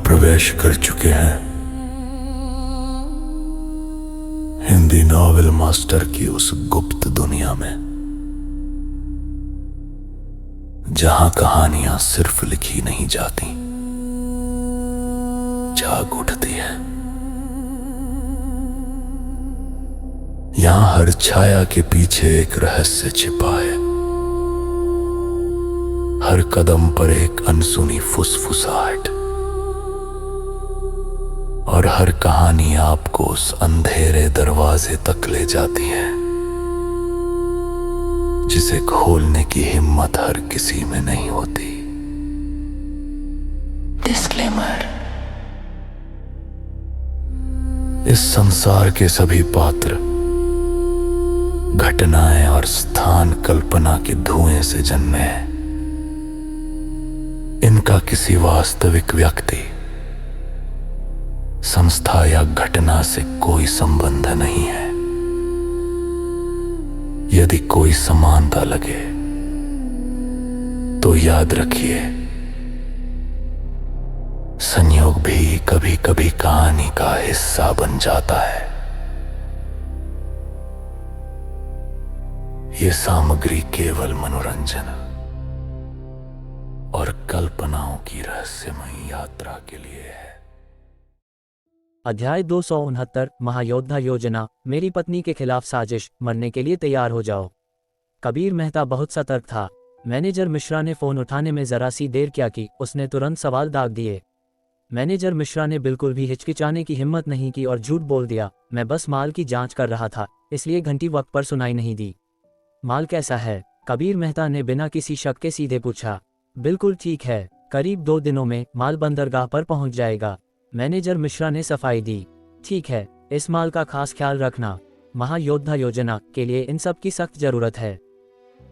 प्रवेश कर चुके हैं हिंदी नॉवेल मास्टर की उस गुप्त दुनिया में, जहां कहानियां सिर्फ लिखी नहीं जाती, जाग उठती है। यहां हर छाया के पीछे एक रहस्य छिपा है, हर कदम पर एक अनसुनी फुसफुसाहट, और हर कहानी आपको उस अंधेरे दरवाजे तक ले जाती है जिसे खोलने की हिम्मत हर किसी में नहीं होती। डिस्क्लेमर: इस संसार के सभी पात्र, घटनाएं और स्थान कल्पना के धुएं से जन्मे हैं। इनका किसी वास्तविक व्यक्ति, संस्था या घटना से कोई संबंध नहीं है। यदि कोई समानता लगे तो याद रखिए, संयोग भी कभी कभी कहानी का हिस्सा बन जाता है। ये सामग्री केवल मनोरंजन और कल्पनाओं की रहस्यमयी यात्रा के लिए है। अध्याय 269 महायोद्धा योजना। मेरी पत्नी के खिलाफ साजिश, मरने के लिए तैयार हो जाओ। कबीर मेहता बहुत सतर्क था। मैनेजर मिश्रा ने फोन उठाने में जरा सी देर क्या की, उसने तुरंत सवाल दाग दिए। मैनेजर मिश्रा ने बिल्कुल भी हिचकिचाने की हिम्मत नहीं की और झूठ बोल दिया, मैं बस माल की जांच कर रहा था, इसलिए घंटी वक्त पर सुनाई नहीं दी। माल कैसा है? कबीर मेहता ने बिना किसी शक के सीधे पूछा। बिल्कुल ठीक है, करीब 2 दिनों में माल बंदरगाह पर पहुंच जाएगा। मैनेजर मिश्रा ने सफाई दी। ठीक है, इस माल का खास ख्याल रखना, महायोद्धा योजना के लिए इन सब की सख्त जरूरत है।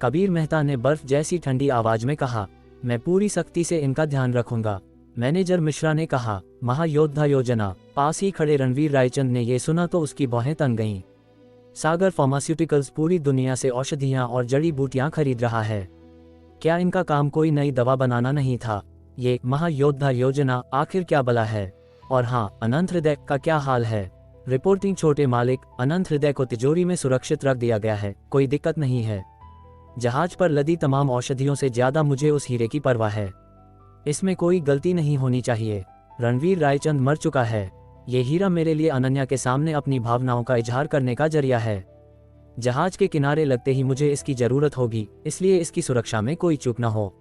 कबीर मेहता ने बर्फ जैसी ठंडी आवाज में कहा। मैं पूरी सख्ती से इनका ध्यान रखूंगा। मैनेजर मिश्रा ने कहा। महायोद्धा योजना। पास ही खड़े रणवीर रायचंद ने यह सुना तो उसकी भौहें तन गईं। सागर फार्मास्यूटिकल्स पूरी दुनिया से औषधियां और जड़ी बूटियां खरीद रहा है। क्या इनका काम कोई नई दवा बनाना नहीं था? ये महायोद्धा योजना आखिर क्या बला है? और हाँ, अनंत हृदय का क्या हाल है? रिपोर्टिंग छोटे मालिक, अनंत हृदय को तिजोरी में सुरक्षित रख दिया गया है, कोई दिक्कत नहीं है। जहाज पर लदी तमाम औषधियों से ज्यादा मुझे उस हीरे की परवाह है। इसमें कोई गलती नहीं होनी चाहिए। रणवीर रायचंद मर चुका है। ये हीरा मेरे लिए अनन्या के सामने अपनी भावनाओं का इजहार करने का जरिया है। जहाज के किनारे लगते ही मुझे इसकी जरूरत होगी, इसलिए इसकी सुरक्षा में कोई चूक न हो।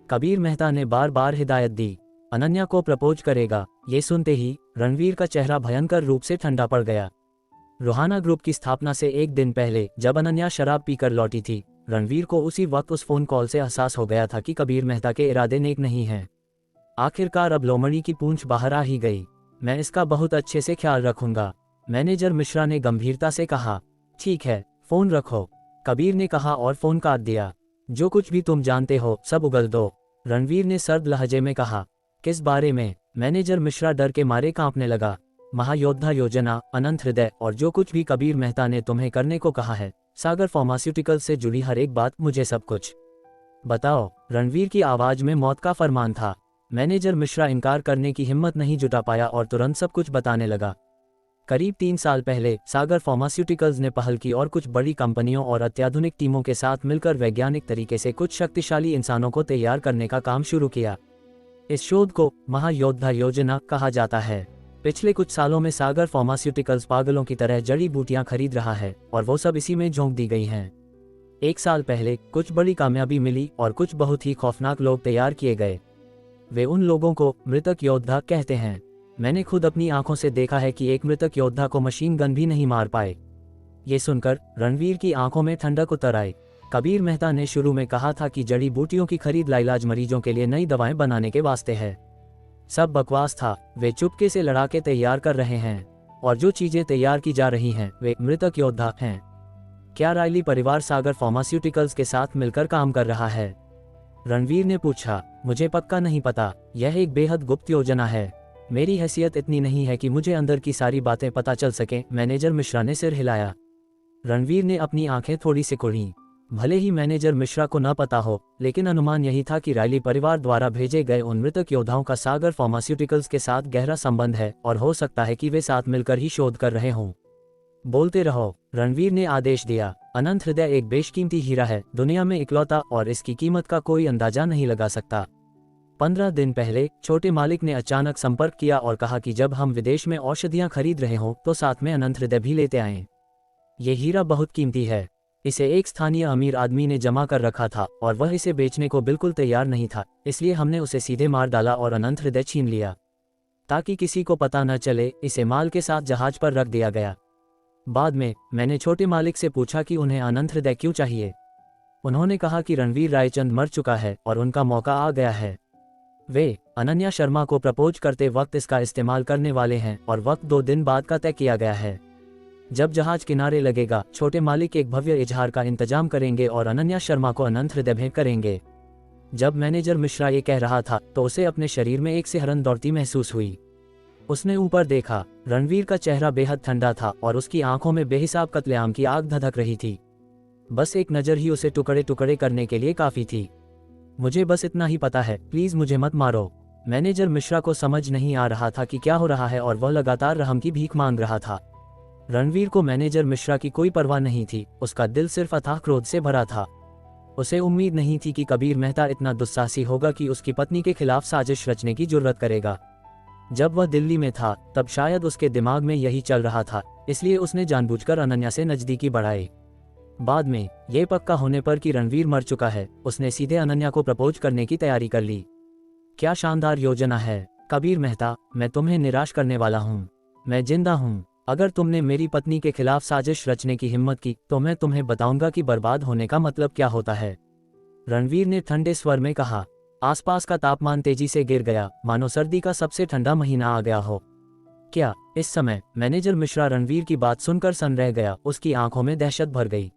कबीर मेहता ने बार बार हिदायत दी। अनन्या को प्रपोज करेगा। ये सुनते ही रणवीर का चेहरा भयंकर रूप से ठंडा पड़ गया। रोहाना ग्रुप की स्थापना से एक दिन पहले जब अनन्या शराब पीकर लौटी थी, रणवीर को उसी वक्त उस फोन कॉल से एहसास हो गया था कि कबीर मेहता के इरादे नेक नहीं हैं। आखिरकार अब लोमड़ी की पूंछ बाहर आ ही गई। मैं इसका बहुत अच्छे से ख्याल रखूंगा, मैनेजर मिश्रा ने गंभीरता से कहा। ठीक है, फोन रखो, कबीर ने कहा और फोन काट दिया। जो कुछ भी तुम जानते हो सब उगल दो, रणवीर ने सर्द लहजे में कहा। किस बारे में? मैनेजर मिश्रा डर के मारे कांपने लगा। महायोद्धा योजना, अनंत हृदय और जो कुछ भी कबीर मेहता ने तुम्हें करने को कहा है, सागर फार्मास्यूटिकल्स से जुड़ी हर एक बात, मुझे सब कुछ बताओ। रणवीर की आवाज में मौत का फरमान था। मैनेजर मिश्रा इनकार करने की हिम्मत नहीं जुटा पाया और तुरंत सब कुछ बताने लगा। करीब 3 साल पहले सागर फार्मास्यूटिकल्स ने पहल की और कुछ बड़ी कंपनियों और अत्याधुनिक टीमों के साथ मिलकर वैज्ञानिक तरीके से कुछ शक्तिशाली इंसानों को तैयार करने का काम शुरू किया। इस शोध को महायोद्धा योजना कहा जाता है। पिछले कुछ सालों में सागर फार्मास्यूटिकल्स पागलों की तरह जड़ी बूटियां खरीद रहा है और वो सब इसी में झोंक दी गई हैं। 1 साल पहले कुछ बड़ी कामयाबी मिली और कुछ बहुत ही खौफनाक लोग तैयार किए गए। वे उन लोगों को मृतक योद्धा कहते हैं। मैंने खुद अपनी आंखों से देखा है कि एक मृतक योद्धा को मशीन गन भी नहीं मार पाए। ये सुनकर रणवीर की आंखों में ठंडक उतर आई। कबीर मेहता ने शुरू में कहा था कि जड़ी बूटियों की खरीद लाइलाज मरीजों के लिए नई दवाएं बनाने के वास्ते है। सब बकवास था। वे चुपके से लड़ाके तैयार कर रहे हैं और जो चीजें तैयार की जा रही हैं वे मृतक योद्धा हैं। क्या रायली परिवार सागर फार्मास्यूटिकल्स के साथ मिलकर काम कर रहा है? रणवीर ने पूछा। मुझे पक्का नहीं पता, यह एक बेहद गुप्त योजना है। मेरी हैसियत इतनी नहीं है कि मुझे अंदर की सारी बातें पता चल सकें, मैनेजर मिश्रा ने सिर हिलाया। रणवीर ने अपनी आंखें थोड़ी सी खुली। क्या रायली परिवार सागर फार्मास्यूटिकल्स के साथ मिलकर काम कर रहा है? क्या रायली परिवार सागर फार्मास्यूटिकल्स के साथ मिलकर काम कर रहा है? रणवीर ने अपनी आंखें थोड़ी सी खुली। भले ही मैनेजर मिश्रा को न पता हो, लेकिन अनुमान यही था कि रायली परिवार द्वारा भेजे गए उन मृतक योद्धाओं का सागर फार्मास्यूटिकल्स के साथ गहरा संबंध है और हो सकता है कि वे साथ मिलकर ही शोध कर रहे हों। बोलते रहो, रणवीर ने आदेश दिया। अनंत हृदय एक बेशकीमती हीरा है, दुनिया में इकलौता, और इसकी कीमत का कोई अंदाजा नहीं लगा सकता। 15 दिन पहले छोटे मालिक ने अचानक संपर्क किया और कहा कि जब हम विदेश में औषधियां खरीद रहे हों तो साथ में अनंत हृदय भी लेते आएं। ये हीरा बहुत कीमती है। इसे एक स्थानीय अमीर आदमी ने जमा कर रखा था और वह इसे बेचने को बिल्कुल तैयार नहीं था, इसलिए हमने उसे सीधे मार डाला और अनंत हृदय छीन लिया। ताकि किसी को पता न चले, इसे माल के साथ जहाज पर रख दिया गया। बाद में मैंने छोटे मालिक से पूछा कि उन्हें अनंत हृदय क्यों चाहिए। उन्होंने कहा कि रणवीर रायचंद मर चुका है और उनका मौका आ गया है। वे अनन्या शर्मा को प्रपोज करते वक्त इसका इस्तेमाल करने वाले हैं और वक्त 2 दिन बाद का तय किया गया है। जब जहाज किनारे लगेगा, छोटे मालिक एक भव्य इजहार का इंतजाम करेंगे और अनन्या शर्मा को अनंत हृदय भेंट करेंगे। जब मैनेजर मिश्रा ये कह रहा था तो उसे अपने शरीर में एक सिहरन दौड़ती महसूस हुई। उसने ऊपर देखा। रणवीर का चेहरा बेहद ठंडा था और उसकी आंखों में बेहिसाब कत्लेआम की आग धधक रही थी। बस एक नज़र ही उसे टुकड़े टुकड़े करने के लिए काफ़ी थी। मुझे बस इतना ही पता है, प्लीज़ मुझे मत मारो। मैनेजर मिश्रा को समझ नहीं आ रहा था कि क्या हो रहा है और वह लगातार रहम की भीख मांग रहा था। रणवीर को मैनेजर मिश्रा की कोई परवाह नहीं थी, उसका दिल सिर्फ अथाह क्रोध से भरा था। उसे उम्मीद नहीं थी कि कबीर मेहता इतना दुस्साहसी होगा कि उसकी पत्नी के खिलाफ साजिश रचने की जुर्रत करेगा। जब वह दिल्ली में था तब शायद उसके दिमाग में यही चल रहा था, इसलिए उसने जानबूझकर अनन्या से नज़दीकी बढ़ाई। बाद में ये पक्का होने पर कि रणवीर मर चुका है, उसने सीधे अनन्या को प्रपोज करने की तैयारी कर ली। क्या शानदार योजना है कबीर मेहता, मैं तुम्हें निराश करने वाला हूँ। मैं जिंदा हूँ। अगर तुमने मेरी पत्नी के खिलाफ साजिश रचने की हिम्मत की तो मैं तुम्हें बताऊंगा कि बर्बाद होने का मतलब क्या होता है। रणवीर ने ठंडे स्वर में कहा। आसपास का तापमान तेजी से गिर गया, मानो सर्दी का सबसे ठंडा महीना आ गया हो। क्या इस समय? मैनेजर मिश्रा रणवीर की बात सुनकर सन रह गया, उसकी आंखों में दहशत भर गई।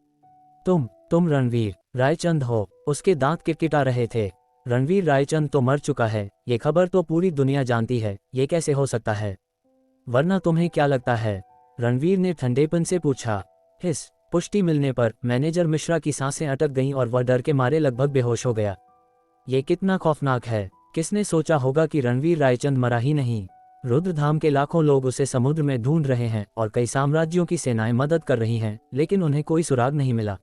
तुम रणवीर रायचंद हो? उसके दांत किटकिटा रहे थे। रणवीर रायचंद तो मर चुका है, ये खबर तो पूरी दुनिया जानती है, ये कैसे हो सकता है? वरना तुम्हें क्या लगता है? रणवीर ने ठंडेपन से पूछा। हिस पुष्टि मिलने पर मैनेजर मिश्रा की सांसें अटक गईं और वह डर के मारे लगभग बेहोश हो गया। ये कितना खौफनाक है। किसने सोचा होगा कि रणवीर रायचंद मरा ही नहीं। रुद्रधाम के लाखों लोग उसे समुद्र में ढूंढ रहे हैं और कई साम्राज्यों की सेनाएं मदद कर रही हैं, लेकिन उन्हें कोई सुराग नहीं मिला।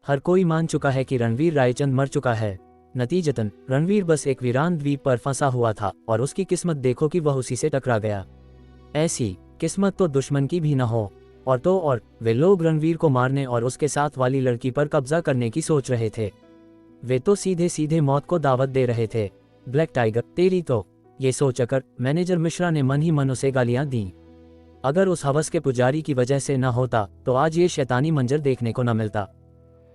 हर कोई मान चुका है कि रणवीर रायचंद मर चुका है। नतीजतन रणवीर बस एक वीरान द्वीप पर फंसा हुआ था और उसकी किस्मत देखो कि वह उसी से टकरा गया। ऐसी किस्मत तो दुश्मन की भी न हो। और वे लोग रणवीर को मारने और उसके साथ वाली लड़की पर कब्जा करने की सोच रहे थे। वे तो सीधे सीधे मौत को दावत दे रहे थे। ब्लैक टाइगर तेरी तो। ये सोचकर मैनेजर मिश्रा ने मन ही मन उसे गालियां दी। अगर उस हवस के पुजारी की वजह से न होता तो आज ये शैतानी मंजर देखने को न मिलता।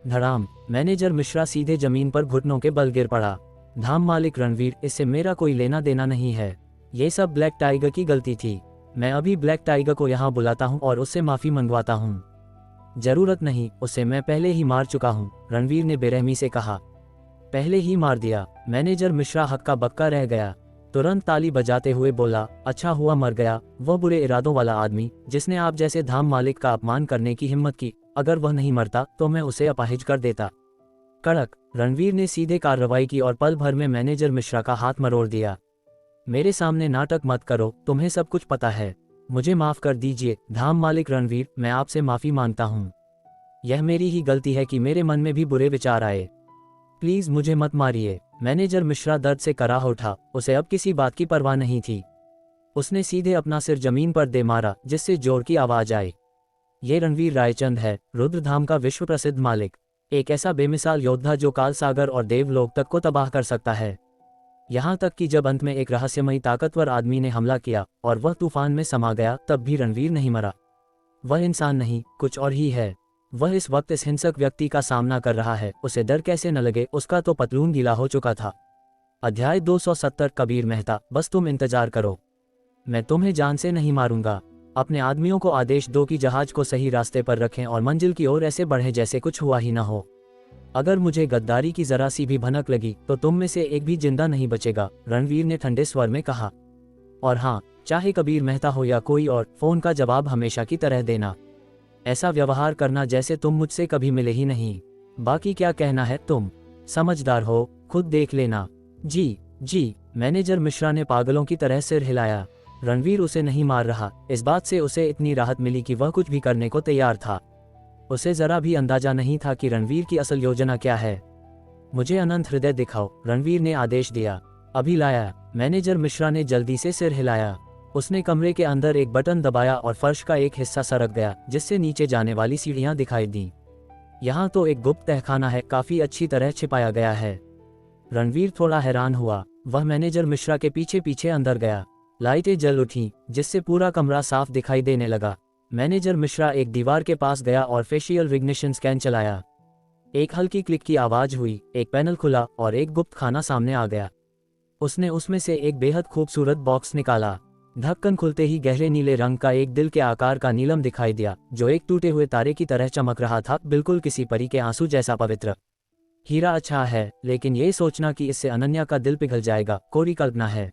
धड़ाम, मैनेजर मिश्रा सीधे जमीन पर घुटनों के बल गिर पड़ा। धाम मालिक रणवीर, इससे मेरा कोई लेना देना नहीं है। ये सब ब्लैक टाइगर की गलती थी। मैं अभी ब्लैक टाइगर को यहाँ बुलाता हूँ और उससे माफी मंगवाता हूँ। जरूरत नहीं, उसे मैं पहले ही मार चुका हूँ, रणवीर ने बेरहमी से कहा। पहले ही मार दिया? मैनेजर मिश्रा हक्का बक्का रह गया। तुरंत ताली बजाते हुए बोला, अच्छा हुआ मर गया वह बुरे इरादों वाला आदमी जिसने आप जैसे धाम मालिक का अपमान करने की हिम्मत की। अगर वह नहीं मरता तो मैं उसे अपाहिज कर देता। कड़क। रणवीर ने सीधे कार्रवाई की और पल भर में मैनेजर मिश्रा का हाथ मरोड़ दिया। मेरे सामने नाटक मत करो, तुम्हें सब कुछ पता है। मुझे माफ कर दीजिए धाम मालिक रणवीर, मैं आपसे माफी मांगता हूँ। यह मेरी ही गलती है कि मेरे मन में भी बुरे विचार आए। प्लीज मुझे मत मारिए। मैनेजर मिश्रा दर्द से कराह उठा, उसे अब किसी बात की परवाह नहीं थी। उसने सीधे अपना सिर जमीन पर दे मारा जिससे जोर की आवाज आई। ये रणवीर रायचंद है, रुद्रधाम का विश्व प्रसिद्ध मालिक, एक ऐसा बेमिसाल योद्धा जो काल सागर और देवलोक तक को तबाह कर सकता है। यहाँ तक कि जब अंत में एक रहस्यमयी ताकतवर आदमी ने हमला किया और वह तूफान में समा गया, तब भी रणवीर नहीं मरा। वह इंसान नहीं, कुछ और ही है। वह इस वक्त इस हिंसक व्यक्ति का सामना कर रहा है। उसे डर कैसे न लगे, उसका तो पतलून गीला हो चुका था। अध्याय 270। कबीर मेहता, बस तुम इंतजार करो, मैं तुम्हें जान से नहीं मारूंगा। अपने आदमियों को आदेश दो कि जहाज को सही रास्ते पर रखें और मंजिल की ओर ऐसे बढ़ें जैसे कुछ हुआ ही न हो। अगर मुझे गद्दारी की जरा सी भी भनक लगी तो तुम में से एक भी जिंदा नहीं बचेगा, रणवीर ने ठंडे स्वर में कहा। और हाँ, चाहे कबीर मेहता हो या कोई और, फोन का जवाब हमेशा की तरह देना। ऐसा व्यवहार करना जैसे तुम मुझसे कभी मिले ही नहीं। बाकी क्या कहना है, तुम समझदार हो, खुद देख लेना। जी। मैनेजर मिश्रा ने पागलों की तरह सिर हिलाया। रणवीर उसे नहीं मार रहा, इस बात से उसे इतनी राहत मिली कि वह कुछ भी करने को तैयार था। उसे जरा भी अंदाजा नहीं था कि रणवीर की असल योजना क्या है। मुझे अनंत हृदय दिखाओ, रणवीर ने आदेश दिया। अभी लाया। मैनेजर मिश्रा ने जल्दी से सिर हिलाया। उसने कमरे के अंदर एक बटन दबाया और फर्श का एक हिस्सा सरक गया, जिससे नीचे जाने वाली सीढ़ियां दिखाई दी। यहाँ तो एक गुप्त तहखाना है, काफी अच्छी तरह छिपाया गया है। रणवीर थोड़ा हैरान हुआ। वह मैनेजर मिश्रा के पीछे पीछे अंदर गया। लाइटें जल उठीं, जिससे पूरा कमरा साफ दिखाई देने लगा। मैनेजर मिश्रा एक दीवार के पास गया और फेशियल रिकग्निशन स्कैन चलाया। एक हल्की क्लिक की आवाज हुई, एक पैनल खुला और एक गुप्त खाना सामने आ गया। उसने उसमें से एक बेहद खूबसूरत बॉक्स निकाला। ढक्कन खुलते ही गहरे नीले रंग का एक दिल के आकार का नीलम दिखाई दिया, जो एक टूटे हुए तारे की तरह चमक रहा था, बिल्कुल किसी परी के आंसू जैसा पवित्र। हीरा अच्छा है, लेकिन ये सोचना कि इससे अनन्या का दिल पिघल जाएगा, कोरी कल्पना है।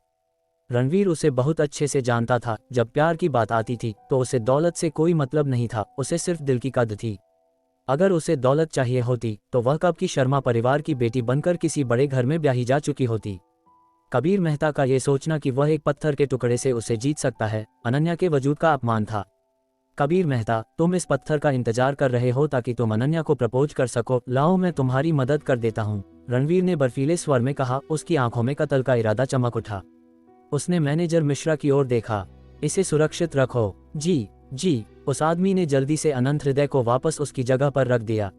रणवीर उसे बहुत अच्छे से जानता था। जब प्यार की बात आती थी तो उसे दौलत से कोई मतलब नहीं था, उसे सिर्फ दिल की कद्र थी। अगर उसे दौलत चाहिए होती तो वह कब की शर्मा परिवार की बेटी बनकर किसी बड़े घर में ब्याही जा चुकी होती। कबीर मेहता का ये सोचना कि वह एक पत्थर के टुकड़े से उसे जीत सकता है, अनन्या के वजूद का अपमान था। कबीर मेहता, तुम इस पत्थर का इंतजार कर रहे हो ताकि तुम अनन्या को प्रपोज कर सको। लाओ, मैं तुम्हारी मदद कर देता हूँ, रणवीर ने बर्फीले स्वर में कहा। उसकी आंखों में कत्ल का इरादा चमक उठा। उसने मैनेजर मिश्रा की ओर देखा। इसे सुरक्षित रखो। जी। उस आदमी ने जल्दी से अनंत हृदय को वापस उसकी जगह पर रख दिया।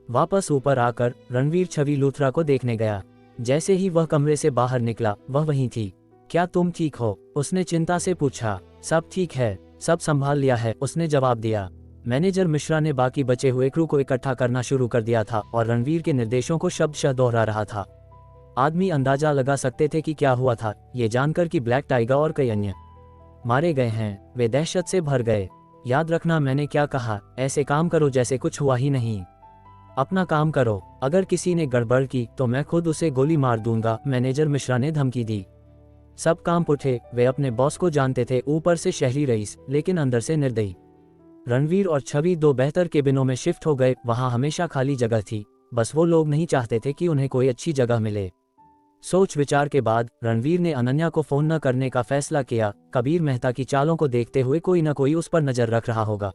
वापस ऊपर आकर रणवीर छवि लूथरा को देखने गया। जैसे ही वह कमरे से बाहर निकला, वह वहीं थी। क्या तुम ठीक हो? उसने चिंता से पूछा। सब ठीक है, सब संभाल लिया है, उसने जवाब दिया। मैनेजर मिश्रा ने बाकी बचे हुए क्रू को इकट्ठा करना शुरू कर दिया था और रणवीर के निर्देशों को शब्दशः दोहरा रहा था। आदमी अंदाजा लगा सकते थे कि क्या हुआ था, ये जानकर कि ब्लैक टाइगर और कई अन्य मारे गए हैं। वे दहशत से भर गए। याद रखना मैंने क्या कहा, ऐसे काम करो जैसे कुछ हुआ ही नहीं। अपना काम करो, अगर किसी ने गड़बड़ की तो मैं खुद उसे गोली मार दूंगा, मैनेजर मिश्रा ने धमकी दी। सब कांप उठे। वे अपने बॉस को जानते थे, ऊपर से शहरी रईस, लेकिन अंदर से निर्दयी। रणवीर और छवि दो बेहतर केबिनों में शिफ्ट हो गए। वहां हमेशा खाली जगह थी, बस वो लोग नहीं चाहते थे कि उन्हें कोई अच्छी जगह मिले। सोच विचार के बाद रणवीर ने अनन्या को फोन न करने का फैसला किया। कबीर मेहता की चालों को देखते हुए कोई न कोई उस पर नजर रख रहा होगा।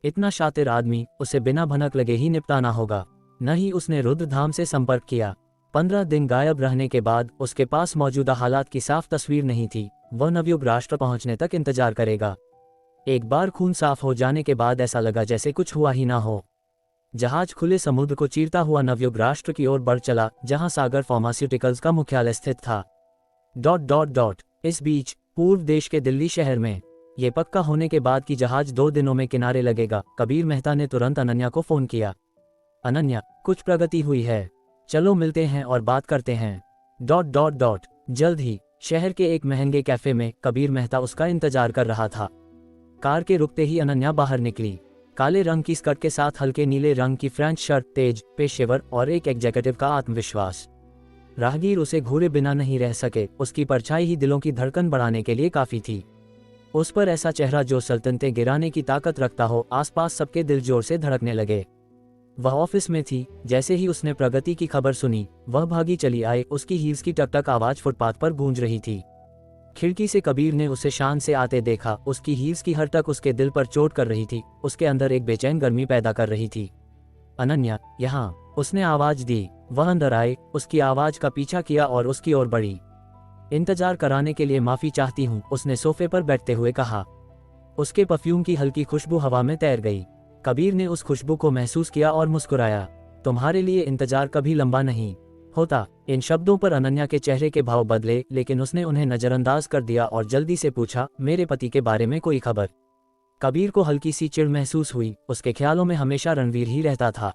इतना शातिर आदमी, उसे बिना भनक लगे ही निपटाना होगा। न ही उसने रुद्रधाम से संपर्क किया। 15 दिन गायब रहने के बाद उसके पास मौजूदा हालात की साफ तस्वीर नहीं थी। वह नवयुग राष्ट्र पहुंचने तक इंतजार करेगा। एक बार खून साफ हो जाने के बाद ऐसा लगा जैसे कुछ हुआ ही ना हो। जहाज खुले समुद्र को चीरता हुआ नवयुग राष्ट्र की ओर बढ़ चला, जहां सागर फार्मास्यूटिकल्स का मुख्यालय स्थित था। ... इस बीच पूर्व देश के दिल्ली शहर में ये पक्का होने के बाद कि जहाज 2 दिनों में किनारे लगेगा, कबीर मेहता ने तुरंत अनन्या को फोन किया। अनन्या, कुछ प्रगति हुई है, चलो मिलते हैं और बात करते हैं। ... जल्द ही शहर के एक महंगे कैफे में कबीर मेहता उसका इंतजार कर रहा था। कार के रुकते ही अनन्या बाहर निकली। काले रंग की स्कर्ट के साथ हल्के नीले रंग की फ्रेंच शर्ट, तेज, पेशेवर और एक एग्जीक्यूटिव का आत्मविश्वास। राहगीर उसे घूरे बिना नहीं रह सके, उसकी परछाई ही दिलों की धड़कन बढ़ाने के लिए काफी थी। उस पर ऐसा चेहरा जो सल्तनतें गिराने की ताकत रखता हो। आसपास सबके दिल जोर से धड़कने लगे। वह ऑफिस में थी। जैसे ही उसने प्रगति की खबर सुनी, वह भागी चली आई। उसकी हील्स की टक टक आवाज फुटपाथ पर गूंज रही थी। खिड़की से कबीर ने उसे शान से आते देखा। उसकी हील्स की हर तक उसके दिल पर चोट कर रही थी, उसके अंदर एक बेचैन गर्मी पैदा कर रही थी। अनन्या, यहाँ, उसने आवाज दी। वह अंदर आए, उसकी आवाज का पीछा किया और उसकी ओर बढ़ी। इंतजार कराने के लिए माफी चाहती हूँ, उसने सोफे पर बैठते हुए कहा। उसके परफ्यूम की हल्की खुशबू हवा में तैर गई। कबीर ने उस खुशबू को महसूस किया और मुस्कुराया। तुम्हारे लिए इंतजार कभी लंबा नहीं होता। इन शब्दों पर अनन्या के चेहरे के भाव बदले, लेकिन उसने उन्हें नजरअंदाज कर दिया और जल्दी से पूछा, मेरे पति के बारे में कोई खबर? कबीर को हल्की सी चिढ़ महसूस हुई। उसके ख्यालों में हमेशा रणवीर ही रहता था।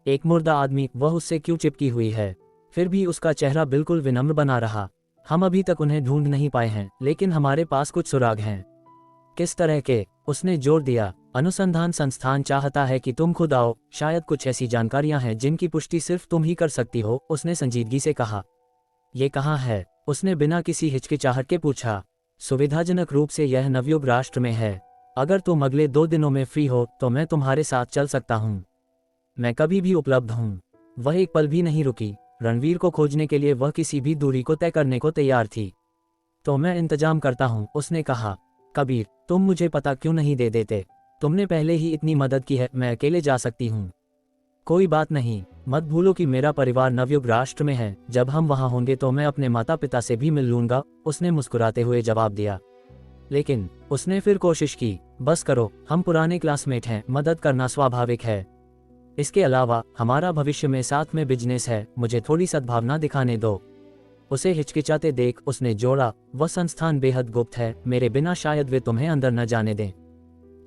एक मुर्दा आदमी, वह उससे क्यों चिपकी हुई है? फिर भी उसका चेहरा बिल्कुल विनम्र बना रहा। हम अभी तक उन्हें ढूंढ नहीं पाए हैं, लेकिन हमारे पास कुछ सुराग हैं। किस तरह के? उसने जोर दिया। अनुसंधान संस्थान चाहता है कि तुम खुद आओ। शायद कुछ ऐसी जानकारियां हैं जिनकी पुष्टि सिर्फ तुम ही कर सकती हो, उसने संजीदगी से कहा। ये कहाँ है? उसने बिना किसी हिचकिचाहट के पूछा। सुविधाजनक रूप से यह नवयुग राष्ट्र में है। अगर तुम अगले 2 दिनों में फ्री हो तो मैं तुम्हारे साथ चल सकता हूँ। मैं कभी भी उपलब्ध हूँ। वह एक पल भी नहीं रुकी। रणवीर को खोजने के लिए वह किसी भी दूरी को तय करने को तैयार थी। तो मैं इंतजाम करता हूँ, उसने कहा। कबीर, तुम मुझे पता क्यों नहीं दे देते? तुमने पहले ही इतनी मदद की है, मैं अकेले जा सकती हूँ। कोई बात नहीं, मत भूलो कि मेरा परिवार नवयुग राष्ट्र में है। जब हम वहाँ होंगे तो मैं अपने माता पिता से भी मिल लूंगा, उसने मुस्कुराते हुए जवाब दिया। लेकिन उसने फिर कोशिश की। बस करो, हम पुराने क्लासमेट हैं, मदद करना स्वाभाविक है। इसके अलावा हमारा भविष्य में साथ में बिजनेस है, मुझे थोड़ी सद्भावना दिखाने दो। उसे हिचकिचाते देख उसने जोड़ा, वह संस्थान बेहद गुप्त है, मेरे बिना शायद वे तुम्हें अंदर न जाने दें।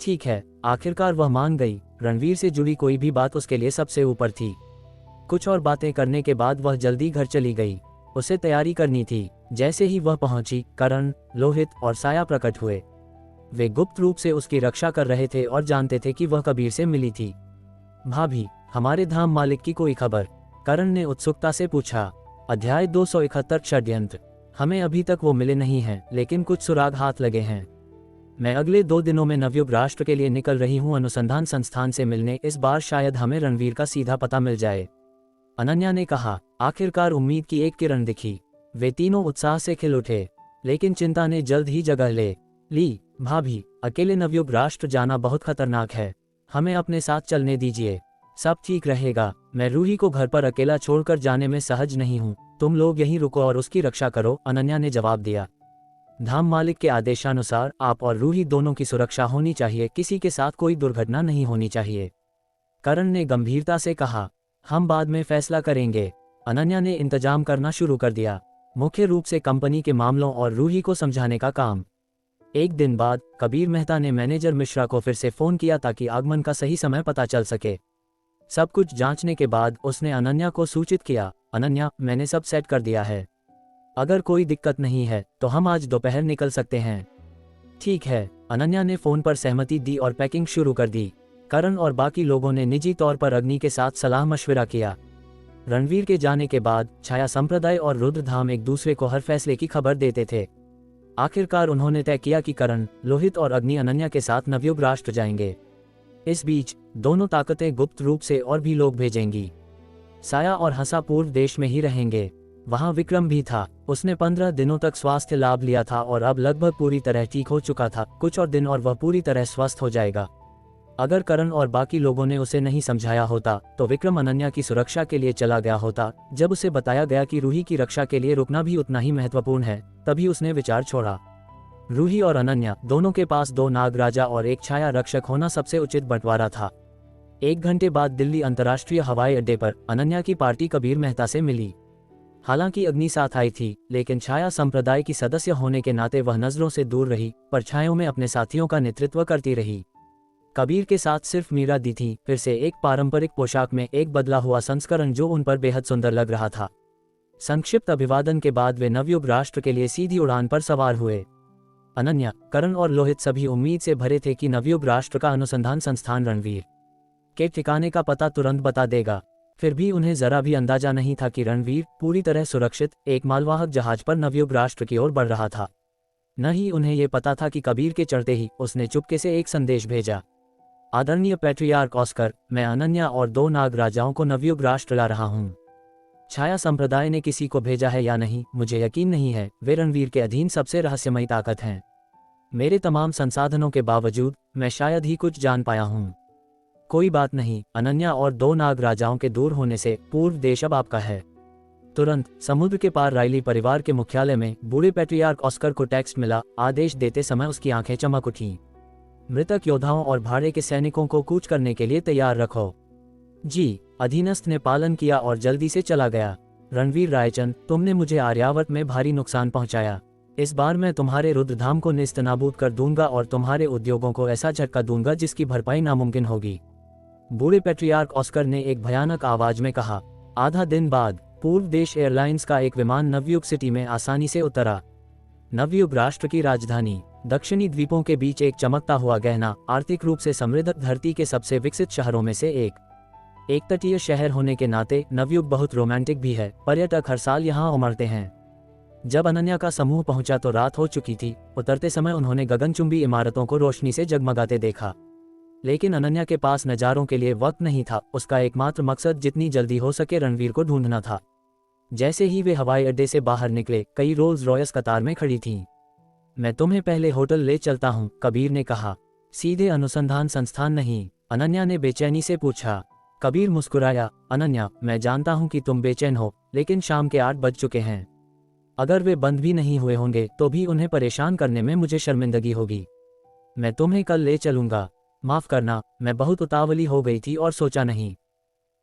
ठीक है, आखिरकार वह मान गई। रणवीर से जुड़ी कोई भी बात उसके लिए सबसे ऊपर थी। कुछ और बातें करने के बाद वह जल्दी घर चली गई। उसे तैयारी करनी थी। जैसे ही वह पहुंची, करण, लोहित और साया प्रकट हुए। वे गुप्त रूप से उसकी रक्षा कर रहे थे और जानते थे कि वह कबीर से मिली थी। भाभी, हमारे धाम मालिक की कोई खबर? करण ने उत्सुकता से पूछा। अध्याय 271 षड्यंत्र। हमें अभी तक वो मिले नहीं हैं, लेकिन कुछ सुराग हाथ लगे हैं। मैं अगले 2 दिनों में नवयुग राष्ट्र के लिए निकल रही हूँ अनुसंधान संस्थान से मिलने। इस बार शायद हमें रणवीर का सीधा पता मिल जाए, अनन्या ने कहा। आखिरकार उम्मीद की एक किरण दिखी। वे तीनों उत्साह से खिल उठे, लेकिन चिंता ने जल्द ही जगह ले ली। भाभी, अकेले नवयुग राष्ट्र जाना बहुत खतरनाक है, हमें अपने साथ चलने दीजिए, सब ठीक रहेगा। मैं रूही को घर पर अकेला छोड़कर जाने में सहज नहीं हूँ, तुम लोग यहीं रुको और उसकी रक्षा करो, अनन्या ने जवाब दिया। धाम मालिक के आदेशानुसार आप और रूही दोनों की सुरक्षा होनी चाहिए, किसी के साथ कोई दुर्घटना नहीं होनी चाहिए, करण ने गंभीरता से कहा। हम बाद में फैसला करेंगे, अनन्या ने इंतजाम करना शुरू कर दिया, मुख्य रूप से कंपनी के मामलों और रूही को समझाने का काम। एक दिन बाद कबीर मेहता ने मैनेजर मिश्रा को फिर से फोन किया ताकि आगमन का सही समय पता चल सके। सब कुछ जांचने के बाद उसने अनन्या को सूचित किया। अनन्या, मैंने सब सेट कर दिया है, अगर कोई दिक्कत नहीं है तो हम आज दोपहर निकल सकते हैं। ठीक है, अनन्या ने फोन पर सहमति दी और पैकिंग शुरू कर दी। करण और बाकी लोगों ने निजी तौर पर अग्नि के साथ सलाह मशविरा किया। रणवीर के जाने के बाद छाया संप्रदाय और रुद्रधाम एक दूसरे को हर फैसले की खबर देते थे। आखिरकार उन्होंने तय किया कि करण, लोहित और अग्नि अनन्या के साथ नवयुग राष्ट्र जाएंगे। इस बीच दोनों ताकतें गुप्त रूप से और भी लोग भेजेंगी। साया और हंसा पूर्व देश में ही रहेंगे। वहां विक्रम भी था। उसने 15 दिनों तक स्वास्थ्य लाभ लिया था और अब लगभग पूरी तरह ठीक हो चुका था। कुछ और दिन और वह पूरी तरह स्वस्थ हो जाएगा। अगर करण और बाकी लोगों ने उसे नहीं समझाया होता तो विक्रम अनन्या की सुरक्षा के लिए चला गया होता। जब उसे बताया गया कि रूही की रक्षा के लिए रुकना भी उतना ही महत्वपूर्ण है, तभी उसने विचार छोड़ा। रूही और अनन्या दोनों के पास 2 नागराजा और एक छाया रक्षक होना सबसे उचित बंटवारा था। 1 घंटे बाद दिल्ली अंतर्राष्ट्रीय हवाई अड्डे पर अनन्या की पार्टी कबीर मेहता से मिली। हालांकि अग्नि साथ आई थी, लेकिन छाया संप्रदाय की सदस्य होने के नाते वह नजरों से दूर रही, परछाइयों में अपने साथियों का नेतृत्व करती रही। कबीर के साथ सिर्फ मीरा दी थी, फिर से एक पारंपरिक पोशाक में एक बदला हुआ संस्करण जो उन पर बेहद सुंदर लग रहा था। संक्षिप्त अभिवादन के बाद वे नवयुग राष्ट्र के लिए सीधी उड़ान पर सवार हुए। अनन्या, करण और लोहित सभी उम्मीद से भरे थे कि नवयुग राष्ट्र का अनुसंधान संस्थान रणवीर के ठिकाने का पता तुरंत बता देगा। फिर भी उन्हें जरा भी अंदाजा नहीं था कि रणवीर पूरी तरह सुरक्षित एक मालवाहक जहाज पर नवयुग राष्ट्र की ओर बढ़ रहा था। न ही उन्हें यह पता था कि कबीर के चढ़ते ही उसने चुपके से एक संदेश भेजा। आदरणीय पैट्रियार्क ऑस्कर, मैं अनन्या और 2 नागराजाओं को नवयुग राष्ट्र ला रहा हूँ। छाया संप्रदाय ने किसी को भेजा है या नहीं मुझे यकीन नहीं है, वे रणवीर के अधीन सबसे रहस्यमयी ताकत हैं। मेरे तमाम संसाधनों के बावजूद मैं शायद ही कुछ जान पाया हूँ। कोई बात नहीं, अनन्या और 2 नागराजाओं के दूर होने से पूर्व देश अब आपका है। तुरंत समुद्र के पार राइली परिवार के मुख्यालय में बूढ़े पैट्रियार्क ऑस्कर को टेक्स्ट मिला। आदेश देते समय उसकी आंखें चमक उठीं। मृतक योद्धाओं और भाड़े के सैनिकों को कूच करने के लिए तैयार रखो। जी, अधीनस्थ ने पालन किया और जल्दी से चला गया। रणवीर रायचंद, तुमने मुझे आर्यावर्त में भारी नुकसान पहुंचाया। इस बार मैं तुम्हारे रुद्रधाम को नेस्तनाबूद कर दूंगा और तुम्हारे उद्योगों को ऐसा झटका दूंगा जिसकी भरपाई नामुमकिन होगी। बूढ़े पैट्रियार्क ऑस्कर ने एक भयानक आवाज में कहा। आधा दिन बाद पूर्व देश एयरलाइंस का एक विमान नवयुग सिटी में आसानी से उतरा। नवयुग राष्ट्र की राजधानी दक्षिणी द्वीपों के बीच एक चमकता हुआ गहना, आर्थिक रूप से समृद्ध धरती के सबसे विकसित शहरों में से एक तटीय शहर होने के नाते नवयुग बहुत रोमांटिक भी है। पर्यटक हर साल यहाँ उमड़ते हैं। जब अनन्या का समूह पहुंचा तो रात हो चुकी थी। उतरते समय उन्होंने गगनचुंबी इमारतों को रोशनी से जगमगाते देखा। लेकिन अनन्या के पास नज़ारों के लिए वक्त नहीं था। उसका एकमात्र मकसद जितनी जल्दी हो सके रणवीर को ढूंढना था। जैसे ही वे हवाई अड्डे से बाहर निकले, कई रोल्स रॉयस कतार में खड़ी थीं। मैं तुम्हें पहले होटल ले चलता हूँ, कबीर ने कहा। सीधे अनुसंधान संस्थान नहीं? अनन्या ने बेचैनी से पूछा। कबीर मुस्कुराया। अनन्या, मैं जानता हूँ कि तुम बेचैन हो, लेकिन शाम के 8 बज चुके हैं। अगर वे बंद भी नहीं हुए होंगे तो भी उन्हें परेशान करने में मुझे शर्मिंदगी होगी। मैं तुम्हें कल ले चलूंगा। माफ करना, मैं बहुत उतावली हो गई थी और सोचा नहीं।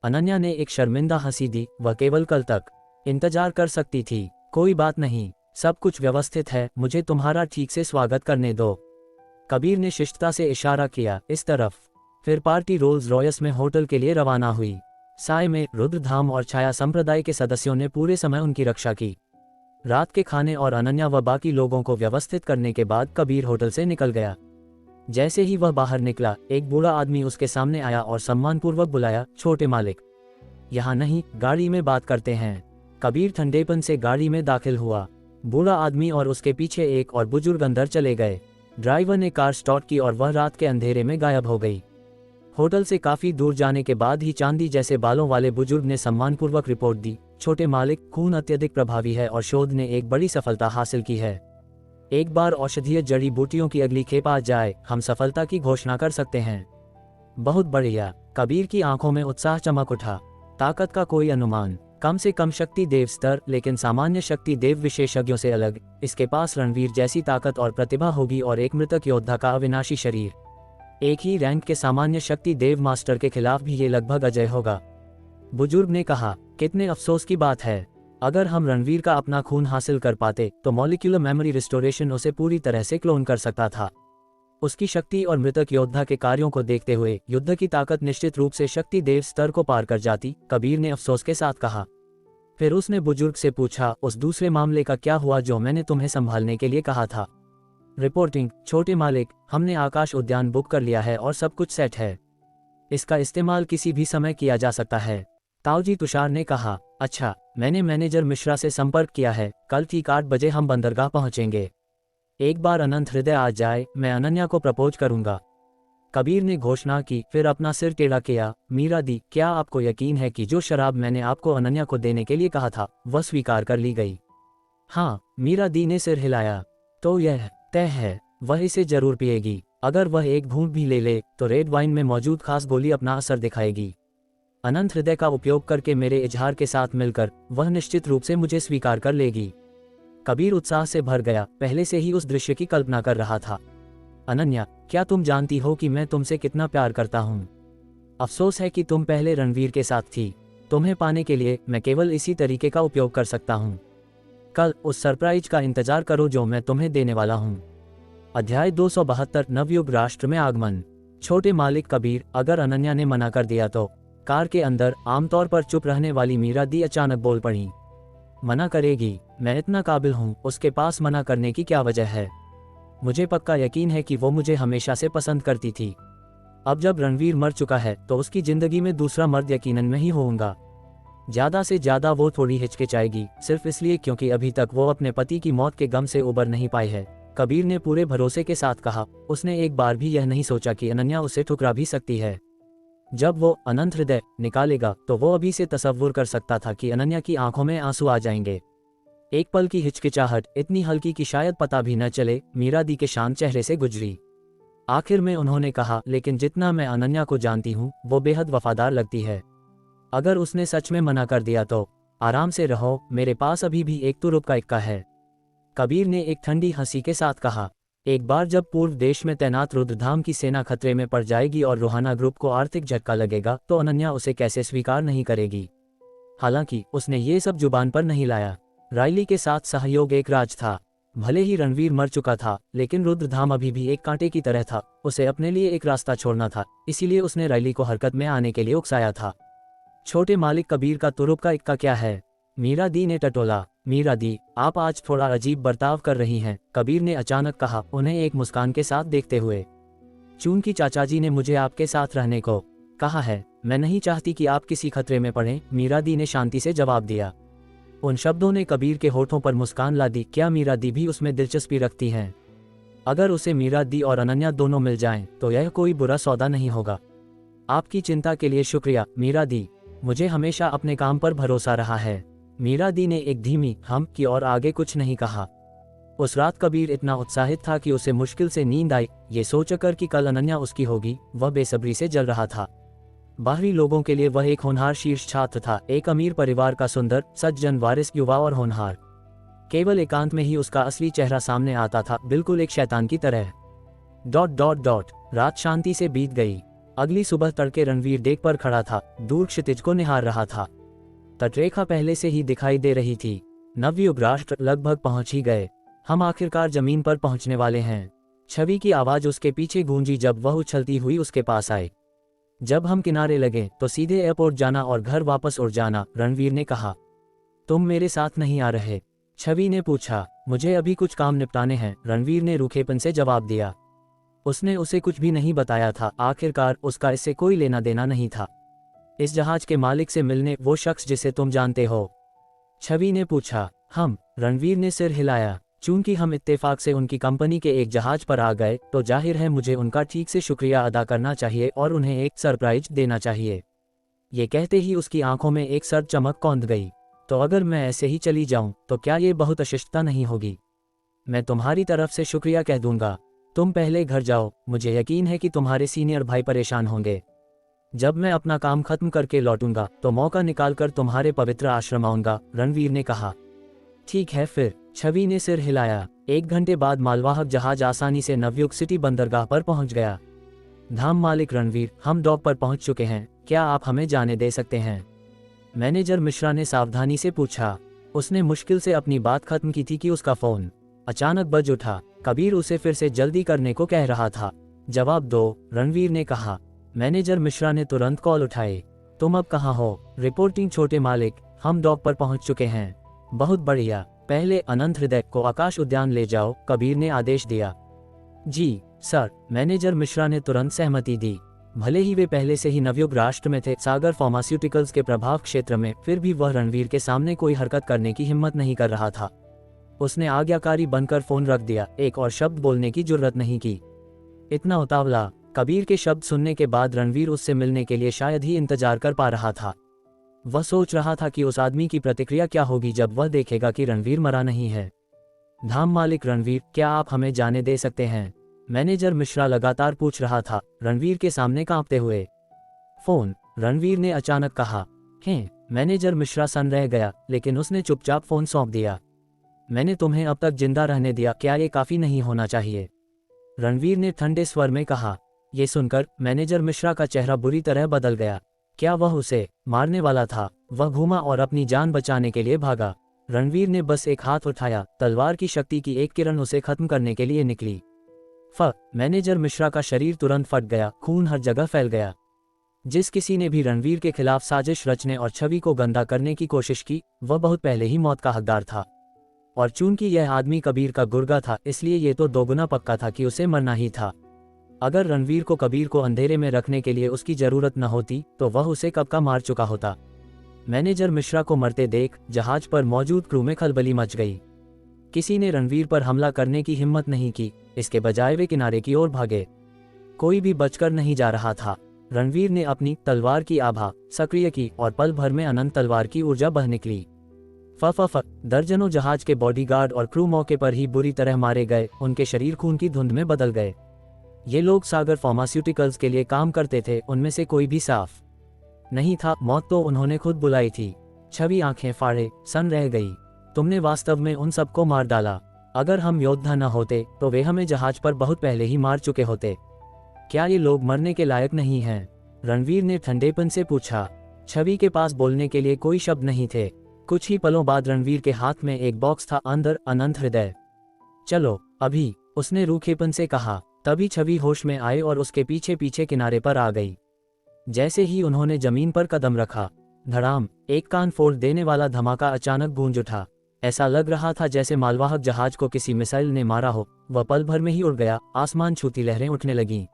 अनन्या ने एक शर्मिंदा हंसी दी। वह केवल कल तक इंतजार कर सकती थी। कोई बात नहीं, सब कुछ व्यवस्थित है, मुझे तुम्हारा ठीक से स्वागत करने दो। कबीर ने शिष्टता से इशारा किया, इस तरफ। फिर पार्टी रोल्स रॉयस में होटल के लिए रवाना हुई। साय में रुद्रधाम और छाया संप्रदाय के सदस्यों ने पूरे समय उनकी रक्षा की। रात के खाने और अनन्या व बाकी लोगों को व्यवस्थित करने के बाद कबीर होटल से निकल गया। जैसे ही वह बाहर निकला, एक बूढ़ा आदमी उसके सामने आया और सम्मानपूर्वक बुलाया, छोटे मालिक। यहाँ नहीं, गाड़ी में बात करते हैं। कबीर ठंडेपन से गाड़ी में दाखिल हुआ। बूढ़ा आदमी और उसके पीछे एक और बुजुर्ग अंदर चले गए। ड्राइवर ने कार स्टार्ट की और वह रात के अंधेरे में गायब हो गई। होटल से काफी दूर जाने के बाद ही चांदी जैसे बालों वाले बुजुर्ग ने सम्मानपूर्वक रिपोर्ट दी, छोटे मालिक, खून अत्यधिक प्रभावी है और शोध ने एक बड़ी सफलता हासिल की है। एक बार औषधीय जड़ी बूटियों की अगली खेप आ जाए, हम सफलता की घोषणा कर सकते हैं। बहुत बढ़िया। कबीर की आंखों में उत्साह चमक उठा। ताकत का कोई अनुमान? कम से कम शक्ति देव स्तर, लेकिन सामान्य शक्ति देव विशेषज्ञों से अलग। इसके पास रणवीर जैसी ताकत और प्रतिभा होगी और एक मृतक योद्धा का अविनाशी शरीर। एक ही रैंक के सामान्य शक्ति देव मास्टर के खिलाफ भी ये लगभग अजय होगा। बुजुर्ग ने कहा, कितने अफसोस की बात है। अगर हम रणवीर का अपना खून हासिल कर पाते तो मॉलिक्यूलर मेमोरी रिस्टोरेशन उसे पूरी तरह से क्लोन कर सकता था। उसकी शक्ति और मृतक योद्धा के कार्यों को देखते हुए युद्ध की ताकत निश्चित रूप से शक्ति देव स्तर को पार कर जाती, कबीर ने अफसोस के साथ कहा। फिर उसने बुजुर्ग से पूछा, उस दूसरे मामले का क्या हुआ जो मैंने तुम्हें संभालने के लिए कहा था? रिपोर्टिंग, छोटे मालिक, हमने आकाश उद्यान बुक कर लिया है और सब कुछ सेट है। इसका इस्तेमाल किसी भी समय किया जा सकता है। ताऊजी तुषार ने कहा, अच्छा, मैंने मैनेजर मिश्रा से संपर्क किया है, कल ठीक 8 बजे हम बंदरगाह पहुंचेंगे। एक बार अनंत हृदय आ जाए, मैं अनन्या को प्रपोज करूंगा। कबीर ने घोषणा की, फिर अपना सिर टेढ़ा किया। मीरा दी, क्या आपको यकीन है कि जो शराब मैंने आपको अनन्या को देने के लिए कहा था वह स्वीकार कर ली गई? हाँ, मीरा दी ने सिर हिलाया। तो यह तय है, वह इसे जरूर पिएगी। अगर वह एक घूंट भी ले ले तो रेड वाइन में मौजूद खास गोली अपना असर दिखाएगी। अनंत हृदय का उपयोग करके मेरे इजहार के साथ मिलकर वह निश्चित रूप से मुझे स्वीकार कर लेगी। कबीर उत्साह से भर गया, पहले से ही उस दृश्य की कल्पना कर रहा था। अनन्या, क्या तुम जानती हो कि मैं तुमसे कितना प्यार करता हूँ? अफसोस है कि तुम पहले रणवीर के साथ थी। तुम्हें पाने के लिए मैं केवल इसी तरीके का उपयोग कर सकता हूँ। कल उस सरप्राइज का इंतजार करो जो मैं तुम्हें देने वाला हूँ। अध्याय 272 नवयुग राष्ट्र में आगमन। छोटे मालिक कबीर, अगर अनन्या ने मना कर दिया तो? कार के अंदर आमतौर पर चुप रहने वाली मीरा दी अचानक बोल पड़ी। मना करेगी? मैं इतना काबिल हूँ, उसके पास मना करने की क्या वजह है? मुझे पक्का यकीन है कि वो मुझे हमेशा से पसंद करती थी। अब जब रणवीर मर चुका है तो उसकी जिंदगी में दूसरा मर्द यकीनन मैं ही होऊंगा। ज्यादा से ज्यादा वो थोड़ी हिचकिचाएगी, सिर्फ इसलिए क्योंकि अभी तक वो अपने पति की मौत के गम से उबर नहीं पाई है। कबीर ने पूरे भरोसे के साथ कहा। उसने एक बार भी यह नहीं सोचा कि अनन्या उसे ठुकरा भी सकती है। जब वो अनंत हृदय निकालेगा तो वो अभी से तसव्वुर कर सकता था कि अनन्या की आंखों में आंसू आ जाएंगे। एक पल की हिचकिचाहट इतनी हल्की कि शायद पता भी न चले मीरा दी के शांत चेहरे से गुजरी। आखिर में उन्होंने कहा, लेकिन जितना मैं अनन्या को जानती हूँ वो बेहद वफादार लगती है। अगर उसने सच में मना कर दिया तो आराम से रहो, मेरे पास अभी भी एक तुरुप का इक्का है। कबीर ने एक ठंडी हंसी के साथ कहा। एक बार जब पूर्व देश में तैनात रुद्रधाम की सेना खतरे में पड़ जाएगी और रोहाना ग्रुप को आर्थिक झटका लगेगा तो अनन्या उसे कैसे स्वीकार नहीं करेगी। हालांकि उसने ये सब जुबान पर नहीं लाया। रायली के साथ सहयोग एक राज था। भले ही रणवीर मर चुका था, लेकिन रुद्रधाम अभी भी एक कांटे की तरह था। उसे अपने लिए एक रास्ता छोड़ना था, इसीलिए उसने रायली को हरकत में आने के लिए उकसाया था। छोटे मालिक कबीर का तुरुप का इक्का क्या है? मीरा दी ने टटोला। मीरा दी, आप आज थोड़ा अजीब बर्ताव कर रही हैं, कबीर ने अचानक कहा, उन्हें एक मुस्कान के साथ देखते हुए। चूंकि चाचा जी ने मुझे आपके साथ रहने को कहा है, मैं नहीं चाहती कि आप किसी खतरे में पड़ें, मीरा दी ने शांति से जवाब दिया। उन शब्दों ने कबीर के होठों पर मुस्कान ला दी। क्या मीरा दी भी उसमें दिलचस्पी रखती हैं? अगर उसे मीरा दी और अनन्या दोनों मिल जाएं, तो यह कोई बुरा सौदा नहीं होगा। आपकी चिंता के लिए शुक्रिया मीरा दी, मुझे हमेशा अपने काम पर भरोसा रहा है। मीरा दी ने एक धीमी हम की और आगे कुछ नहीं कहा। उस रात कबीर इतना उत्साहित था कि उसे मुश्किल से नींद आई, ये सोचकर कि कल अनन्या उसकी होगी। वह बेसब्री से जल रहा था। बाहरी लोगों के लिए वह एक होनहार शीर्ष छात्र था, एक अमीर परिवार का सुंदर सज्जन वारिस युवा और होनहार। केवल एकांत में ही उसका असली चेहरा सामने आता था, बिल्कुल एक शैतान की तरह। ... रात शांति से बीत गई। अगली सुबह तड़के रणवीर डेक पर खड़ा था, दूर क्षितिज को निहार रहा था। तटरेखा पहले से ही दिखाई दे रही थी। नवयुग राष्ट्र लगभग पहुंच ही गए। हम आखिरकार जमीन पर पहुंचने वाले हैं। छवि की आवाज उसके पीछे गूंजी जब वह उछलती हुई उसके पास आए। जब हम किनारे लगे तो सीधे एयरपोर्ट जाना और घर वापस उड़ जाना, रणवीर ने कहा। तुम मेरे साथ नहीं आ रहे? छवि ने पूछा। मुझे अभी कुछ काम निपटाने हैं, रणवीर ने रूखेपन से जवाब दिया। उसने उसे कुछ भी नहीं बताया था। आखिरकार उसका इससे कोई लेना देना नहीं था। इस जहाज के मालिक से मिलने वो शख्स जिसे तुम जानते हो? छवि ने पूछा। हम? रणवीर ने सिर हिलाया। चूंकि हम इत्तेफाक से उनकी कंपनी के एक जहाज पर आ गए, तो जाहिर है मुझे उनका ठीक से शुक्रिया अदा करना चाहिए और उन्हें एक सरप्राइज देना चाहिए। ये कहते ही उसकी आंखों में एक सर्द चमक कौंध गई। तो अगर मैं ऐसे ही चली जाऊं, तो क्या ये बहुत अशिष्टता नहीं होगी? मैं तुम्हारी तरफ से शुक्रिया कह दूंगा। तुम पहले घर जाओ, मुझे यकीन है कि तुम्हारे सीनियर भाई परेशान होंगे। जब मैं अपना काम खत्म करके लौटूंगा, तो मौका निकालकर तुम्हारे पवित्र आश्रम आऊंगा, रणवीर ने कहा। ठीक है फिर, छवि ने सिर हिलाया। 1 घंटे बाद मालवाहक जहाज आसानी से नवयुग सिटी बंदरगाह पर पहुंच गया। धाम मालिक रणवीर, हम डॉक पर पहुंच चुके हैं, क्या आप हमें जाने दे सकते हैं? मैनेजर मिश्रा ने सावधानी से पूछा। उसने मुश्किल से अपनी बात खत्म की थी कि उसका फोन अचानक बज उठा। कबीर उसे फिर से जल्दी करने को कह रहा था। जवाब दो, रणवीर ने कहा। मैनेजर मिश्रा ने तुरंत कॉल उठाई। तुम अब कहाँ हो? रिपोर्टिंग छोटे मालिक, हम डॉक पर पहुंच चुके हैं। बहुत बढ़िया, पहले अनंत हृदय को आकाश उद्यान ले जाओ, कबीर ने आदेश दिया। जी सर, मैनेजर मिश्रा ने तुरंत सहमति दी। भले ही वे पहले से ही नवयुग राष्ट्र में थे, सागर फार्मास्यूटिकल्स के प्रभाव क्षेत्र में, फिर भी वह रणवीर के सामने कोई हरकत करने की हिम्मत नहीं कर रहा था। उसने आज्ञाकारी बनकर फोन रख दिया, एक और शब्द बोलने की जुर्रत नहीं की। इतना उतावला? कबीर के शब्द सुनने के बाद रणवीर उससे मिलने के लिए शायद ही इंतजार कर पा रहा था। वह सोच रहा था कि उस आदमी की प्रतिक्रिया क्या होगी जब वह देखेगा कि रणवीर मरा नहीं है। धाम मालिक रणवीर, क्या आप हमें जाने दे सकते हैं? मैनेजर मिश्रा लगातार पूछ रहा था, रणवीर के सामने कांपते हुए। फोन, रणवीर ने अचानक कहा। हैं? मैनेजर मिश्रा सन रह गया, लेकिन उसने चुपचाप फोन सौंप दिया। मैंने तुम्हें अब तक जिंदा रहने दिया, क्या ये काफी नहीं होना चाहिए? रणवीर ने ठंडे स्वर में कहा। ये सुनकर मैनेजर मिश्रा का चेहरा बुरी तरह बदल गया। क्या वह उसे मारने वाला था? वह घूमा और अपनी जान बचाने के लिए भागा। रणवीर ने बस एक हाथ उठाया, तलवार की शक्ति की एक किरण उसे खत्म करने के लिए निकली। मैनेजर मिश्रा का शरीर तुरंत फट गया, खून हर जगह फैल गया। जिस किसी ने भी रणवीर के खिलाफ साजिश रचने और छवि को गंदा करने की कोशिश की, वह बहुत पहले ही मौत का हकदार था। और चूंकि यह आदमी कबीर का गुर्गा था, इसलिए यह तो दोगुना पक्का था कि उसे मरना ही था। अगर रणवीर को कबीर को अंधेरे में रखने के लिए उसकी जरूरत न होती, तो वह उसे कब का मार चुका होता। मैनेजर मिश्रा को मरते देख जहाज पर मौजूद क्रू में खलबली मच गई। किसी ने रणवीर पर हमला करने की हिम्मत नहीं की, इसके बजाय वे किनारे की ओर भागे। कोई भी बचकर नहीं जा रहा था। रणवीर ने अपनी तलवार की आभा सक्रिय की और पल भर में अनंत तलवार की ऊर्जा बह निकली। दर्जनों जहाज के बॉडीगार्ड और क्रू मौके पर ही बुरी तरह मारे गए, उनके शरीर खून की धुंध में बदल गए। ये लोग सागर फार्मास्यूटिकल्स के लिए काम करते थे, उनमें से कोई भी साफ नहीं था। मौत तो उन्होंने खुद बुलाई थी। छवि आंखें फाड़े सन रह गई। तुमने वास्तव में उन सबको मार डाला। अगर हम योद्धा न होते, तो वे हमें जहाज पर बहुत पहले ही मार चुके होते। क्या ये लोग मरने के लायक नहीं हैं? रणवीर ने ठंडेपन से पूछा। छवि के पास बोलने के लिए कोई शब्द नहीं थे। कुछ ही पलों बाद रणवीर के हाथ में एक बॉक्स था, अंदर अनंत हृदय। चलो अभी, उसने रूखेपन से कहा। तभी छवि होश में आए और उसके पीछे पीछे किनारे पर आ गई। जैसे ही उन्होंने जमीन पर कदम रखा, धड़ाम, एक कान फोड़ देने वाला धमाका अचानक गूंज उठा। ऐसा लग रहा था जैसे मालवाहक जहाज को किसी मिसाइल ने मारा हो। वह पल भर में ही उड़ गया, आसमान छूती लहरें उठने लगीं।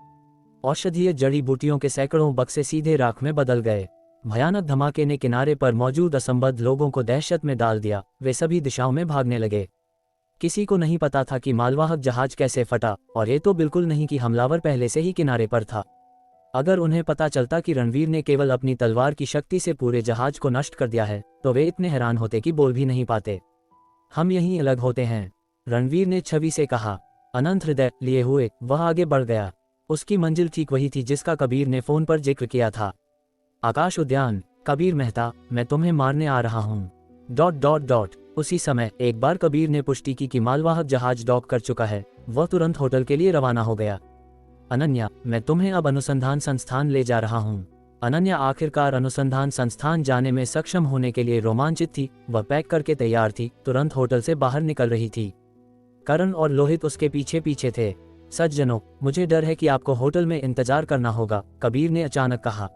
औषधीय जड़ी बूटियों के सैकड़ों बक्से सीधे राख में बदल गए। भयानक धमाके ने किनारे पर मौजूद असंबद्ध लोगों को दहशत में डाल दिया। वे सभी दिशाओं में भागने लगे। किसी को नहीं पता था कि मालवाहक जहाज कैसे फटा, और ये तो बिल्कुल नहीं कि हमलावर पहले से ही किनारे पर था। अगर उन्हें पता चलता कि रणवीर ने केवल अपनी तलवार की शक्ति से पूरे जहाज को नष्ट कर दिया है, तो वे इतने हैरान होते कि बोल भी नहीं पाते। हम यहीं अलग होते हैं, रणवीर ने छवि से कहा। अनंत हृदय लिए हुए वह आगे बढ़ गया। उसकी मंजिल ठीक वही थी जिसका कबीर ने फोन पर जिक्र किया था। आकाश उद्यान। कबीर मेहता, मैं तुम्हें मारने आ रहा हूँ। उसी समय एक बार कबीर ने पुष्टि की कि मालवाहक जहाज डॉक कर चुका है। वह तुरंत होटल के लिए रवाना हो गया। अनन्या, मैं तुम्हें अब अनुसंधान संस्थान ले जा रहा हूँ। अनन्या आखिरकार अनुसंधान संस्थान जाने में सक्षम होने के लिए रोमांचित थी। वह पैक करके तैयार थी, तुरंत होटल से बाहर निकल रही थी। करण और लोहित उसके पीछे पीछे थे। सज्जनों, मुझे डर है कि आपको होटल में इंतजार करना होगा, कबीर ने अचानक कहा।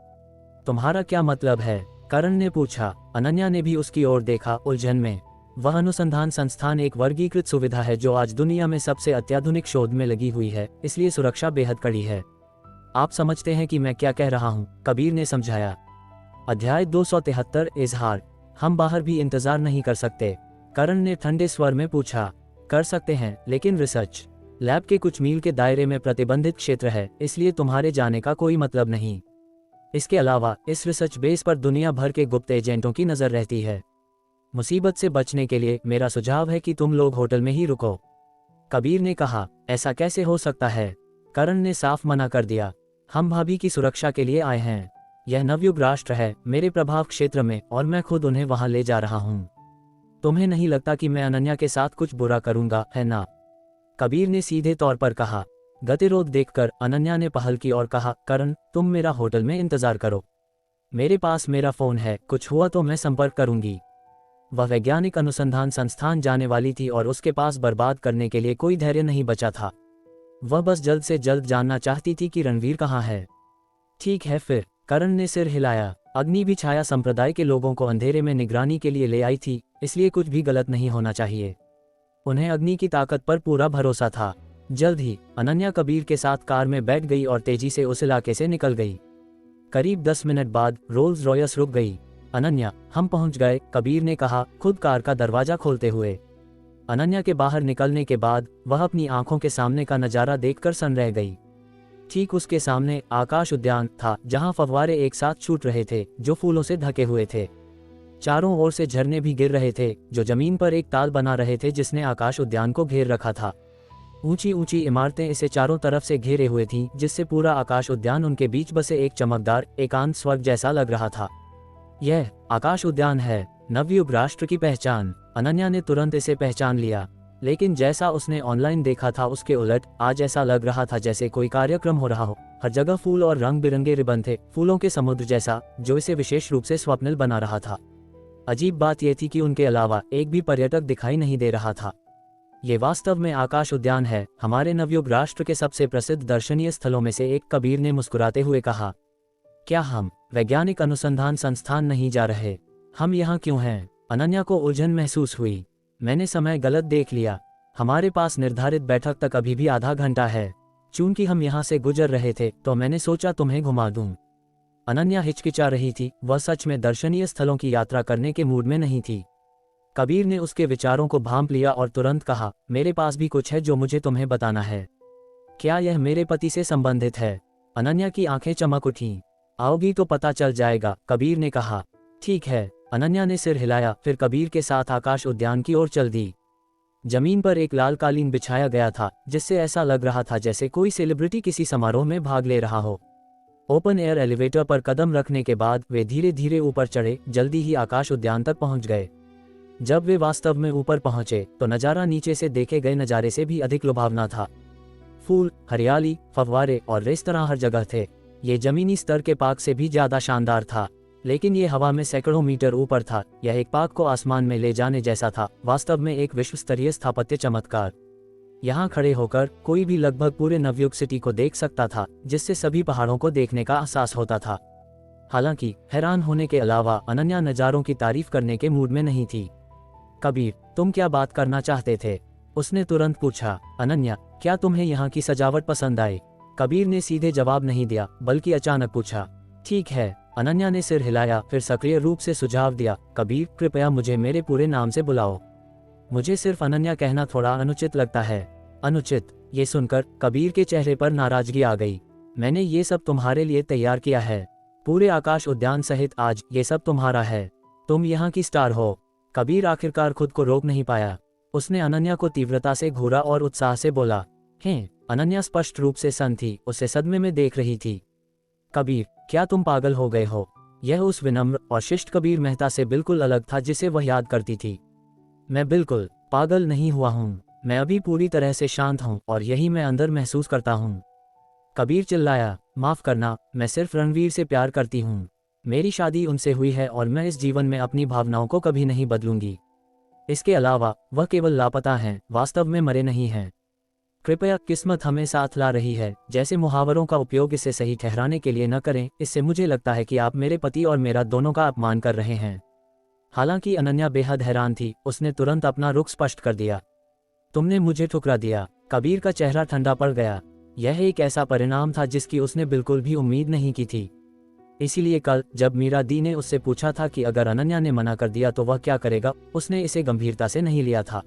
तुम्हारा क्या मतलब है? करण ने पूछा। अनन्या ने भी उसकी ओर देखा, उलझन में। वह अनुसंधान संस्थान एक वर्गीकृत सुविधा है जो आज दुनिया में सबसे अत्याधुनिक शोध में लगी हुई है, इसलिए सुरक्षा बेहद कड़ी है। आप समझते हैं कि मैं क्या कह रहा हूँ, कबीर ने समझाया। अध्याय 273 इजहार। हम बाहर भी इंतजार नहीं कर सकते? करण ने ठंडे स्वर में पूछा। कर सकते हैं, लेकिन रिसर्च लैब के कुछ मील के दायरे में प्रतिबंधित क्षेत्र है, इसलिए तुम्हारे जाने का कोई मतलब नहीं। इसके अलावा इस रिसर्च बेस पर दुनिया भर के गुप्त एजेंटों की नजर रहती है। मुसीबत से बचने के लिए मेरा सुझाव है कि तुम लोग होटल में ही रुको, कबीर ने कहा। ऐसा कैसे हो सकता है? करण ने साफ मना कर दिया। हम भाभी की सुरक्षा के लिए आए हैं। यह नवयुग राष्ट्र है मेरे प्रभाव क्षेत्र में, और मैं खुद उन्हें वहां ले जा रहा हूं। तुम्हें नहीं लगता कि मैं अनन्या के साथ कुछ बुरा करूंगा, है ना? कबीर ने सीधे तौर पर कहा। गतिरोध देखकर अनन्या ने पहल की और कहा, करण, तुम मेरा होटल में इंतजार करो। मेरे पास मेरा फोन है, कुछ हुआ तो मैं संपर्क करूंगी। वह वैज्ञानिक अनुसंधान संस्थान जाने वाली थी और उसके पास बर्बाद करने के लिए कोई धैर्य नहीं बचा था। वह बस जल्द से जल्द जानना चाहती थी कि रणवीर कहाँ है। ठीक है फिर, करण ने सिर हिलाया। अग्नि भी छाया संप्रदाय के लोगों को अंधेरे में निगरानी के लिए ले आई थी, इसलिए कुछ भी गलत नहीं होना चाहिए। उन्हें अग्नि की ताकत पर पूरा भरोसा था। जल्द ही अनन्या कबीर के साथ कार में बैठ गई और तेजी से उस इलाके से निकल गई। करीब 10 मिनट बाद रोल्स रॉयस रुक गई। अनन्या, हम पहुंच गए, कबीर ने कहा, खुद कार का दरवाजा खोलते हुए। अनन्या के बाहर निकलने के बाद वह अपनी आंखों के सामने का नजारा देखकर सन रह गई। ठीक उसके सामने आकाश उद्यान था, जहां फव्वारे एक साथ छूट रहे थे जो फूलों से ढके हुए थे। चारों ओर से झरने भी गिर रहे थे जो जमीन पर एक ताल बना रहे थे जिसने आकाश उद्यान को घेर रखा था। ऊंची ऊंची इमारतें इसे चारों तरफ से घेरे हुए थीं, जिससे पूरा आकाश उद्यान उनके बीच बसे एक चमकदार एकांत स्वर्ग जैसा लग रहा था। यह आकाश उद्यान है, नवयुग राष्ट्र की पहचान। अनन्या ने तुरंत इसे पहचान लिया, लेकिन जैसा उसने ऑनलाइन देखा था उसके उलट आज ऐसा लग रहा था जैसे कोई कार्यक्रम हो रहा हो। हर जगह फूल और रंग बिरंगे रिबन थे, फूलों के समुद्र जैसा, जो इसे विशेष रूप से स्वप्निल बना रहा था। अजीब बात यह थी कि उनके अलावा एक भी पर्यटक दिखाई नहीं दे रहा था। ये वास्तव में आकाश उद्यान है, हमारे नवयुग राष्ट्र के सबसे प्रसिद्ध दर्शनीय स्थलों में से एक, कबीर ने मुस्कुराते हुए कहा। क्या हम वैज्ञानिक अनुसंधान संस्थान नहीं जा रहे? हम यहाँ क्यों हैं? अनन्या को उलझन महसूस हुई। मैंने समय गलत देख लिया। हमारे पास निर्धारित बैठक तक अभी भी आधा घंटा है। चूंकि हम यहाँ से गुजर रहे थे तो मैंने सोचा तुम्हें घुमा दूं। अनन्या हिचकिचा रही थी, वह सच में दर्शनीय स्थलों की यात्रा करने के मूड में नहीं थी। कबीर ने उसके विचारों को भांप लिया और तुरंत कहा, मेरे पास भी कुछ है जो मुझे तुम्हें बताना है। क्या यह मेरे पति से संबंधित है? अनन्या की आंखें चमक उठीं। आओगी तो पता चल जाएगा, कबीर ने कहा। ठीक है, अनन्या ने सिर हिलाया, फिर कबीर के साथ आकाश उद्यान की ओर चल दी। जमीन पर एक लाल कालीन बिछाया गया था, जिससे ऐसा लग रहा था जैसे कोई सेलिब्रिटी किसी समारोह में भाग ले रहा हो। ओपन एयर एलिवेटर पर कदम रखने के बाद वे धीरे धीरे ऊपर चढ़े, जल्दी ही आकाश उद्यान तक पहुंच गए। जब वे वास्तव में ऊपर पहुंचे तो नज़ारा नीचे से देखे गए नज़ारे से भी अधिक लुभावना था। फूल, हरियाली, फव्वारे और रेस्तरां हर जगह थे। ये जमीनी स्तर के पार्क से भी ज्यादा शानदार था, लेकिन ये हवा में सैकड़ों मीटर ऊपर था। यह एक पार्क को आसमान में ले जाने जैसा था, वास्तव में एक विश्व स्तरीय स्थापत्य चमत्कार। यहाँ खड़े होकर कोई भी लगभग पूरे नवयुग सिटी को देख सकता था, जिससे सभी पहाड़ों को देखने का एहसास होता था। हालांकि हैरान होने के अलावा अनन्या नज़ारों की तारीफ करने के मूड में नहीं थी। कबीर, तुम क्या बात करना चाहते थे? उसने तुरंत पूछा। अनन्या, क्या तुम्हें यहाँ की सजावट पसंद आई? कबीर ने सीधे जवाब नहीं दिया, बल्कि अचानक पूछा। ठीक है, अनन्या ने सिर हिलाया, फिर सक्रिय रूप से सुझाव दिया। कबीर, कृपया मुझे मेरे पूरे नाम से बुलाओ। मुझे सिर्फ अनन्या कहना थोड़ा अनुचित लगता है। अनुचित? ये सुनकर कबीर के चेहरे पर नाराजगी आ गई। मैंने ये सब तुम्हारे लिए तैयार किया है। पूरे आकाश उद्यान सहित आज ये सब तुम्हारा है। तुम यहाँ की स्टार हो। कबीर आखिरकार खुद को रोक नहीं पाया। उसने अनन्या को तीव्रता से घूरा और उत्साह से बोला, हैं? अनन्या स्पष्ट रूप से सन्न थी, उसे सदमे में देख रही थी। कबीर, क्या तुम पागल हो गए हो? यह उस विनम्र और शिष्ट कबीर मेहता से बिल्कुल अलग था जिसे वह याद करती थी। मैं बिल्कुल पागल नहीं हुआ हूँ। मैं अभी पूरी तरह से शांत हूँ और यही मैं अंदर महसूस करता हूँ। कबीर चिल्लाया, माफ करना, मैं सिर्फ रणवीर से प्यार करती हूँ। मेरी शादी उनसे हुई है और मैं इस जीवन में अपनी भावनाओं को कभी नहीं बदलूंगी। इसके अलावा वह केवल लापता हैं, वास्तव में मरे नहीं हैं। कृपया, किस्मत हमें साथ ला रही है जैसे मुहावरों का उपयोग इसे सही ठहराने के लिए न करें। इससे मुझे लगता है कि आप मेरे पति और मेरा दोनों का अपमान कर रहे हैं। हालांकि अनन्या बेहद हैरान थी, उसने तुरंत अपना रुख स्पष्ट कर दिया। तुमने मुझे ठुकरा दिया। कबीर का चेहरा ठंडा पड़ गया। यह एक ऐसा परिणाम था जिसकी उसने बिल्कुल भी उम्मीद नहीं की थी। इसीलिए कल जब मीरा दी ने उससे पूछा था कि अगर अनन्या ने मना कर दिया तो वह क्या करेगा, उसने इसे गंभीरता से नहीं लिया था।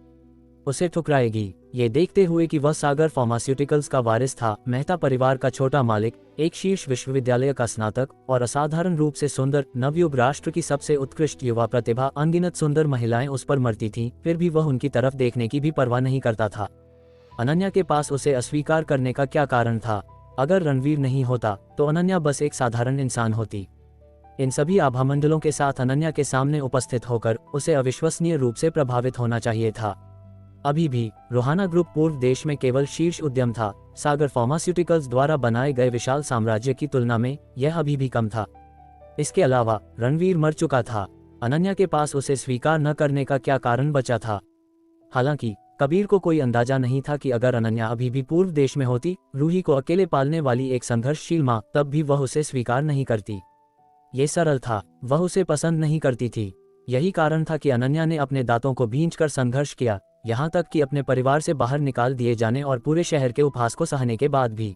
उसे ठुकराएगी, ये देखते हुए कि वह सागर फार्मास्यूटिकल्स का वारिस था, मेहता परिवार का छोटा मालिक, एक शीर्ष विश्वविद्यालय का स्नातक और असाधारण रूप से सुंदर, नवयुग राष्ट्र की सबसे उत्कृष्ट युवा प्रतिभा, अनगिनत सुंदर महिलाएं उस पर मरती थीं, फिर भी वह उनकी तरफ देखने की भी परवाह नहीं करता था। अनन्या के पास उसे अस्वीकार करने का क्या कारण था? अगर रणवीर नहीं होता तो अनन्या बस एक साधारण इंसान होती। इन सभी आभामंडलों के साथ अनन्या के सामने उपस्थित होकर उसे अविश्वसनीय रूप से प्रभावित होना चाहिए था। अभी भी रोहाना ग्रुप पूर्व देश में केवल शीर्ष उद्यम था। सागर फार्मास्यूटिकल्स द्वारा बनाए गए विशाल साम्राज्य की तुलना में यह अभी भी कम था। इसके अलावा रणवीर मर चुका था। अनन्या के पास उसे स्वीकार न करने का क्या कारण बचा था? हालांकि कबीर को कोई अंदाजा नहीं था कि अगर अनन्या अभी भी पूर्व देश में होती, रूही को अकेले पालने वाली एक संघर्षशील माँ, तब भी वह उसे स्वीकार नहीं करती। ये सरल था, वह उसे पसंद नहीं करती थी। यही कारण था कि अनन्या ने अपने दांतों को भींचकर संघर्ष किया, यहाँ तक कि अपने परिवार से बाहर निकाल दिए जाने और पूरे शहर के उपहास को सहने के बाद भी।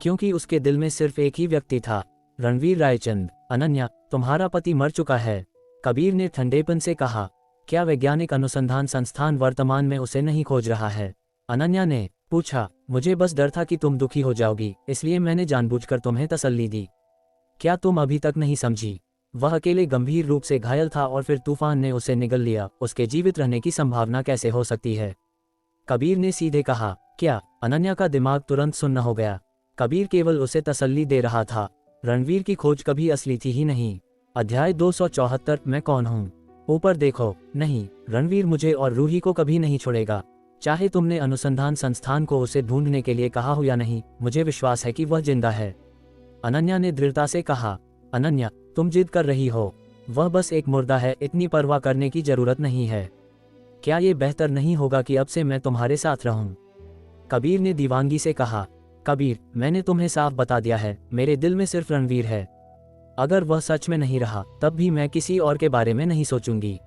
क्योंकि उसके दिल में सिर्फ एक ही व्यक्ति था, रणवीर रायचंद। अनन्या, तुम्हारा पति मर चुका है, कबीर ने ठंडेपन से कहा। क्या वैज्ञानिक अनुसंधान संस्थान वर्तमान में उसे नहीं खोज रहा है? अनन्या ने पूछा। मुझे बस डर था कि तुम दुखी हो जाओगी, इसलिए मैंने जानबूझकर तुम्हें तसल्ली दी। क्या तुम अभी तक नहीं समझी? वह अकेले गंभीर रूप से घायल था और फिर तूफान ने उसे निगल लिया। उसके जीवित रहने की संभावना कैसे हो सकती है? कबीर ने सीधे कहा। क्या? अनन्या का दिमाग तुरंत सुन्न हो गया। कबीर केवल उसे तसल्ली दे रहा था। रणवीर की खोज कभी असली थी ही नहीं। अध्याय 274, मैं कौन हूँ? ऊपर देखो। नहीं, रणवीर मुझे और रूही को कभी नहीं छोड़ेगा। चाहे तुमने अनुसंधान संस्थान को उसे ढूंढने के लिए कहा हो या नहीं, मुझे विश्वास है कि वह जिंदा है, अनन्या ने दृढ़ता से कहा। अनन्या, तुम जिद कर रही हो। वह बस एक मुर्दा है, इतनी परवाह करने की जरूरत नहीं है। क्या ये बेहतर नहीं होगा कि अब से मैं तुम्हारे साथ रहूं? कबीर ने दीवानगी से कहा। कबीर, मैंने तुम्हें साफ बता दिया है, मेरे दिल में सिर्फ रणवीर है। अगर वह सच में नहीं रहा, तब भी मैं किसी और के बारे में नहीं सोचूंगी।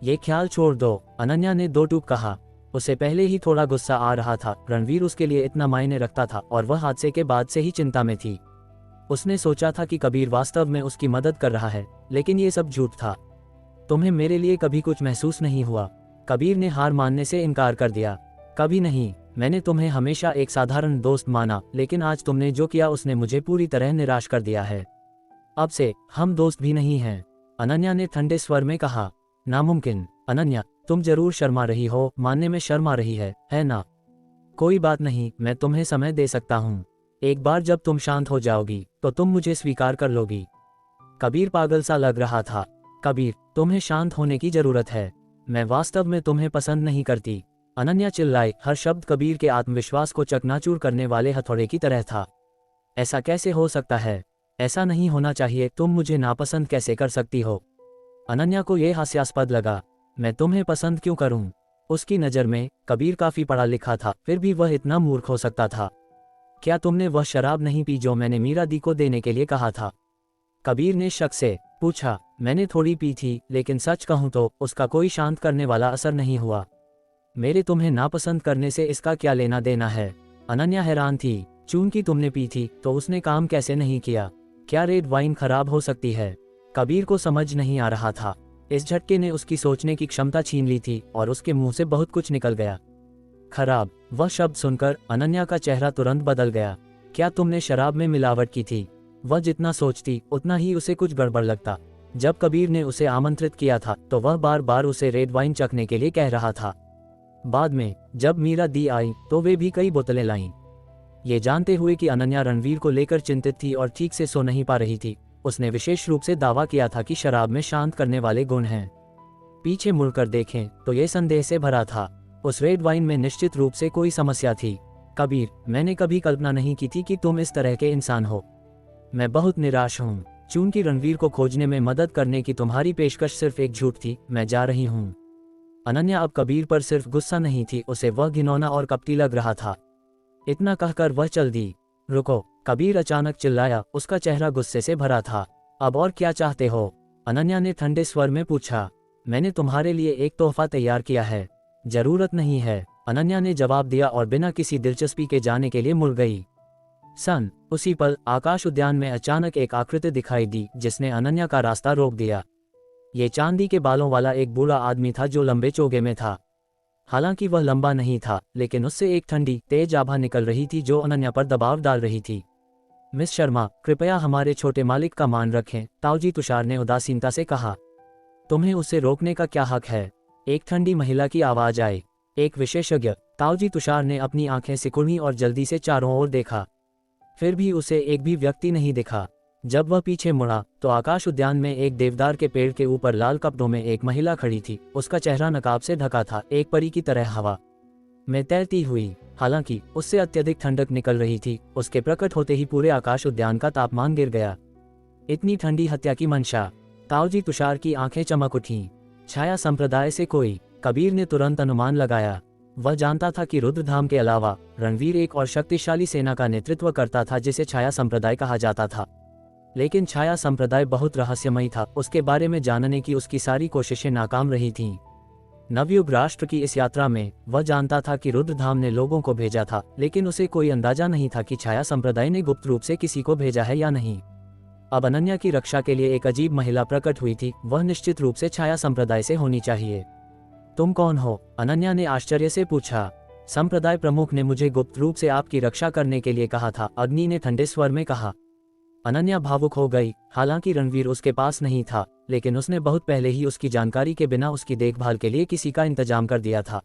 ये ख्याल छोड़ दो, अनन्या ने दो टूक कहा। उसे पहले ही थोड़ा गुस्सा आ रहा था। रणवीर उसके लिए इतना मायने रखता था और वह हादसे के बाद से ही चिंता में थी। उसने सोचा था कि कबीर वास्तव में उसकी मदद कर रहा है, लेकिन ये सब झूठ था। तुम्हें मेरे लिए कभी कुछ महसूस नहीं हुआ? कबीर ने हार मानने से इनकार कर दिया। कभी नहीं, मैंने तुम्हें हमेशा एक साधारण दोस्त माना, लेकिन आज तुमने जो किया उसने मुझे पूरी तरह निराश कर दिया है। अब से हम दोस्त भी नहीं हैं, अनन्या ने ठंडे स्वर में कहा। नामुमकिन। अनन्या, तुम जरूर शर्मा रही हो, मानने में शर्मा रही है ना? कोई बात नहीं, मैं तुम्हें समय दे सकता हूँ। एक बार जब तुम शांत हो जाओगी तो तुम मुझे स्वीकार कर लोगी। कबीर पागल सा लग रहा था। कबीर, तुम्हें शांत होने की जरूरत है। मैं वास्तव में तुम्हें पसंद नहीं करती, अनन्या चिल्लाई। हर शब्द कबीर के आत्मविश्वास को चकनाचूर करने वाले हथौड़े की तरह था। ऐसा कैसे हो सकता है? ऐसा नहीं होना चाहिए। तुम मुझे नापसंद कैसे कर सकती हो? अनन्या को यह हास्यास्पद लगा। मैं तुम्हें पसंद क्यों करूं? उसकी नज़र में कबीर काफी पढ़ा लिखा था, फिर भी वह इतना मूर्ख हो सकता था। क्या तुमने वह शराब नहीं पी जो मैंने मीरा दी को देने के लिए कहा था? कबीर ने शक से पूछा। मैंने थोड़ी पी थी, लेकिन सच कहूं तो उसका कोई शांत करने वाला असर नहीं हुआ। मेरे तुम्हें नापसंद करने से इसका क्या लेना देना है? अनन्या हैरान थी। चूंकि तुमने पी थी तो उसने काम कैसे नहीं किया? क्या रेड वाइन खराब हो सकती है? कबीर को समझ नहीं आ रहा था। इस झटके ने उसकी सोचने की क्षमता छीन ली थी और उसके मुंह से बहुत कुछ निकल गया। खराब। वह शब्द सुनकर अनन्या का चेहरा तुरंत बदल गया। क्या तुमने शराब में मिलावट की थी? वह जितना सोचती उतना ही उसे कुछ गड़बड़ लगता। जब कबीर ने उसे आमंत्रित किया था तो वह बार बार उसे रेड वाइन चखने के लिए कह रहा था। बाद में जब मीरा दी आई तो वे भी कई बोतलें लाईं। ये जानते हुए कि अनन्या रणवीर को लेकर चिंतित थी और ठीक से सो नहीं पा रही थी, उसने विशेष रूप से दावा किया था कि शराब में शांत करने वाले गुण हैं। पीछे मुड़कर देखें तो ये संदेह से भरा था। उस रेड वाइन में निश्चित रूप से कोई समस्या थी। कबीर, मैंने कभी कल्पना नहीं की थी कि तुम इस तरह के इंसान हो। मैं बहुत निराश हूँ। चूंकि रणवीर को खोजने में मदद करने की तुम्हारी पेशकश सिर्फ एक झूठ थी, मैं जा रही हूँ। अनन्या अब कबीर पर सिर्फ गुस्सा नहीं थी, उसे वह घिनौना और कपटी लग रहा था। इतना कहकर वह चल दी। रुको, कबीर अचानक चिल्लाया, उसका चेहरा गुस्से से भरा था। अब और क्या चाहते हो? अनन्या ने ठंडे स्वर में पूछा। मैंने तुम्हारे लिए एक तोहफा तैयार किया है। जरूरत नहीं है, अनन्या ने जवाब दिया और बिना किसी दिलचस्पी के जाने के लिए मुड़ गई। उसी पल आकाश उद्यान में अचानक एक आकृति दिखाई दी जिसने अनन्या का रास्ता रोक दिया। ये चांदी के बालों वाला एक बूढ़ा आदमी था जो लंबे चोगे में था। हालांकि वह लंबा नहीं था, लेकिन उससे एक ठंडी तेज आभा निकल रही थी जो अनन्या पर दबाव डाल रही थी। मिस शर्मा, कृपया हमारे छोटे मालिक का मान रखें, ताऊजी तुषार ने उदासीनता से कहा। तुम्हें उसे रोकने का क्या हक है? एक ठंडी महिला की आवाज आई। एक विशेषज्ञ। ताऊजी तुषार ने अपनी आंखें सिकुड़ी और जल्दी से चारों ओर देखा। फिर भी उसे एक भी व्यक्ति नहीं दिखा। जब वह पीछे मुड़ा तो आकाश उद्यान में एक देवदार के पेड़ के ऊपर लाल कपड़ों में एक महिला खड़ी थी। उसका चेहरा नकाब से ढका था, एक परी की तरह हवा में तैरती हुई। हालांकि उससे अत्यधिक ठंडक निकल रही थी। उसके प्रकट होते ही पूरे आकाश उद्यान का तापमान गिर गया। इतनी ठंडी हत्या की मंशा। ताऊजी तुषार की आंखें चमक उठीं। छाया संप्रदाय से कोई? कबीर ने तुरंत अनुमान लगाया। वह जानता था कि रुद्रधाम के अलावा रणवीर एक और शक्तिशाली सेना का नेतृत्व करता था जिसे छाया संप्रदाय कहा जाता था। लेकिन छाया संप्रदाय बहुत रहस्यमयी था। उसके बारे में जानने की उसकी सारी कोशिशें नाकाम रही थीं। नवयुग राष्ट्र की इस यात्रा में वह जानता था कि रुद्रधाम ने लोगों को भेजा था, लेकिन उसे कोई अंदाजा नहीं था कि छाया संप्रदाय ने गुप्त रूप से किसी को भेजा है या नहीं। अब अनन्या की रक्षा के लिए एक अजीब महिला प्रकट हुई थी। वह निश्चित रूप से छाया संप्रदाय से होनी चाहिए। तुम कौन हो? अनन्या ने आश्चर्य से पूछा। संप्रदाय प्रमुख ने मुझे गुप्त रूप से आपकी रक्षा करने के लिए कहा था, अग्नि ने ठंडे स्वर में कहा। अनन्या भावुक हो गई। हालांकि रणवीर उसके पास नहीं था, लेकिन उसने बहुत पहले ही उसकी जानकारी के बिना उसकी देखभाल के लिए किसी का इंतजाम कर दिया था।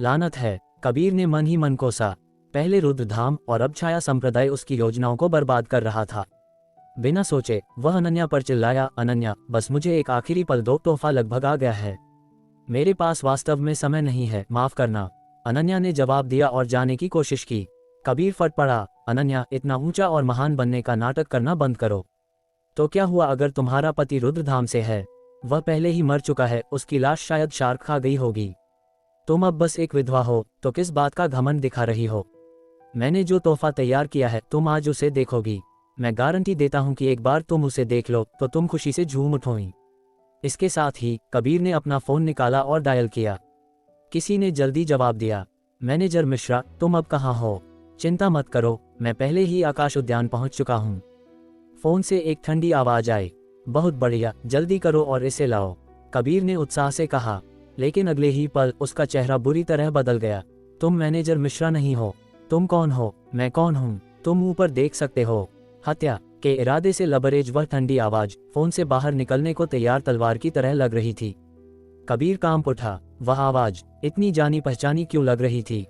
लानत है, कबीर ने मन ही मन कोसा। पहले रुद्रधाम और अब छाया संप्रदाय उसकी योजनाओं को बर्बाद कर रहा था। बिना सोचे वह अनन्या पर चिल्लाया, अनन्या, बस मुझे एक आखिरी पल दो, तोहफा लगभग आ गया है। मेरे पास वास्तव में समय नहीं है, माफ करना, अनन्या ने जवाब दिया और जाने की कोशिश की। कबीर फट पड़ा। अनन्या, इतना ऊंचा और महान बनने का नाटक करना बंद करो। तो क्या हुआ अगर तुम्हारा पति रुद्रधाम से है? वह पहले ही मर चुका है, उसकी लाश शायद शार्क खा गई होगी। तुम अब बस एक विधवा हो तो किस बात का घमंड दिखा रही हो? मैंने जो तोहफा तैयार किया है तुम आज उसे देखोगी। मैं गारंटी देता हूं कि एक बार तुम उसे देख लो तो तुम खुशी से झूम उठोगी। इसके साथ ही कबीर ने अपना फोन निकाला और डायल किया। किसी ने जल्दी जवाब दिया, मैनेजर मिश्रा, तुम अब कहाँ हो? चिंता मत करो, मैं पहले ही आकाश उद्यान पहुंच चुका हूं। फोन से एक ठंडी आवाज आई। बहुत बढ़िया, जल्दी करो और इसे लाओ, कबीर ने उत्साह से कहा। लेकिन अगले ही पल उसका चेहरा बुरी तरह बदल गया। तुम मैनेजर मिश्रा नहीं हो। तुम कौन हो? मैं कौन हूँ? तुम ऊपर देख सकते हो। हत्या के इरादे से लबरेज वह ठंडी आवाज फोन से बाहर निकलने को तैयार तलवार की तरह लग रही थी। कबीर कांप उठा। वह आवाज इतनी जानी पहचानी क्यों लग रही थी?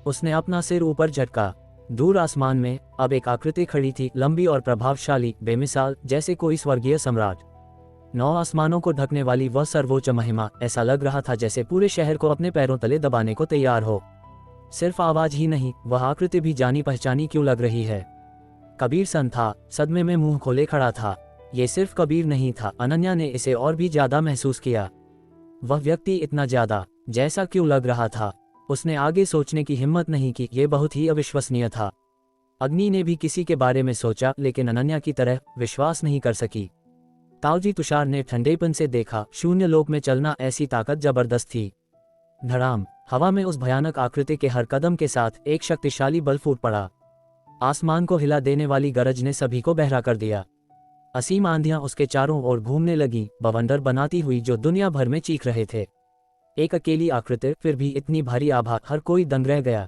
उसने अपना सिर ऊपर झटका। दूर आसमान में अब एक आकृति खड़ी थी, लंबी और प्रभावशाली, बेमिसाल, जैसे कोई स्वर्गीय सम्राट। 9 आसमानों को ढकने वाली वह सर्वोच्च महिमा, ऐसा लग रहा था जैसे पूरे शहर को अपने पैरों तले दबाने को तैयार हो। सिर्फ आवाज ही नहीं, वह आकृति भी जानी पहचानी क्यों लग रही है? कबीर था, सदमे में मुंह खोले खड़ा था। ये सिर्फ कबीर नहीं था, अनन्या ने इसे और भी ज्यादा महसूस किया। वह व्यक्ति इतना ज्यादा जैसा क्यों लग रहा था? उसने आगे सोचने की हिम्मत नहीं की। ये बहुत ही अविश्वसनीय था। अग्नि ने भी किसी के बारे में सोचा, लेकिन अनन्या की तरह विश्वास नहीं कर सकी। ताऊजी तुषार ने ठंडेपन से देखा। शून्य लोक में चलना, ऐसी ताकत जबरदस्त थी। धड़ाम, हवा में उस भयानक आकृति के हर कदम के साथ एक शक्तिशाली बल फूट पड़ा। आसमान को हिला देने वाली गरज ने सभी को बहरा कर दिया। असीम आंधियां उसके चारों ओर घूमने लगी, बवंडर बनाती हुई जो दुनिया भर में चीख रहे थे। एक अकेली आकृति, फिर भी इतनी भारी आभा, हर कोई दंग रह गया।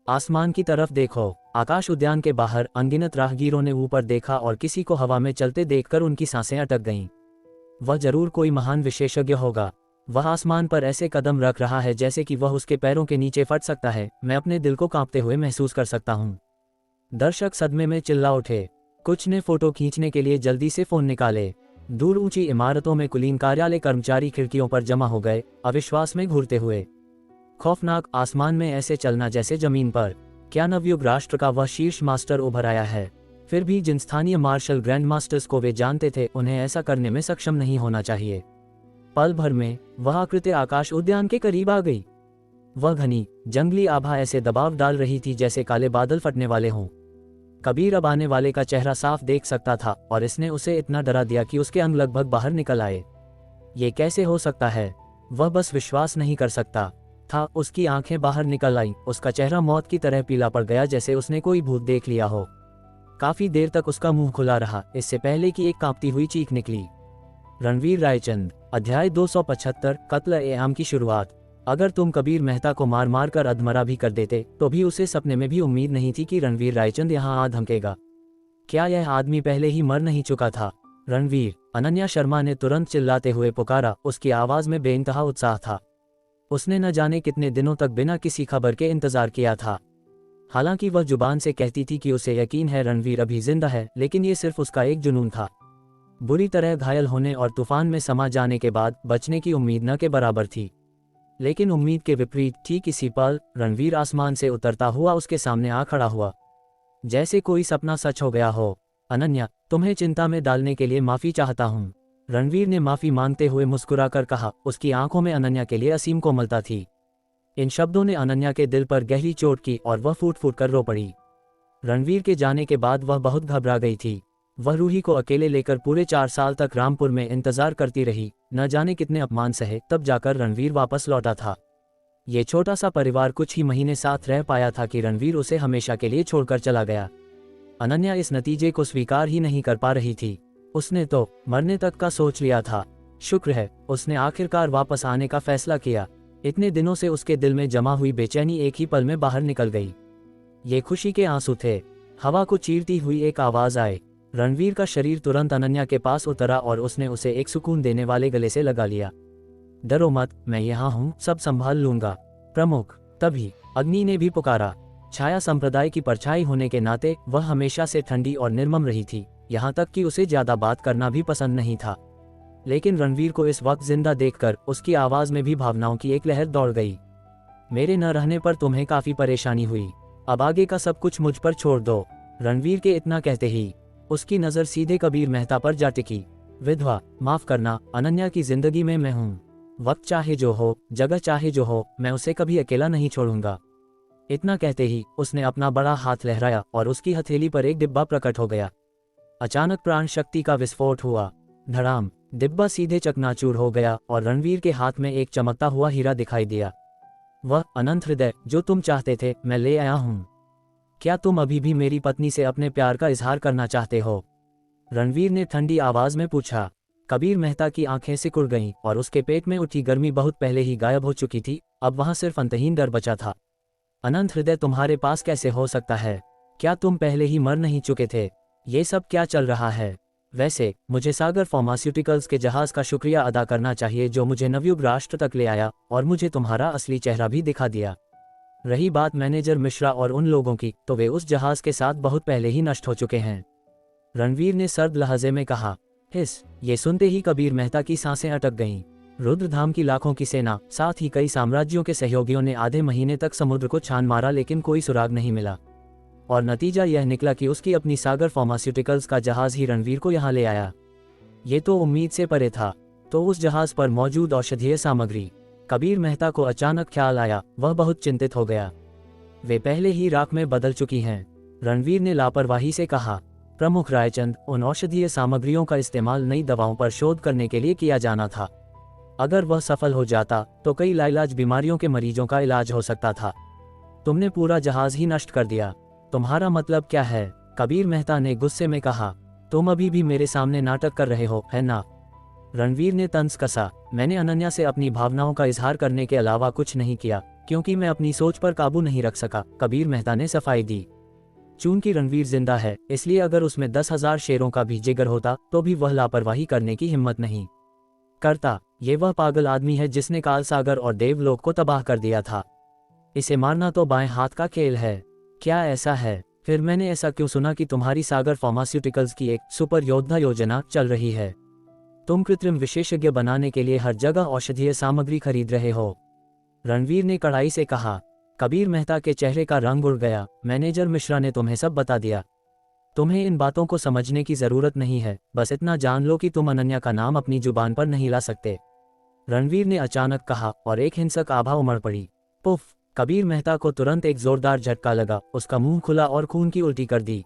आसमान की तरफ देखो। आकाश उद्यान के बाहर अनगिनत राहगीरों ने ऊपर देखा और किसी को हवा में चलते देखकर उनकी सांसें अटक गईं। वह जरूर कोई महान विशेषज्ञ होगा। वह आसमान पर ऐसे कदम रख रहा है जैसे कि वह उसके पैरों के नीचे फट सकता है। मैं अपने दिल को कांपते हुए महसूस कर सकता हूँ। दर्शक सदमे में चिल्ला उठे। कुछ ने फोटो खींचने के लिए जल्दी से फोन निकाले। दूर ऊंची इमारतों में कुलीन कार्यालय कर्मचारी खिड़कियों पर जमा हो गए, अविश्वास में घूरते हुए। खौफनाक, आसमान में ऐसे चलना जैसे जमीन पर। क्या नवयुग राष्ट्र का वह शीर्ष मास्टर उभर आया है? फिर भी जिन स्थानीय मार्शल ग्रैंड मास्टर्स को वे जानते थे, उन्हें ऐसा करने में सक्षम नहीं होना चाहिए। पल भर में वह आकृति आकाश उद्यान के करीब आ गई। वह घनी जंगली आभा ऐसे दबाव डाल रही थी जैसे काले बादल फटने वाले हों। कबीर अब आने वाले का चेहरा साफ देख सकता था और इसने उसे इतना डरा दिया कि उसके अंग लगभग बाहर निकल आए। ये कैसे हो सकता है? वह बस विश्वास नहीं कर सकता था। उसकी आंखें बाहर निकल आईं, उसका चेहरा मौत की तरह पीला पड़ गया, जैसे उसने कोई भूत देख लिया हो। काफी देर तक उसका मुंह खुला रहा, इससे पहले कि एक कांपती हुई चीख निकली। रणवीर रायचंद, अध्याय 275, कत्ल-ए-आम की शुरुआत। अगर तुम कबीर मेहता को मार मार कर अधमरा भी कर देते, तो भी उसे सपने में भी उम्मीद नहीं थी कि रणवीर रायचंद यहाँ आ धमकेगा। क्या यह आदमी पहले ही मर नहीं चुका था? रणवीर, अनन्या शर्मा ने तुरंत चिल्लाते हुए पुकारा। उसकी आवाज में बेइंतहा उत्साह था। उसने न जाने कितने दिनों तक बिना किसी खबर के इंतजार किया था। हालांकि वह जुबान से कहती थी कि उसे यकीन है रणवीर अभी जिंदा है, लेकिन ये सिर्फ उसका एक जुनून था। बुरी तरह घायल होने और तूफान में समा जाने के बाद बचने की उम्मीद न के बराबर थी। लेकिन उम्मीद के विपरीत ठीक इसी पल रणवीर आसमान से उतरता हुआ उसके सामने आ खड़ा हुआ, जैसे कोई सपना सच हो गया हो। अनन्या, तुम्हें चिंता में डालने के लिए माफी चाहता हूँ, रणवीर ने माफी मांगते हुए मुस्कुराकर कहा। उसकी आंखों में अनन्या के लिए असीम कोमलता थी। इन शब्दों ने अनन्या के दिल पर गहरी चोट की और वह फूट फूट कर रो पड़ी। रणवीर के जाने के बाद वह बहुत घबरा गई थी। वह रूही को अकेले लेकर पूरे 4 साल तक रामपुर में इंतजार करती रही। न जाने कितने अपमान सहे, तब जाकर रणवीर वापस लौटा था। ये छोटा सा परिवार कुछ ही महीने साथ रह पाया था कि रणवीर उसे हमेशा के लिए छोड़कर चला गया। अनन्या इस नतीजे को स्वीकार ही नहीं कर पा रही थी। उसने तो मरने तक का सोच लिया था। शुक्र है उसने आखिरकार वापस आने का फैसला किया। इतने दिनों से उसके दिल में जमा हुई बेचैनी एक ही पल में बाहर निकल गई। ये खुशी के आंसू थे। हवा को चीरती हुई एक आवाज आए। रणवीर का शरीर तुरंत अनन्या के पास उतरा और उसने उसे एक सुकून देने वाले गले से लगा लिया। डरो मत, मैं यहाँ हूँ, सब संभाल लूंगा। प्रमुख, तभी अग्नि ने भी पुकारा। छाया संप्रदाय की परछाई होने के नाते वह हमेशा से ठंडी और निर्मम रही थी, यहाँ तक कि उसे ज्यादा बात करना भी पसंद नहीं था। लेकिन रणवीर को इस वक्त जिंदा देखकर उसकी आवाज में भी भावनाओं की एक लहर दौड़ गई। मेरे न रहने पर तुम्हें काफी परेशानी हुई, अब आगे का सब कुछ मुझ पर छोड़ दो। रणवीर के इतना कहते ही उसकी नजर सीधे कबीर मेहता पर जा टिकी। विधवा, माफ करना, अनन्या की जिंदगी में मैं हूँ। वक्त चाहे जो हो, जगह चाहे जो हो, मैं उसे कभी अकेला नहीं छोड़ूंगा। इतना कहते ही उसने अपना बड़ा हाथ लहराया और उसकी हथेली पर एक डिब्बा प्रकट हो गया। अचानक प्राण शक्ति का विस्फोट हुआ। धड़ाम, डिब्बा सीधे चकनाचूर हो गया और रणवीर के हाथ में एक चमकता हुआ हीरा दिखाई दिया। वह अनंत हृदय जो तुम चाहते थे, मैं ले आया हूँ। क्या तुम अभी भी मेरी पत्नी से अपने प्यार का इजहार करना चाहते हो? रणवीर ने ठंडी आवाज में पूछा। कबीर मेहता की आंखें सिकुड़ गईं और उसके पेट में उठी गर्मी बहुत पहले ही गायब हो चुकी थी। अब वहां सिर्फ अंतहीन डर बचा था। अनंत हृदय तुम्हारे पास कैसे हो सकता है? क्या तुम पहले ही मर नहीं चुके थे? ये सब क्या चल रहा है? वैसे मुझे सागर फार्मास्यूटिकल्स के जहाज का शुक्रिया अदा करना चाहिए जो मुझे नवयुग राष्ट्र तक ले आया और मुझे तुम्हारा असली चेहरा भी दिखा दिया। रही बात मैनेजर मिश्रा और उन लोगों की, तो वे उस जहाज के साथ बहुत पहले ही नष्ट हो चुके हैं, रणवीर ने सर्द लहजे में कहा। हिस, ये सुनते ही कबीर मेहता की सांसें अटक गईं। रुद्रधाम की लाखों की सेना, साथ ही कई साम्राज्यों के सहयोगियों ने आधे महीने तक समुद्र को छान मारा, लेकिन कोई सुराग नहीं मिला। और नतीजा यह निकला कि उसकी अपनी सागर फार्मास्यूटिकल्स का जहाज ही रणवीर को यहाँ ले आया। ये तो उम्मीद से परे था। तो उस जहाज पर मौजूद औषधीय सामग्री? कबीर मेहता को अचानक ख्याल आया। वह बहुत चिंतित हो गया। वे पहले ही राख में बदल चुकी हैं, रणवीर ने लापरवाही से कहा। प्रमुख रायचंद, उन औषधीय सामग्रियों का इस्तेमाल नई दवाओं पर शोध करने के लिए किया जाना था। अगर वह सफल हो जाता तो कई लाइलाज बीमारियों के मरीजों का इलाज हो सकता था। तुमने पूरा जहाज ही नष्ट कर दिया। तुम्हारा मतलब क्या है? कबीर मेहता ने गुस्से में कहा। तुम अभी भी मेरे सामने नाटक कर रहे हो, है ना? रणवीर ने तंज कसा। मैंने अनन्या से अपनी भावनाओं का इजहार करने के अलावा कुछ नहीं किया, क्योंकि मैं अपनी सोच पर काबू नहीं रख सका, कबीर मेहता ने सफाई दी। चूंकि रणवीर जिंदा है, इसलिए अगर उसमें 10,000 शेरों का भी जिगर होता तो भी वह लापरवाही करने की हिम्मत नहीं करता। ये वह पागल आदमी है जिसने काल सागर और देवलोक को तबाह कर दिया था। इसे मारना तो बाएं हाथ का खेल है। क्या ऐसा है? फिर मैंने ऐसा क्यों सुना कि तुम्हारी सागर फार्मास्यूटिकल्स की एक सुपर योद्धा योजना चल रही है? तुम कृत्रिम विशेषज्ञ बनाने के लिए हर जगह औषधीय सामग्री खरीद रहे हो, रणवीर ने कड़ाई से कहा। कबीर मेहता के चेहरे का रंग उड़ गया। मैनेजर मिश्रा ने तुम्हें सब बता दिया। तुम्हें इन बातों को समझने की जरूरत नहीं है, बस इतना जान लो कि तुम अनन्या का नाम अपनी जुबान पर नहीं ला सकते, रणवीर ने अचानक कहा, और एक हिंसक आभा उमड़ पड़ी। पुफ! कबीर मेहता को तुरंत एक जोरदार झटका लगा। उसका मुंह खुला और खून की उल्टी कर दी।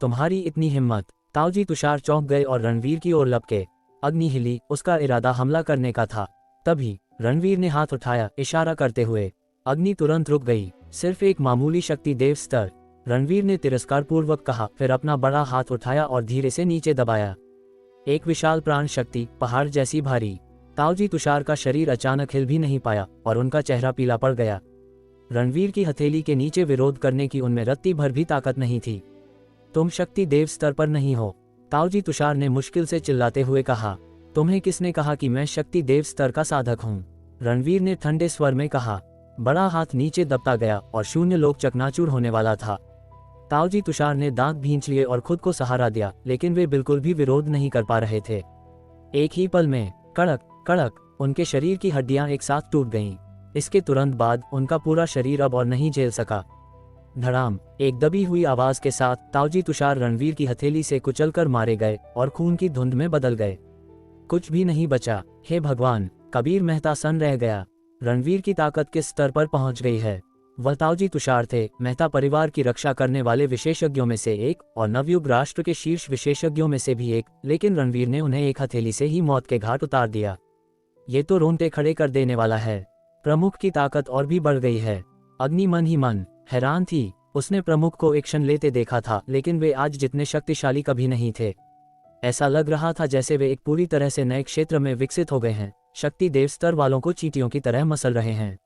तुम्हारी इतनी हिम्मत! ताऊजी तुषार चौंक गए और रणवीर की ओर लपके। अग्नि हिली। उसका इरादा हमला करने का था। तभी रणवीर ने हाथ उठाया, इशारा करते हुए। अग्नि तुरंत रुक गई। सिर्फ एक मामूली शक्ति देव स्तर, रणवीर ने तिरस्कारपूर्वक कहा, फिर अपना बड़ा हाथ उठाया और धीरे से नीचे दबाया। एक विशाल प्राण शक्ति, पहाड़ जैसी भारी। ताऊजी तुषार का शरीर अचानक हिल भी नहीं पाया और उनका चेहरा पीला पड़ गया। रणवीर की हथेली के नीचे विरोध करने की उनमें रत्ती भर भी ताकत नहीं थी। तुम शक्ति देव स्तर पर नहीं हो, ताऊजी तुषार ने मुश्किल से चिल्लाते हुए कहा। तुम्हें किसने कहा कि मैं शक्ति देव स्तर का साधक हूँ? रणवीर ने ठंडे स्वर में कहा। बड़ा हाथ नीचे दबता गया और शून्य लोक चकनाचूर होने वाला था। ताऊजी तुषार ने दांत भींच लिए और खुद को सहारा दिया, लेकिन वे बिल्कुल भी विरोध नहीं कर पा रहे थे। एक ही पल में कड़क कड़क उनके शरीर की हड्डियां एक साथ टूट गईं। इसके तुरंत बाद उनका पूरा शरीर अब और नहीं झेल सका। धड़ाम! एक दबी हुई आवाज के साथ ताऊजी तुषार रणवीर की हथेली से कुचलकर मारे गए और खून की धुंध में बदल गए। कुछ भी नहीं बचा। हे भगवान! कबीर मेहता सन्न रह गया। रणवीर की ताकत किस स्तर पर पहुंच गई है? वह ताऊजी तुषार थे, मेहता परिवार की रक्षा करने वाले विशेषज्ञों में से एक और नवयुग राष्ट्र के शीर्ष विशेषज्ञों में से भी एक, लेकिन रणवीर ने उन्हें एक हथेली से ही मौत के घाट उतार दिया। ये तो रोंगटे खड़े कर देने वाला है। प्रमुख की ताकत और भी बढ़ गई है। अग्नि मन ही मन हैरान थी। उसने प्रमुख को एक्शन लेते देखा था, लेकिन वे आज जितने शक्तिशाली कभी नहीं थे। ऐसा लग रहा था जैसे वे एक पूरी तरह से नए क्षेत्र में विकसित हो गए हैं, शक्ति देव स्तर वालों को चींटियों की तरह मसल रहे हैं।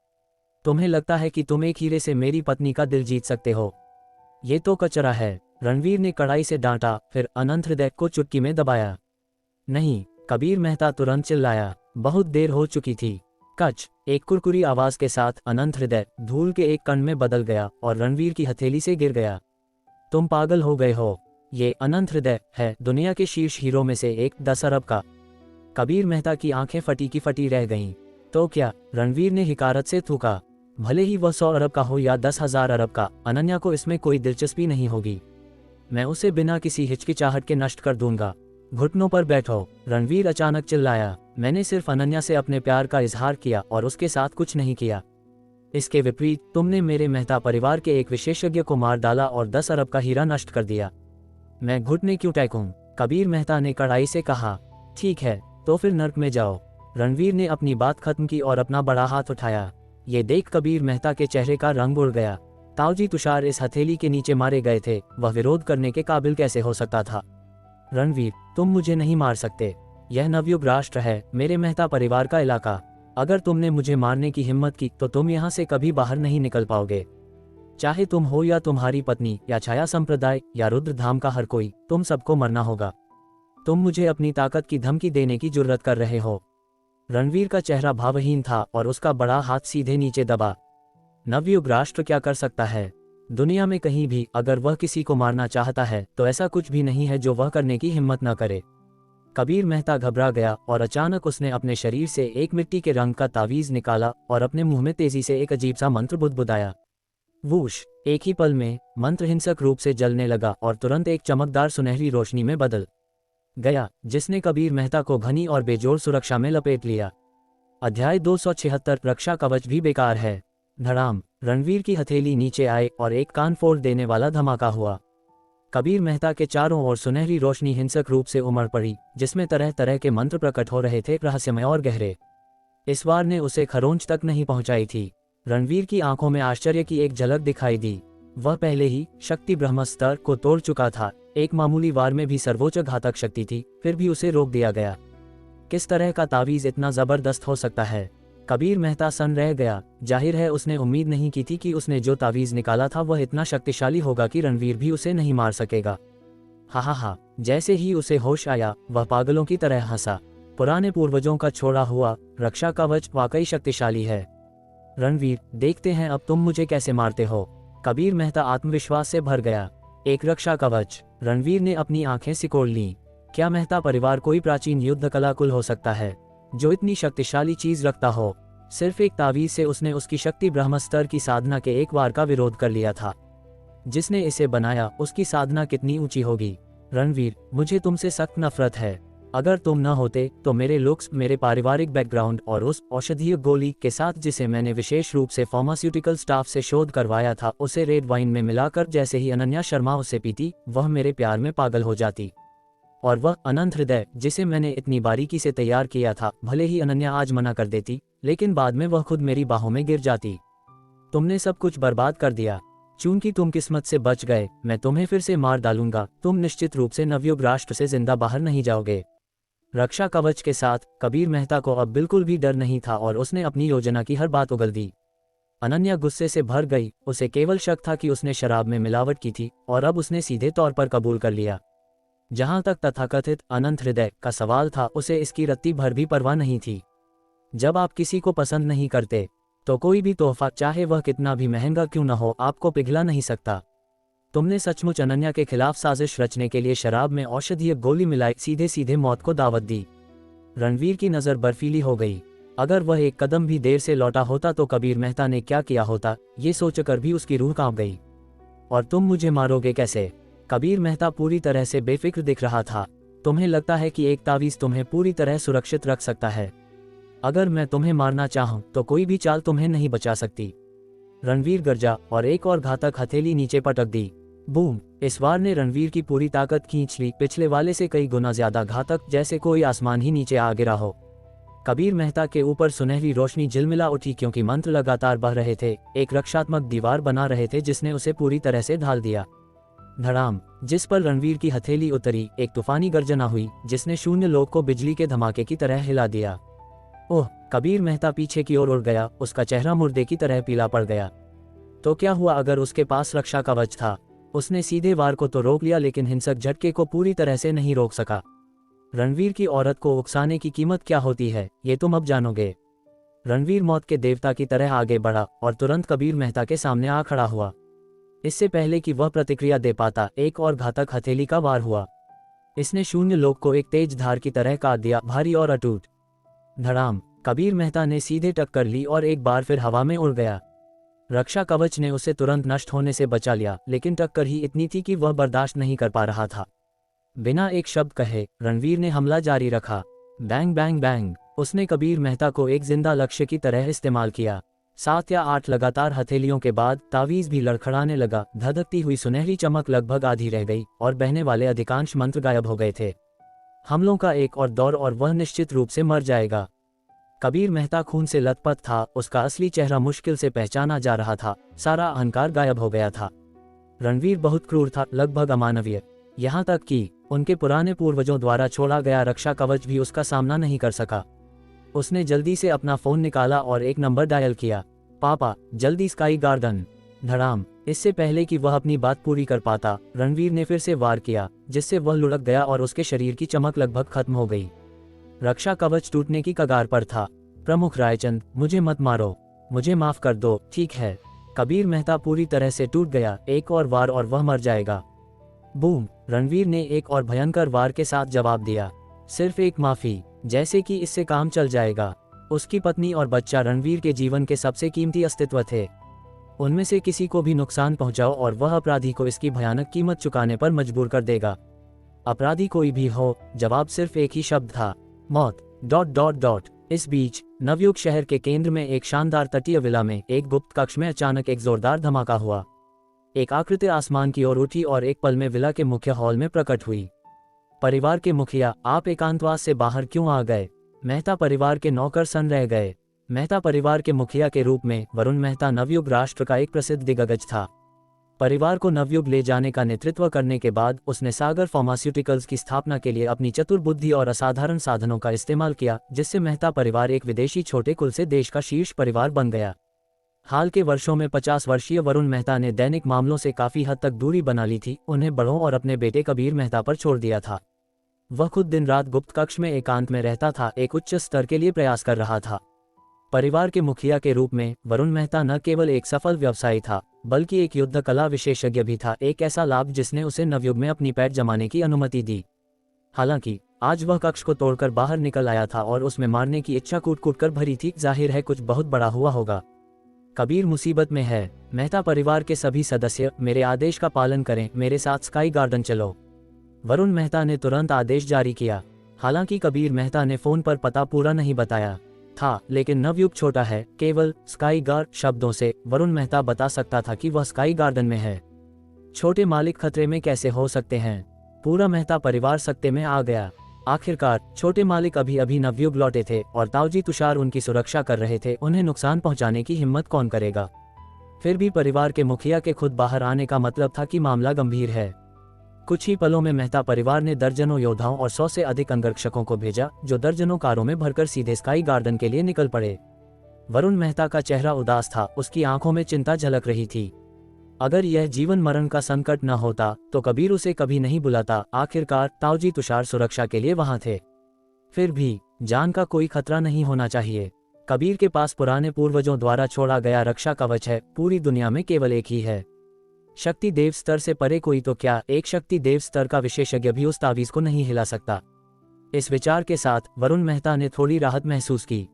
तुम्हें लगता है कि तुम एक हीरे से मेरी पत्नी का दिल जीत सकते हो? ये तो कचरा है, रणवीर ने कड़ाई से डांटा, फिर अनंत हृदय को चुटकी में दबाया। नहीं! कबीर मेहता तुरंत चिल्लाया। बहुत देर हो चुकी थी। कच! एक कुरकुरी आवाज के साथ अनंत हृदय धूल के एक कण में बदल गया और रणवीर की हथेली से गिर गया। तुम पागल हो गए हो। ये अनंत हृदय है दुनिया के शीर्ष हीरो में से एक, 10 अरब का। कबीर मेहता की आंखें फटी की फटी रह गईं। तो क्या? रणवीर ने हिकारत से थूका। भले ही वह 100 अरब का हो या 10,000 अरब का, अनन्या को इसमें कोई दिलचस्पी नहीं होगी। मैं उसे बिना किसी हिचकिचाहट के नष्ट कर दूंगा। घुटनों पर बैठो, रणवीर अचानक चिल्लाया। मैंने सिर्फ अनन्या से अपने प्यार का इजहार किया और उसके साथ कुछ नहीं किया। इसके विपरीत तुमने मेरे मेहता परिवार के एक विशेषज्ञ को मार डाला और 10 अरब का हीरा नष्ट कर दिया। मैं घुटने क्यों टेकूं? कबीर मेहता ने कड़ाई से कहा। ठीक है, तो फिर नर्क में जाओ। रणवीर ने अपनी बात खत्म की और अपना बड़ा हाथ उठाया। ये देख कबीर मेहता के चेहरे का रंग उड़ गया। ताऊजी तुषार इस हथेली के नीचे मारे गए थे, वह विरोध करने के काबिल कैसे हो सकता था? रणवीर, तुम मुझे नहीं मार सकते। यह नवयुग राष्ट्र है, मेरे मेहता परिवार का इलाका। अगर तुमने मुझे मारने की हिम्मत की तो तुम यहाँ से कभी बाहर नहीं निकल पाओगे। चाहे तुम हो या तुम्हारी पत्नी या छाया संप्रदाय या रुद्रधाम का हर कोई, तुम सबको मरना होगा। तुम मुझे अपनी ताकत की धमकी देने की जुर्रत कर रहे हो। रणवीर का चेहरा भावहीन था और उसका बड़ा हाथ सीधे नीचे दबा। नवयुग राष्ट्र क्या कर सकता है? दुनिया में कहीं भी अगर वह किसी को मारना चाहता है तो ऐसा कुछ भी नहीं है जो वह करने की हिम्मत न करे। कबीर मेहता घबरा गया और अचानक उसने अपने शरीर से एक मिट्टी के रंग का तावीज निकाला और अपने मुंह में तेजी से एक अजीब सा मंत्र बुदबुदाया। वूश! एक ही पल में मंत्र हिंसक रूप से जलने लगा और तुरंत एक चमकदार सुनहरी रोशनी में बदल गया, जिसने कबीर मेहता को घनी और बेजोड़ सुरक्षा में लपेट लिया। अध्याय 276 रक्षा कवच भी बेकार है। धड़ाम! रणवीर की हथेली नीचे आए और एक कान फोड़ देने वाला धमाका हुआ। कबीर मेहता के चारों ओर सुनहरी रोशनी हिंसक रूप से उमड़ पड़ी, जिसमें तरह तरह के मंत्र प्रकट हो रहे थे, रहस्यमय और गहरे। इस वार ने उसे खरोंच तक नहीं पहुंचाई थी। रणवीर की आंखों में आश्चर्य की एक झलक दिखाई दी। वह पहले ही शक्ति ब्रह्म स्तर को तोड़ चुका था, एक मामूली वार में भी सर्वोच्च घातक शक्ति थी, फिर भी उसे रोक दिया गया। किस तरह का तावीज़ इतना ज़बरदस्त हो सकता है? कबीर मेहता सन रह गया। जाहिर है उसने उम्मीद नहीं की थी कि उसने जो तावीज़ निकाला था वह इतना शक्तिशाली होगा कि रणवीर भी उसे नहीं मार सकेगा। हा हा हा। जैसे ही उसे होश आया वह पागलों की तरह हंसा। पुराने पूर्वजों का छोड़ा हुआ रक्षा कवच वाकई शक्तिशाली है। रणवीर, देखते हैं अब तुम मुझे कैसे मारते हो। कबीर मेहता आत्मविश्वास से भर गया। एक रक्षा कवच। रणवीर ने अपनी आंखें सिकोड़ लीं। क्या मेहता परिवार कोई प्राचीन युद्ध कला कुल हो सकता है जो इतनी शक्तिशाली चीज रखता हो? सिर्फ एक तावीज से उसने उसकी शक्ति ब्रह्मस्तर की साधना के एक वार का विरोध कर लिया था। जिसने इसे बनाया उसकी साधना कितनी ऊंची होगी। रणवीर, मुझे तुमसे सख्त नफरत है। अगर तुम न होते तो मेरे लुक्स, मेरे पारिवारिक बैकग्राउंड और उस औषधीय गोली के साथ जिसे मैंने विशेष रूप से फार्मास्यूटिकल स्टाफ से शोध करवाया था उसे रेड वाइन में मिलाकर जैसे ही अनन्या शर्मा उसे पीती वह मेरे प्यार में पागल हो जाती। और वह अनंत हृदय जिसे मैंने इतनी बारीकी से तैयार किया था, भले ही अनन्या आज मना कर देती लेकिन बाद में वह खुद मेरी बाहों में गिर जाती। तुमने सब कुछ बर्बाद कर दिया। चूंकि तुम किस्मत से बच गए, मैं तुम्हें फिर से मार डालूंगा। तुम निश्चित रूप से नवयुग राष्ट्र से जिंदा बाहर नहीं जाओगे। रक्षा कवच के साथ कबीर मेहता को अब बिल्कुल भी डर नहीं था और उसने अपनी योजना की हर बात उगल दी। अनन्या गुस्से से भर गई। उसे केवल शक था कि उसने शराब में मिलावट की थी और अब उसने सीधे तौर पर कबूल कर लिया। जहां तक तथाकथित अनंत हृदय का सवाल था, उसे इसकी रत्ती भर भी परवाह नहीं थी। जब आप किसी को पसंद नहीं करते तो कोई भी तोहफा, चाहे वह कितना भी महंगा क्यों न हो, आपको पिघला नहीं सकता। तुमने सचमुच अनन्या के खिलाफ साजिश रचने के लिए शराब में औषधीय गोली मिलाई, सीधे सीधे मौत को दावत दी। रणवीर की नज़र बर्फीली हो गई। अगर वह एक कदम भी देर से लौटा होता तो कबीर मेहता ने क्या किया होता, ये सोचकर भी उसकी रूह कांप गई। और तुम मुझे मारोगे कैसे? कबीर मेहता पूरी तरह से बेफिक्र दिख रहा था। तुम्हें लगता है कि एक तावीज़ तुम्हें पूरी तरह सुरक्षित रख सकता है? अगर मैं तुम्हें मारना चाहूं तो कोई भी चाल तुम्हें नहीं बचा सकती। रणवीर गरजा और एक और घातक हथेली नीचे पटक दी। बूम! इस वार ने रणवीर की पूरी ताकत खींच ली, पिछले वाले से कई गुना ज्यादा घातक, जैसे कोई आसमान ही नीचे आ गिरा हो। कबीर मेहता के ऊपर सुनहरी रोशनी झिलमिला उठी क्योंकि मंत्र लगातार बह रहे थे, एक रक्षात्मक दीवार बना रहे थे जिसने उसे पूरी तरह से ढाल दिया। धड़ाम! जिस पर रणवीर की हथेली उतरी, एक तूफानी गर्जना हुई जिसने शून्य लोक को बिजली के धमाके की तरह हिला दिया। ओह! कबीर मेहता पीछे की ओर उड़ गया। उसका चेहरा मुर्दे की तरह पीला पड़ गया। तो क्या हुआ अगर उसके पास रक्षा कवच था? उसने सीधे वार को तो रोक लिया लेकिन हिंसक झटके को पूरी तरह से नहीं रोक सका। रणवीर की औरत को उकसाने की कीमत क्या होती है, ये तुम अब जानोगे। रणवीर मौत के देवता की तरह आगे बढ़ा और तुरंत कबीर मेहता के सामने आ खड़ा हुआ। इससे पहले कि वह प्रतिक्रिया दे पाता, एक और घातक हथेली का वार हुआ। इसने शून्य लोक को एक तेज धार की तरह काट दिया, भारी और अटूट। धड़ाम! कबीर मेहता ने सीधे टक्कर ली और एक बार फिर हवा में उड़ गया। रक्षा कवच ने उसे तुरंत नष्ट होने से बचा लिया, लेकिन टक्कर ही इतनी थी कि वह बर्दाश्त नहीं कर पा रहा था। बिना एक शब्द कहे रणवीर ने हमला जारी रखा। Bang bang bang! उसने कबीर मेहता को एक जिंदा लक्ष्य की तरह इस्तेमाल किया। 7 या 8 लगातार हथेलियों के बाद तावीज भी लड़खड़ाने लगा। धधकती हुई सुनहरी चमक लगभग आधी रह गई और बहने वाले अधिकांश मंत्र गायब हो गए थे। हमलों का एक और दौर और वह निश्चित रूप से मर जाएगा। कबीर मेहता खून से लथपथ था। उसका असली चेहरा मुश्किल से पहचाना जा रहा था। सारा अहंकार गायब हो गया था। रणवीर बहुत क्रूर था, लगभग अमानवीय। यहाँ तक कि उनके पुराने पूर्वजों द्वारा छोड़ा गया रक्षा कवच भी उसका सामना नहीं कर सका। उसने जल्दी से अपना फोन निकाला और एक नंबर डायल किया। पापा, जल्दी स्काई गार्डन। धड़ाम! इससे पहले कि वह अपनी बात पूरी कर पाता, रणवीर ने फिर से वार किया, जिससे वह लुढ़क गया और उसके शरीर की चमक लगभग खत्म हो गई। रक्षा कवच टूटने की कगार पर था। प्रमुख रायचंद, मुझे मत मारो, मुझे माफ कर दो, ठीक है? कबीर मेहता पूरी तरह से टूट गया। एक और वार और वह मर जाएगा। बूम! रणवीर ने एक और भयंकर वार के साथ जवाब दिया। सिर्फ एक माफी, जैसे कि इससे काम चल जाएगा। उसकी पत्नी और बच्चा रणवीर के जीवन के सबसे कीमती अस्तित्व थे। उनमें से किसी को भी नुकसान पहुंचाओ और वह अपराधी को इसकी भयानक कीमत चुकाने पर मजबूर कर देगा। अपराधी कोई भी हो, जवाब सिर्फ एक ही शब्द था, मौत। इस बीच नवयुग शहर के केंद्र में एक शानदार तटीय विला में एक गुप्त कक्ष में अचानक एक जोरदार धमाका हुआ। एक आकृति आसमान की ओर उठी और एक पल में विला के मुख्य हॉल में प्रकट हुई। परिवार के मुखिया, आप एकांतवास से बाहर क्यों आ गए? मेहता परिवार के नौकर सन रह गए। मेहता परिवार के मुखिया के रूप में वरुण मेहता नवयुग राष्ट्र का एक प्रसिद्ध दिग्गज था। परिवार को नवयुग ले जाने का नेतृत्व करने के बाद उसने सागर फार्मास्यूटिकल्स की स्थापना के लिए अपनी चतुर बुद्धि और असाधारण साधनों का इस्तेमाल किया, जिससे मेहता परिवार एक विदेशी छोटे कुल से देश का शीर्ष परिवार बन गया। हाल के वर्षों में 50 वर्षीय वरुण मेहता ने दैनिक मामलों से काफी हद तक दूरी बना ली थी, उन्हें बड़ों और अपने बेटे कबीर मेहता पर छोड़ दिया था। वह खुद दिन रात गुप्त कक्ष में एकांत में रहता था, एक उच्च स्तर के लिए प्रयास कर रहा था। परिवार के मुखिया के रूप में वरुण मेहता न केवल एक सफल व्यवसायी था, बल्कि एक युद्ध कला विशेषज्ञ भी था, एक ऐसा लाभ जिसने उसे नवयुग में अपनी पैठ जमाने की अनुमति दी। हालांकि आज वह कक्ष को तोड़कर बाहर निकल आया था और उसमें मारने की इच्छा कूट कूट कर भरी थी। जाहिर है कुछ बहुत बड़ा हुआ होगा। कबीर मुसीबत में है। मेहता परिवार के सभी सदस्य मेरे आदेश का पालन करें, मेरे साथ स्काई गार्डन चलो। वरुण मेहता ने तुरंत आदेश जारी किया। हालांकि कबीर मेहता ने फोन पर पता पूरा नहीं बताया था, लेकिन नवयुग छोटा है, केवल स्काई गार्ड शब्दों से वरुण मेहता बता सकता था कि वह स्काई गार्डन में है। छोटे मालिक खतरे में कैसे हो सकते हैं? पूरा मेहता परिवार सकते में आ गया। आखिरकार छोटे मालिक अभी अभी नवयुग लौटे थे और ताऊजी तुषार उनकी सुरक्षा कर रहे थे। उन्हें नुकसान पहुंचाने की हिम्मत कौन करेगा? फिर भी परिवार के मुखिया के खुद बाहर आने का मतलब था कि मामला गंभीर है। कुछ ही पलों में मेहता परिवार ने दर्जनों योद्धाओं और 100 से अधिक अंगरक्षकों को भेजा, जो दर्जनों कारों में भरकर सीधे स्काई गार्डन के लिए निकल पड़े। वरुण मेहता का चेहरा उदास था, उसकी आंखों में चिंता झलक रही थी। अगर यह जीवन मरण का संकट न होता तो कबीर उसे कभी नहीं बुलाता। आखिरकार ताऊजी तुषार सुरक्षा के लिए वहां थे। फिर भी जान का कोई खतरा नहीं होना चाहिए। कबीर के पास पुराने पूर्वजों द्वारा छोड़ा गया रक्षा कवच है। पूरी दुनिया में केवल एक ही है। शक्ति देव स्तर से परे कोई तो क्या, एक शक्ति देव स्तर का विशेषज्ञ भी उस तावीज को नहीं हिला सकता। इस विचार के साथ वरुण मेहता ने थोड़ी राहत महसूस की।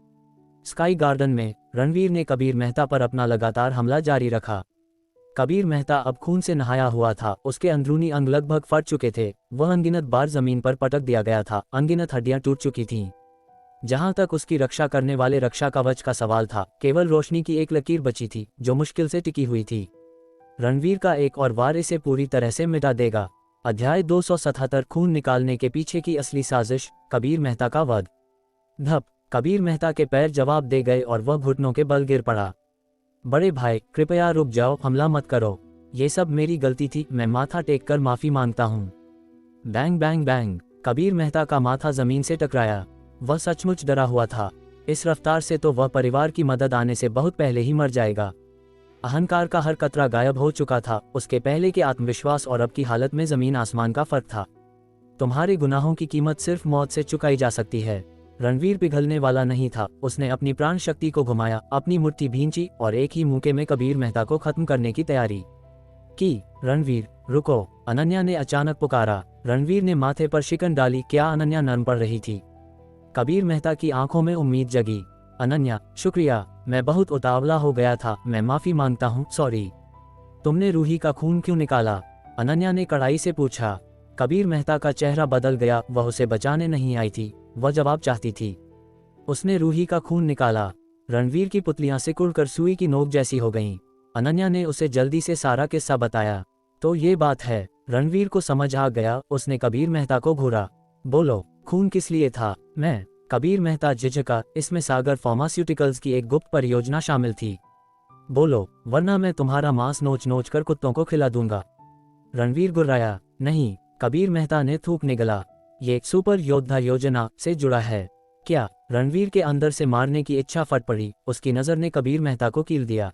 स्काई गार्डन में रणवीर ने कबीर मेहता पर अपना लगातार हमला जारी रखा। कबीर मेहता अब खून से नहाया हुआ था, उसके अंदरूनी अंग लगभग फट चुके थे। वह अनगिनत बार जमीन पर पटक दिया गया था, अनगिनत हड्डियां टूट चुकी थीं। जहां तक उसकी रक्षा करने वाले रक्षा कवच का सवाल था, केवल रोशनी की एक लकीर बची थी, जो मुश्किल से टिकी हुई थी। रणवीर का एक और वार इसे पूरी तरह से मिटा देगा। अध्याय 277 खून निकालने के पीछे की असली साजिश, कबीर मेहता का वध। धप, कबीर मेहता के पैर जवाब दे गए और वह घुटनों के बल गिर पड़ा। बड़े भाई कृपया रुक जाओ, हमला मत करो। ये सब मेरी गलती थी, मैं माथा टेक कर माफी मांगता हूँ। Bang bang bang, Kabir Mehta का माथा जमीन से टकराया। वह सचमुच डरा हुआ था। इस रफ्तार से तो वह परिवार की मदद आने से बहुत पहले ही मर जाएगा। अहंकार का हर कतरा गायब हो चुका था। उसके पहले के आत्मविश्वास और अब की हालत में जमीन आसमान का फर्क था। तुम्हारे गुनाहों की कीमत सिर्फ मौत से चुकाई जा सकती है। रणवीर पिघलने वाला नहीं था। उसने अपनी प्राण शक्ति को घुमाया, अपनी मुट्ठी भींची और एक ही मूके में कबीर मेहता को खत्म करने की तैयारी की। रणवीर रुको, अनन्या ने अचानक पुकारा। रणवीर ने माथे पर शिकन डाली। क्या अनन्या नर्म पड़ रही थी? कबीर मेहता की आंखों में उम्मीद जगी। अनन्या, शुक्रिया, मैं बहुत उतावला हो गया था, मैं माफी मांगता हूँ, सॉरी। तुमने रूही का खून क्यों निकाला? अनन्या ने कड़ाई से पूछा। कबीर मेहता का चेहरा बदल गया। वह उसे बचाने नहीं आई थी, वह जवाब चाहती थी। उसने रूही का खून निकाला। रणवीर की पुतलियां सिकुड़कर सुई की नोक जैसी हो गईं। अनन्या ने उसे जल्दी से सारा किस्सा बताया। तो ये बात है। रणवीर को समझ आ गया। उसने कबीर मेहता को घूरा। बोलो, खून किस लिए था? मैं। कबीर मेहता झिझका। इसमें सागर फार्मास्यूटिकल्स की एक गुप्त परियोजना शामिल थी। बोलो, वरना मैं तुम्हारा मांस नोच नोच कर कुत्तों को खिला दूंगा। रणवीर गुर्राया। नहीं, कबीर मेहता ने थूक निगला। ये एक सुपर योद्धा योजना से जुड़ा है क्या? रणवीर के अंदर से मारने की इच्छा फट पड़ी। उसकी नजर ने कबीर मेहता को कील दिया।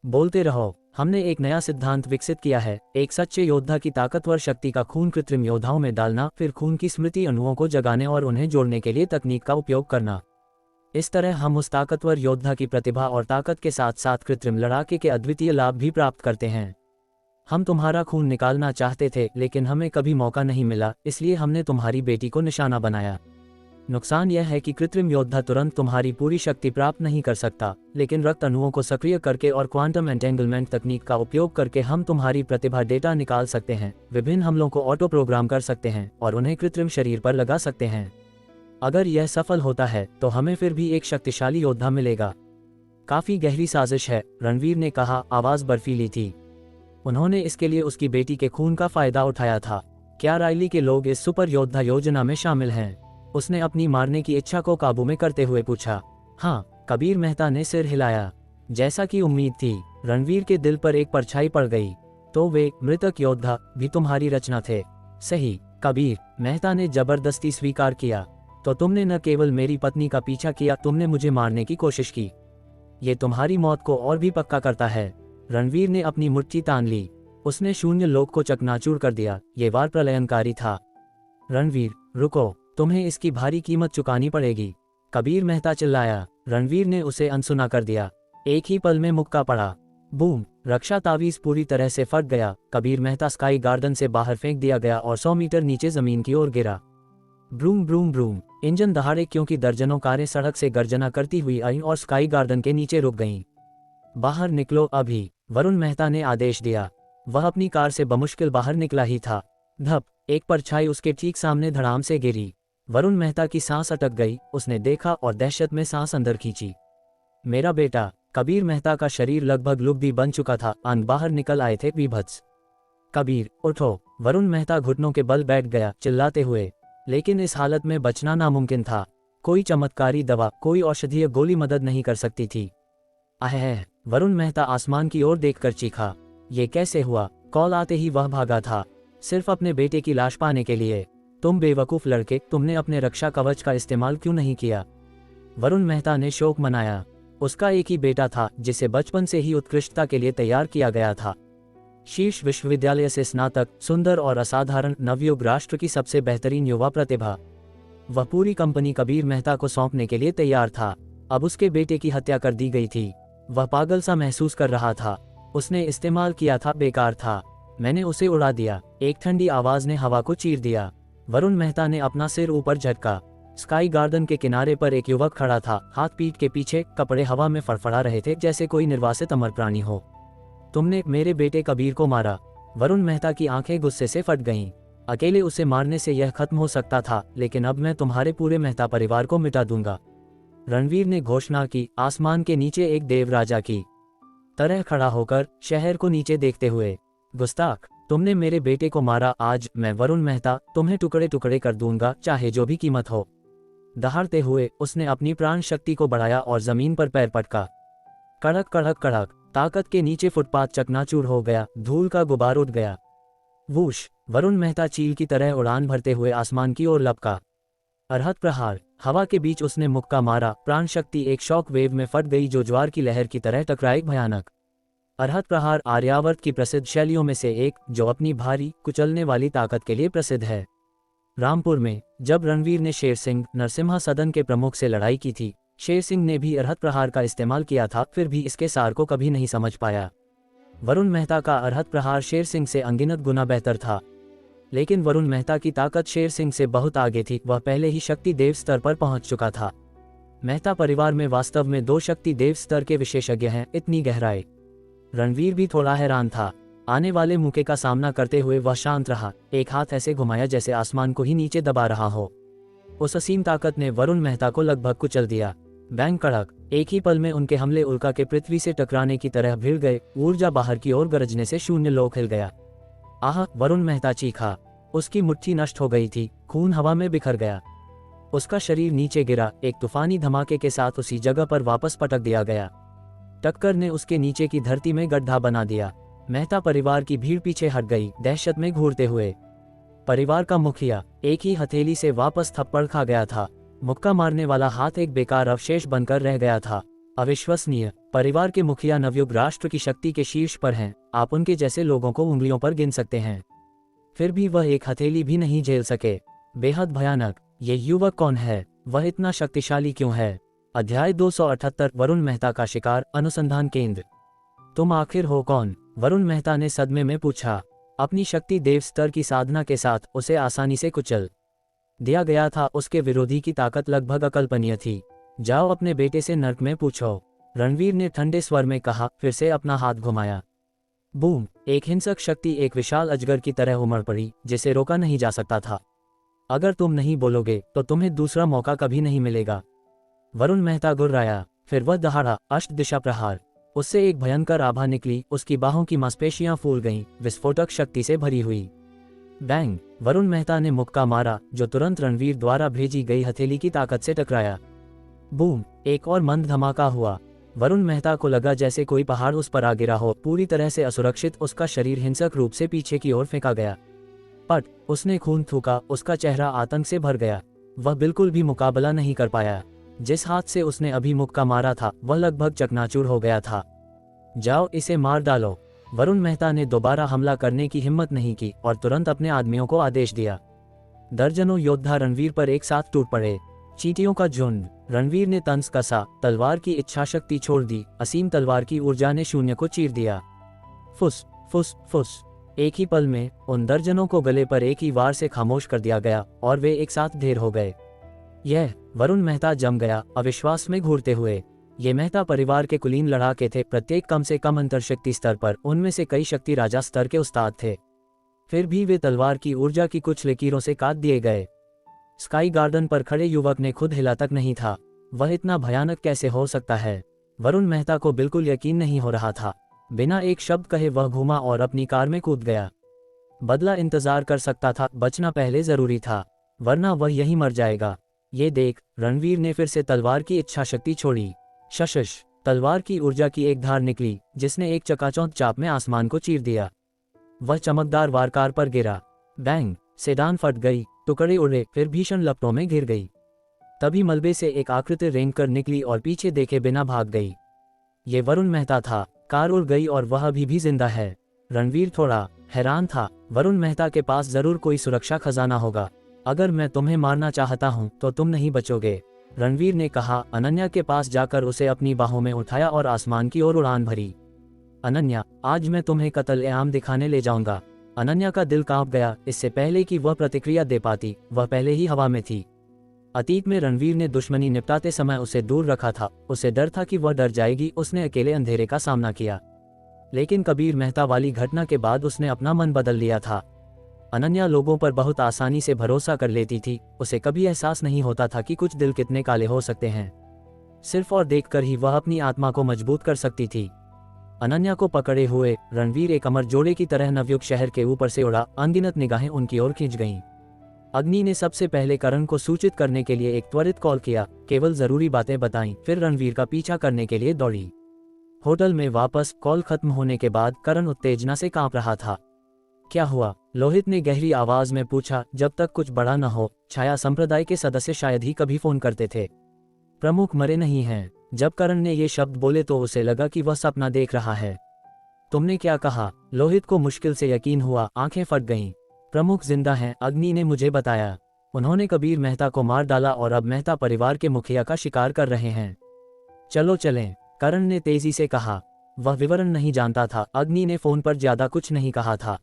बोलते रहो, हमने एक नया सिद्धांत विकसित किया है। एक सच्चे योद्धा की ताकतवर शक्ति का खून कृत्रिम योद्धाओं में डालना, फिर खून की स्मृति अणुओं को जगाने और उन्हें जोड़ने के लिए तकनीक का उपयोग करना। इस तरह हम उस ताकतवर योद्धा की प्रतिभा और ताकत के साथ साथ कृत्रिम लड़ाके के अद्वितीय लाभ भी प्राप्त करते हैं। हम तुम्हारा खून निकालना चाहते थे, लेकिन हमें कभी मौका नहीं मिला, इसलिए हमने तुम्हारी बेटी को निशाना बनाया। नुकसान यह है कि कृत्रिम योद्धा तुरंत तुम्हारी पूरी शक्ति प्राप्त नहीं कर सकता, लेकिन रक्त अणुओं को सक्रिय करके और क्वांटम एंटेंगलमेंट तकनीक का उपयोग करके हम तुम्हारी प्रतिभा डेटा निकाल सकते हैं, विभिन्न हमलों को ऑटो प्रोग्राम कर सकते हैं और उन्हें कृत्रिम शरीर पर लगा सकते हैं। अगर यह सफल होता है तो हमें फिर भी एक शक्तिशाली योद्धा मिलेगा। काफी गहरी साजिश है, रणवीर ने कहा, आवाज बर्फीली थी। उन्होंने इसके लिए उसकी बेटी के खून का फायदा उठाया था। क्या रायली के लोग इस सुपर योद्धा योजना में शामिल हैं? उसने अपनी मारने की इच्छा को काबू में करते हुए पूछा। हाँ, कबीर मेहता ने सिर हिलाया। जैसा कि उम्मीद थी, रणवीर के दिल पर एक परछाई पड़ गई। तो वे मृतक योद्धा भी तुम्हारी रचना थे? सही। कबीर मेहता ने जबरदस्ती स्वीकार किया। तो तुमने न केवल मेरी पत्नी का पीछा किया, तुमने मुझे मारने की कोशिश की। ये तुम्हारी मौत को और भी पक्का करता है। रणवीर ने अपनी मुट्ठी तान ली। उसने शून्य लोक को चकनाचूर कर दिया। ये वार प्रलयंकारी था। रणवीर रुको, तुम्हें इसकी भारी कीमत चुकानी पड़ेगी, कबीर मेहता चिल्लाया। रणवीर ने उसे अनसुना कर दिया। एक ही पल में मुक्का पड़ा। बूम! रक्षा तावीज पूरी तरह से फट गया। कबीर मेहता स्काई गार्डन से बाहर फेंक दिया गया और 100 मीटर नीचे जमीन की ओर गिरा। ब्रूम ब्रूम ब्रूम इंजन दहाड़े, क्योंकि दर्जनों कारें सड़क से गर्जना करती हुई आईं और स्काई गार्डन के नीचे रुक गईं। बाहर निकलो अभी, वरुण मेहता ने आदेश दिया। वह अपनी कार से बमुश्किल बाहर निकला ही था। धप! एक परछाई उसके ठीक सामने धड़ाम से गिरी। वरुण मेहता की सांस अटक गई। उसने देखा और दहशत में सांस अंदर खींची। मेरा बेटा! कबीर मेहता का शरीर लगभग लुब्धी बन चुका था। अंग बाहर निकल आए थे विभत्स। कबीर उठो! वरुण मेहता घुटनों के बल बैठ गया, चिल्लाते हुए। लेकिन इस हालत में बचना नामुमकिन था। कोई चमत्कारी दवा, कोई औषधीय गोली मदद नहीं कर सकती थी। अहह! वरुण मेहता आसमान की ओर देखकर चीखा। ये कैसे हुआ? कॉल आते ही वह भागा था, सिर्फ अपने बेटे की लाश पाने के लिए। तुम बेवकूफ लड़के, तुमने अपने रक्षा कवच का इस्तेमाल क्यों नहीं किया? वरुण मेहता ने शोक मनाया। उसका एक ही बेटा था जिसे बचपन से ही उत्कृष्टता के लिए तैयार किया गया था। शीर्ष विश्वविद्यालय से स्नातक, सुंदर और असाधारण, नवयुग, राष्ट्र की सबसे बेहतरीन युवा प्रतिभा। वह पूरी कंपनी कबीर मेहता को सौंपने के लिए तैयार था। अब उसके बेटे की हत्या कर दी गई थी। वह पागल सा महसूस कर रहा था। उसने इस्तेमाल किया था, बेकार था। मैंने उसे उड़ा दिया, एक ठंडी आवाज ने हवा को चीर दिया। वरुण मेहता ने अपना सिर ऊपर झटका। स्काई गार्डन के किनारे पर एक युवक खड़ा था, हाथ पीठ के पीछे, कपड़े हवा में फड़फड़ा रहे थे जैसे कोई निर्वासित अमर प्राणी हो। तुमने मेरे बेटे कबीर को मारा। वरुण मेहता की आंखें गुस्से से फट गईं। अकेले उसे मारने से यह खत्म हो सकता था, लेकिन अब मैं तुम्हारे पूरे मेहता परिवार को मिटा दूंगा। रणवीर ने घोषणा की, आसमान के नीचे एक देवराजा की तरह खड़ा होकर, शहर को नीचे देखते हुए। गुस्ताख! तुमने मेरे बेटे को मारा। आज मैं वरुण मेहता तुम्हें टुकड़े टुकड़े कर दूंगा, चाहे जो भी कीमत हो। दहाड़ते हुए उसने अपनी प्राण शक्ति को बढ़ाया और जमीन पर पैर पटका। कड़क कड़क कड़क! ताकत के नीचे फुटपाथ चकनाचूर हो गया, धूल का गुबार उड़ गया। वूश! वरुण मेहता चील की तरह उड़ान भरते हुए आसमान की ओर लपका। अरहत प्रहार! हवा के बीच उसने मुक्का मारा। प्राण शक्ति एक शॉक वेव में फट गई जो ज्वार की लहर की तरह टकराई। भयानक अरहत प्रहार आर्यावर्त की प्रसिद्ध शैलियों में से एक, जो अपनी भारी, कुचलने वाली ताकत के लिए प्रसिद्ध है। रामपुर में जब रणवीर ने शेर सिंह, नरसिम्हा सदन के प्रमुख से लड़ाई की थी, शेर सिंह ने भी अरहत प्रहार का इस्तेमाल किया था, फिर भी इसके सार को कभी नहीं समझ पाया। वरुण मेहता का अरहत प्रहार शेर सिंह से अनगिनत गुना बेहतर था, लेकिन वरुण मेहता की ताकत शेर सिंह से बहुत आगे थी। वह पहले ही शक्ति देव स्तर पर पहुंच चुका था। मेहता परिवार में वास्तव में 2 शक्ति देव स्तर के विशेषज्ञ हैं, इतनी गहराई। रणवीर भी थोड़ा हैरान था। आने वाले मौके का सामना करते हुए वह शांत रहा, एक हाथ ऐसे घुमाया जैसे आसमान को ही नीचे दबा रहा हो। उस असीम ताकत ने वरुण मेहता को लगभग कुचल दिया। बैंग कड़क! एक ही पल में उनके हमले उल्का के पृथ्वी से टकराने की तरह भिड़ गए। ऊर्जा बाहर की ओर गरजने से शून्य लोक हिल गया। आह! वरुण मेहता चीखा। उसकी मुट्ठी नष्ट हो गई थी, खून हवा में बिखर गया। उसका शरीर नीचे गिरा। एक तूफानी धमाके के साथ उसी जगह पर वापस पटक दिया गया। टक्कर ने उसके नीचे की धरती में गड्ढा बना दिया। मेहता परिवार की भीड़ पीछे हट गई, दहशत में घूरते हुए। परिवार का मुखिया एक ही हथेली से वापस थप्पड़ खा गया था। मुक्का मारने वाला हाथ एक बेकार अवशेष बनकर रह गया था। अविश्वसनीय! परिवार के मुखिया नवयुग राष्ट्र की शक्ति के शीर्ष पर हैं। आप उनके जैसे लोगों को उंगलियों पर गिन सकते हैं, फिर भी वह एक हथेली भी नहीं झेल सके। बेहद भयानक! ये युवक कौन है? वह इतना शक्तिशाली क्यों है? अध्याय 278 वरुण मेहता का शिकार, अनुसंधान केंद्र। तुम आखिर हो कौन? वरुण मेहता ने सदमे में पूछा। अपनी शक्ति देव स्तर की साधना के साथ उसे आसानी से कुचल दिया गया था। उसके विरोधी की ताकत लगभग अकल्पनीय थी। जाओ अपने बेटे से नर्क में पूछो, रणवीर ने ठंडे स्वर में कहा, फिर से अपना हाथ घुमाया। बूम! एक हिंसक शक्ति एक विशाल अजगर की तरह उमड़ पड़ी, जिसे रोका नहीं जा सकता था। अगर तुम नहीं बोलोगे तो तुम्हें दूसरा मौका कभी नहीं मिलेगा। वरुण मेहता गुर्राया, फिर वह दहाड़ा। अष्ट दिशा प्रहार! उससे एक भयंकर आभा निकली। उसकी बाहों की मांसपेशियां फूल गईं, विस्फोटक शक्ति से भरी हुई। बैंग! वरुण मेहता ने मुक्का मारा, जो तुरंत रणवीर द्वारा भेजी गई हथेली की ताकत से टकराया। बूम! एक और मंद धमाका हुआ। वरुण मेहता को लगा जैसे कोई पहाड़ उस पर आ गिरा हो, पूरी तरह से असुरक्षित उसका शरीर हिंसक रूप से पीछे की ओर फेंका गया। पट, उसने खून थूका, उसका चेहरा आतंक से भर गया। वह बिल्कुल भी मुकाबला नहीं कर पाया। जिस हाथ से उसने अभी मुक्का मारा था वह लगभग चकनाचूर हो गया था। जाओ, इसे मार डालो। वरुण मेहता ने दोबारा हमला करने की हिम्मत नहीं की और तुरंत अपने आदमियों को आदेश दिया। दर्जनों योद्धा रणवीर पर एक साथ टूट पड़े। चींटियों का झुंड। रणवीर ने तंज कसा, तलवार की इच्छाशक्ति छोड़ दी। असीम तलवार की ऊर्जा ने शून्य को चीर दिया। फुस फुस फुस। एक ही पल में उन दर्जनों को गले पर एक ही वार से खामोश कर दिया गया और वे एक साथ ढेर हो गए। यह वरुण मेहता जम गया, अविश्वास में घूरते हुए। ये मेहता परिवार के कुलीन लड़ाके थे, प्रत्येक कम से कम अंतरशक्ति स्तर पर, उनमें से कई शक्ति राजा स्तर के उस्ताद थे। फिर भी वे तलवार की ऊर्जा की कुछ लकीरों से काट दिए गए। स्काई गार्डन पर खड़े युवक ने खुद हिला तक नहीं था। वह इतना भयानक कैसे हो सकता है? वरुण मेहता को बिल्कुल यकीन नहीं हो रहा था। बिना एक शब्द कहे वह घूमा और अपनी कार में कूद गया। बदला इंतजार कर सकता था, बचना पहले जरूरी था, वरना वह यहीं मर जाएगा। ये देख, रणवीर ने फिर से तलवार की इच्छाशक्ति छोड़ी। शशश। तलवार की ऊर्जा की एक धार निकली जिसने एक चकाचौंध चाप में आसमान को चीर दिया। वह चमकदार वार कार पर गिरा। बैंग। सेडान फट गई, टुकड़े उड़े, फिर भीषण लपटों में घिर गई। तभी मलबे से एक आकृति रेंग कर निकली और पीछे देखे बिना भाग गई। ये वरुण मेहता था। कार उड़ गई और वह अभी भी जिंदा है। रणवीर थोड़ा हैरान था। वरुण मेहता के पास जरूर कोई सुरक्षा खजाना होगा। अगर मैं तुम्हें मारना चाहता हूं तो तुम नहीं बचोगे, रणवीर ने कहा। अनन्या के पास जाकर उसे अपनी बाहों में उठाया और आसमान की ओर उड़ान भरी। अनन्या, आज मैं तुम्हें कत्ल-ए-आम दिखाने ले जाऊंगा। अनन्या का दिल कांप गया। इससे पहले कि वह प्रतिक्रिया दे पाती, वह पहले ही हवा में थी। अतीत में रणवीर ने दुश्मनी निपटाते समय उसे दूर रखा था। उसे डर था कि वह डर जाएगी। उसने अकेले अंधेरे का सामना किया, लेकिन कबीर मेहता वाली घटना के बाद उसने अपना मन बदल लिया था। अनन्या लोगों पर बहुत आसानी से भरोसा कर लेती थी। उसे कभी एहसास नहीं होता था कि कुछ दिल कितने काले हो सकते हैं। सिर्फ और देखकर ही वह अपनी आत्मा को मजबूत कर सकती थी। अनन्या को पकड़े हुए रणवीर एक अमर जोड़े की तरह नवयुग शहर के ऊपर से उड़ा। अनगिनत निगाहें उनकी ओर खींच गईं। अग्नि ने सबसे पहले करण को सूचित करने के लिए एक त्वरित कॉल किया, केवल जरूरी बातें बताईं, फिर रणवीर का पीछा करने के लिए दौड़ी। होटल में वापस कॉल खत्म होने के बाद करण उत्तेजना से कांप रहा था। क्या हुआ? लोहित ने गहरी आवाज में पूछा। जब तक कुछ बड़ा न हो, छाया संप्रदाय के सदस्य शायद ही कभी फोन करते थे। प्रमुख मरे नहीं हैं। जब करण ने ये शब्द बोले तो उसे लगा कि वह सपना देख रहा है। तुमने क्या कहा? लोहित को मुश्किल से यकीन हुआ, आंखें फट गईं। प्रमुख जिंदा हैं, अग्नि ने मुझे बताया। उन्होंने कबीर मेहता को मार डाला और अब मेहता परिवार के मुखिया का शिकार कर रहे हैं। चलो चलें, करण ने तेजी से कहा। वह विवरण नहीं जानता था। अग्नि ने फोन पर ज्यादा कुछ नहीं कहा था।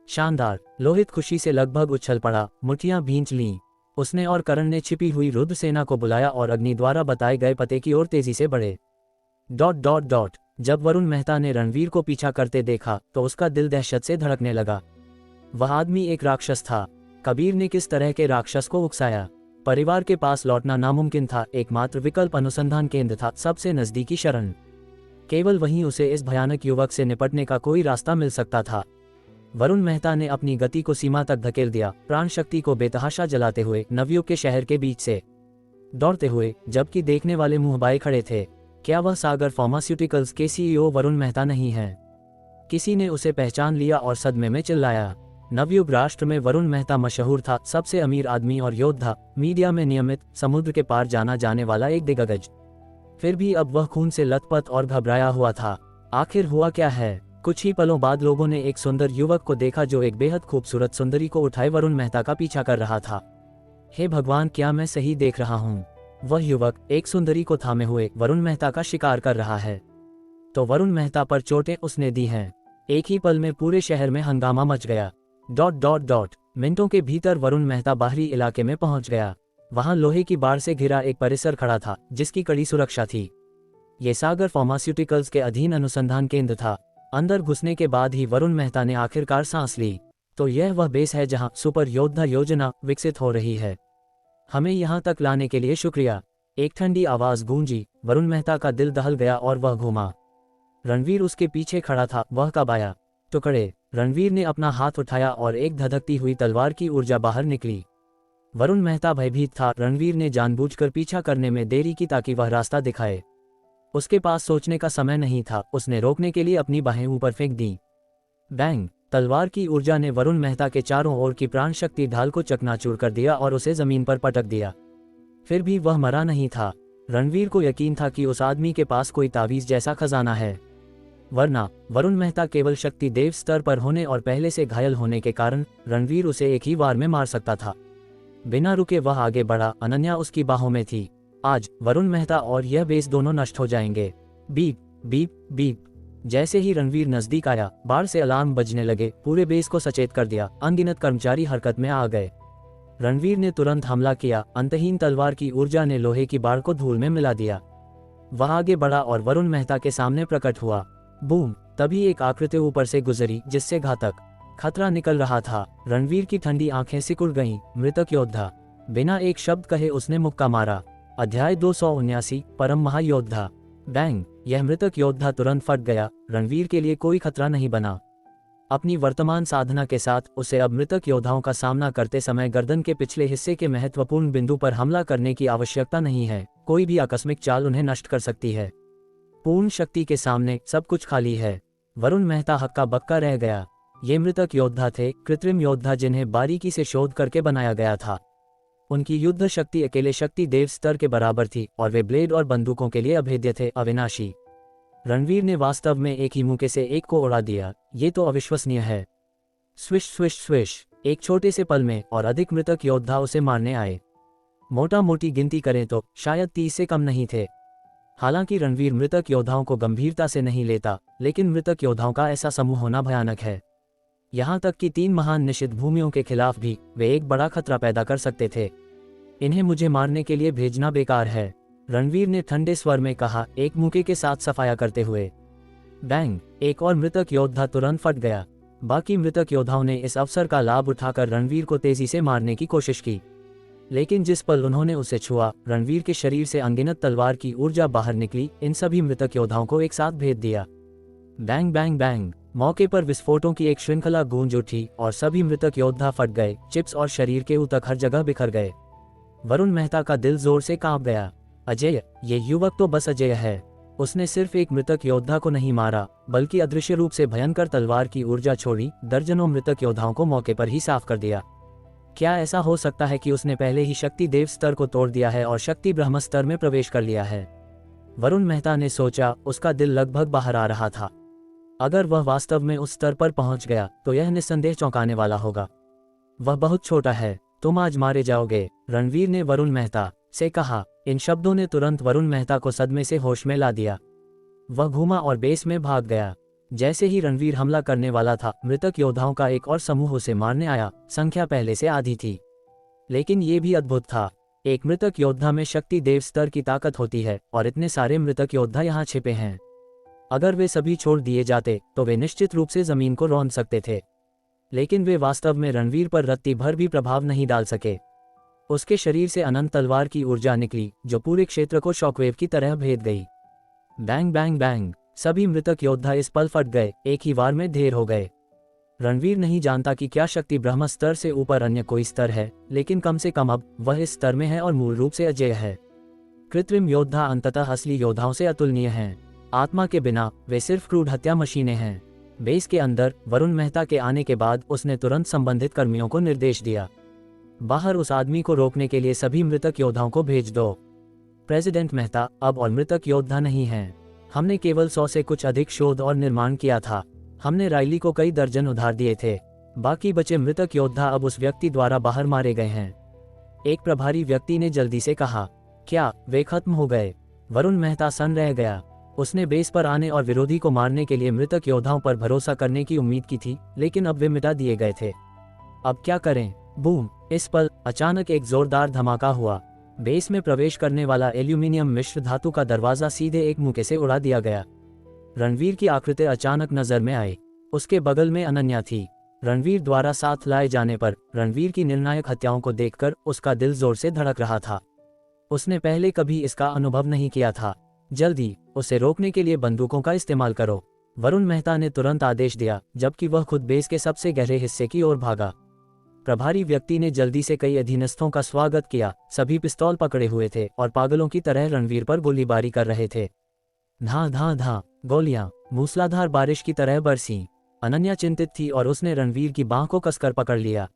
शानदार। लोहित खुशी से लगभग उछल पड़ा, मुट्ठियां भींच लीं। उसने और करण ने छिपी हुई रुद्र सेना को बुलाया और अग्नि द्वारा बताए गए पते की ओर तेजी से बढ़े। ... जब वरुण मेहता ने रणवीर को पीछा करते देखा तो उसका दिल दहशत से धड़कने लगा। वह आदमी एक राक्षस था। कबीर ने किस तरह के राक्षस को उकसाया? परिवार के पास लौटना नामुमकिन था। एकमात्र विकल्प अनुसंधान केंद्र था, सबसे नजदीकी शरण। केवल वहीं उसे इस भयानक युवक से निपटने का कोई रास्ता मिल सकता था। वरुण मेहता ने अपनी गति को सीमा तक धकेल दिया, प्राण शक्ति को बेतहाशा जलाते हुए नवयुग के शहर के बीच से दौड़ते हुए, जबकि देखने वाले मुंह बाए खड़े थे। क्या वह सागर फार्मास्यूटिकल्स के सीईओ वरुण मेहता नहीं है? किसी ने उसे पहचान लिया और सदमे में चिल्लाया। नवयुग राष्ट्र में वरुण मेहता मशहूर था, सबसे अमीर आदमी और योद्धा, मीडिया में नियमित, समुद्र के पार जाना जाने वाला एक दिग्गज। फिर भी अब वह खून से लथपथ और घबराया हुआ था। आखिर हुआ क्या है? कुछ ही पलों बाद लोगों ने एक सुंदर युवक को देखा जो एक बेहद खूबसूरत सुंदरी को उठाए वरुण मेहता का पीछा कर रहा था। हे भगवान, क्या मैं सही देख रहा हूँ? वह युवक एक सुंदरी को थामे हुए वरुण मेहता का शिकार कर रहा है। तो वरुण मेहता पर चोटें उसने दी हैं। एक ही पल में पूरे शहर में हंगामा मच गया। ... मिनटों के भीतर वरुण मेहता बाहरी इलाके में पहुंच गया। वहां लोहे की बाड़ से घिरा एक परिसर खड़ा था जिसकी कड़ी सुरक्षा थी। ये सागर फार्मास्यूटिकल्स के अधीन अनुसंधान केंद्र था। अंदर घुसने के बाद ही वरुण मेहता ने आखिरकार सांस ली। तो यह वह बेस है जहां सुपर योद्धा योजना विकसित हो रही है। हमें यहां तक लाने के लिए शुक्रिया, एक ठंडी आवाज गूंजी। वरुण मेहता का दिल दहल गया और वह घूमा। रणवीर उसके पीछे खड़ा था। वह कब आया? टुकड़े। रणवीर ने अपना हाथ उठाया और एक धधकती हुई तलवार की ऊर्जा बाहर निकली। वरुण मेहता भयभीत था। रणवीर ने जानबूझकर पीछा करने में देरी की ताकि वह रास्ता दिखाए। उसके पास सोचने का समय नहीं था, उसने रोकने के लिए अपनी बाहें ऊपर फेंक दी। बैंग! तलवार की ऊर्जा ने वरुण मेहता के चारों ओर की प्राण शक्ति ढाल को चकनाचूर कर दिया और उसे जमीन पर पटक दिया। फिर भी वह मरा नहीं था। रणवीर को यकीन था कि उस आदमी के पास कोई तावीज जैसा खजाना है, वरना वरुण मेहता केवल शक्ति देव स्तर पर होने और पहले से घायल होने के कारण रणवीर उसे एक ही वार में मार सकता था। बिना रुके वह आगे बढ़ा। अनन्या उसकी बाहों में थी। आज वरुण मेहता और यह बेस दोनों नष्ट हो जाएंगे। Beep beep beep. जैसे ही रणवीर नजदीक आया, बाहर से अलार्म बजने लगे। पूरे बेस को सचेत कर दिया। अनगिनत कर्मचारी हरकत में आ गए। रणवीर ने तुरंत हमला किया। अंतहीन तलवार की ऊर्जा ने लोहे की बाड़ को धूल में मिला दिया। वह आगे बढ़ा और वरुण मेहता के सामने प्रकट हुआ। बूम! तभी एक आकृति ऊपर से गुजरी जिससे घातक खतरा निकल रहा था। रणवीर की ठंडी आंखें सिकुड़ गईं। मृतक योद्धा! बिना एक शब्द कहे उसने मुक्का मारा। अध्याय 279 परम महायोद्धा। बैंग! यह मृतक योद्धा तुरंत फट गया। रणवीर के लिए कोई खतरा नहीं बना। अपनी वर्तमान साधना के साथ उसे अब मृतक योद्धाओं का सामना करते समय गर्दन के पिछले हिस्से के महत्वपूर्ण बिंदु पर हमला करने की आवश्यकता नहीं है। कोई भी आकस्मिक चाल उन्हें नष्ट कर सकती है। पूर्ण शक्ति के सामने सब कुछ खाली है। वरुण मेहता हक्का बक्का रह गया। ये मृतक योद्धा थे, कृत्रिम योद्धा जिन्हें बारीकी से शोध करके बनाया गया था। उनकी युद्ध शक्ति अकेले शक्ति देव स्तर के बराबर थी और वे ब्लेड और बंदूकों के लिए अभेद्य थे, अविनाशी। रणवीर ने वास्तव में एक ही मुक्के से एक को उड़ा दिया। ये तो अविश्वसनीय है। Swish swish swish. एक छोटे से पल में और अधिक मृतक योद्धा उसे मारने आए। मोटा मोटी गिनती करें तो शायद 30 से कम नहीं थे। हालांकि रणवीर मृतक योद्धाओं को गंभीरता से नहीं लेता, लेकिन मृतक योद्धाओं का ऐसा समूह होना भयानक है। यहाँ तक कि 3 महान निषिद्ध भूमियों के खिलाफ भी वे एक बड़ा खतरा पैदा कर सकते थे। इन्हें मुझे मारने के लिए भेजना बेकार है, रणवीर ने ठंडे स्वर में कहा, एक मुक्के के साथ सफाया करते हुए। बैंग! एक और मृतक योद्धा तुरंत फट गया। बाकी मृतक योद्धाओं ने इस अवसर का लाभ उठाकर रणवीर को तेजी से मारने की कोशिश की, लेकिन जिस पल उन्होंने उसे छुआ, रणवीर के शरीर से अनगिनत तलवार की ऊर्जा बाहर निकली। इन सभी मृतक योद्धाओं को एक साथ भेद दिया। Bang bang bang! मौके पर विस्फोटों की एक श्रृंखला गूंज उठी और सभी मृतक योद्धा फट गए। चिप्स और शरीर के ऊतक हर जगह बिखर गए। वरुण मेहता का दिल जोर से कांप गया। अजय! ये युवक तो बस अजय है। उसने सिर्फ एक मृतक योद्धा को नहीं मारा, बल्कि अदृश्य रूप से भयंकर तलवार की ऊर्जा छोड़ी। दर्जनों मृतक योद्धाओं को मौके पर ही साफ कर दिया। क्या ऐसा हो सकता है कि उसने पहले ही शक्ति देव स्तर को तोड़ दिया है और शक्ति ब्रह्म स्तर में प्रवेश कर लिया है? वरुण मेहता ने सोचा। उसका दिल लगभग बाहर आ रहा था। अगर वह वास्तव में उस स्तर पर पहुंच गया तो यह निस्संदेह चौंकाने वाला होगा। वह बहुत छोटा है, तुम आज मारे जाओगे, रणवीर ने वरुण मेहता से कहा। इन शब्दों ने तुरंत वरुण मेहता को सदमे से होश में ला दिया। वह घूमा और बेस में भाग गया। जैसे ही रणवीर हमला करने वाला था, मृतक योद्धाओं का एक और समूह उसे मारने आया। संख्या पहले से आधी थी, लेकिन ये भी अद्भुत था। एक मृतक योद्धा में शक्ति देव स्तर की ताकत होती है और इतने सारे मृतक योद्धा यहाँ छिपे हैं। अगर वे सभी छोड़ दिए जाते तो वे निश्चित रूप से जमीन को रौंद सकते थे, लेकिन वे वास्तव में रणवीर पर रत्ती भर भी प्रभाव नहीं डाल सके। उसके शरीर से अनंत तलवार की ऊर्जा निकली जो पूरे क्षेत्र को शॉकवेव की तरह भेद गई। Bang bang bang! सभी मृतक योद्धा इस पल फट गए, एक ही वार में ढेर हो गए। रणवीर नहीं जानता कि क्या शक्ति ब्रह्म स्तर से ऊपर अन्य कोई स्तर है, लेकिन कम से कम अब वह इस स्तर में है और मूल रूप से अजेय है। कृत्रिम योद्धा अंततः असली योद्धाओं से अतुलनीय हैं। आत्मा के बिना वे सिर्फ क्रूड हत्या मशीनें हैं। बेस के अंदर वरुण मेहता के आने के बाद उसने तुरंत संबंधित कर्मियों को निर्देश दिया, बाहर उस आदमी को रोकने के लिए सभी मृतक योद्धाओं को भेज दो। प्रेसिडेंट मेहता अब और मृतक योद्धा नहीं हैं। हमने केवल 100 से कुछ अधिक शोध और निर्माण किया था। हमने राइली को कई दर्जन उधार दिए थे। बाकी बचे मृतक योद्धा अब उस व्यक्ति द्वारा बाहर मारे गए हैं, एक प्रभारी व्यक्ति ने जल्दी से कहा। क्या वे खत्म हो गए? वरुण मेहता सन्न रह गया। उसने बेस पर आने और विरोधी को मारने के लिए मृतक योद्धाओं पर भरोसा करने की उम्मीद की थी, लेकिन अब वे मिटा दिए गए थे। अब क्या करें? बूम! इस पल अचानक एक जोरदार धमाका हुआ। बेस में प्रवेश करने वाला एल्यूमिनियम मिश्र धातु का दरवाजा सीधे एक मुक्के से उड़ा दिया गया। रणवीर की आकृति अचानक नजर में आई। उसके बगल में अनन्या थी। रणवीर द्वारा साथ लाए जाने पर रणवीर की निर्णायक हत्याओं को देखकर उसका दिल जोर से धड़क रहा था। उसने पहले कभी इसका अनुभव नहीं किया था। जल्दी उसे रोकने के लिए बंदूकों का इस्तेमाल करो, वरुण मेहता ने तुरंत आदेश दिया, जबकि वह खुद बेस के सबसे गहरे हिस्से की ओर भागा। प्रभारी व्यक्ति ने जल्दी से कई अधीनस्थों का स्वागत किया। सभी पिस्तौल पकड़े हुए थे और पागलों की तरह रणवीर पर गोलीबारी कर रहे थे। धां धां धां गोलियां मूसलाधार बारिश की तरह बरसीं। अनन्या चिंतित थी और उसने रणवीर की बांह को कसकर पकड़ लिया।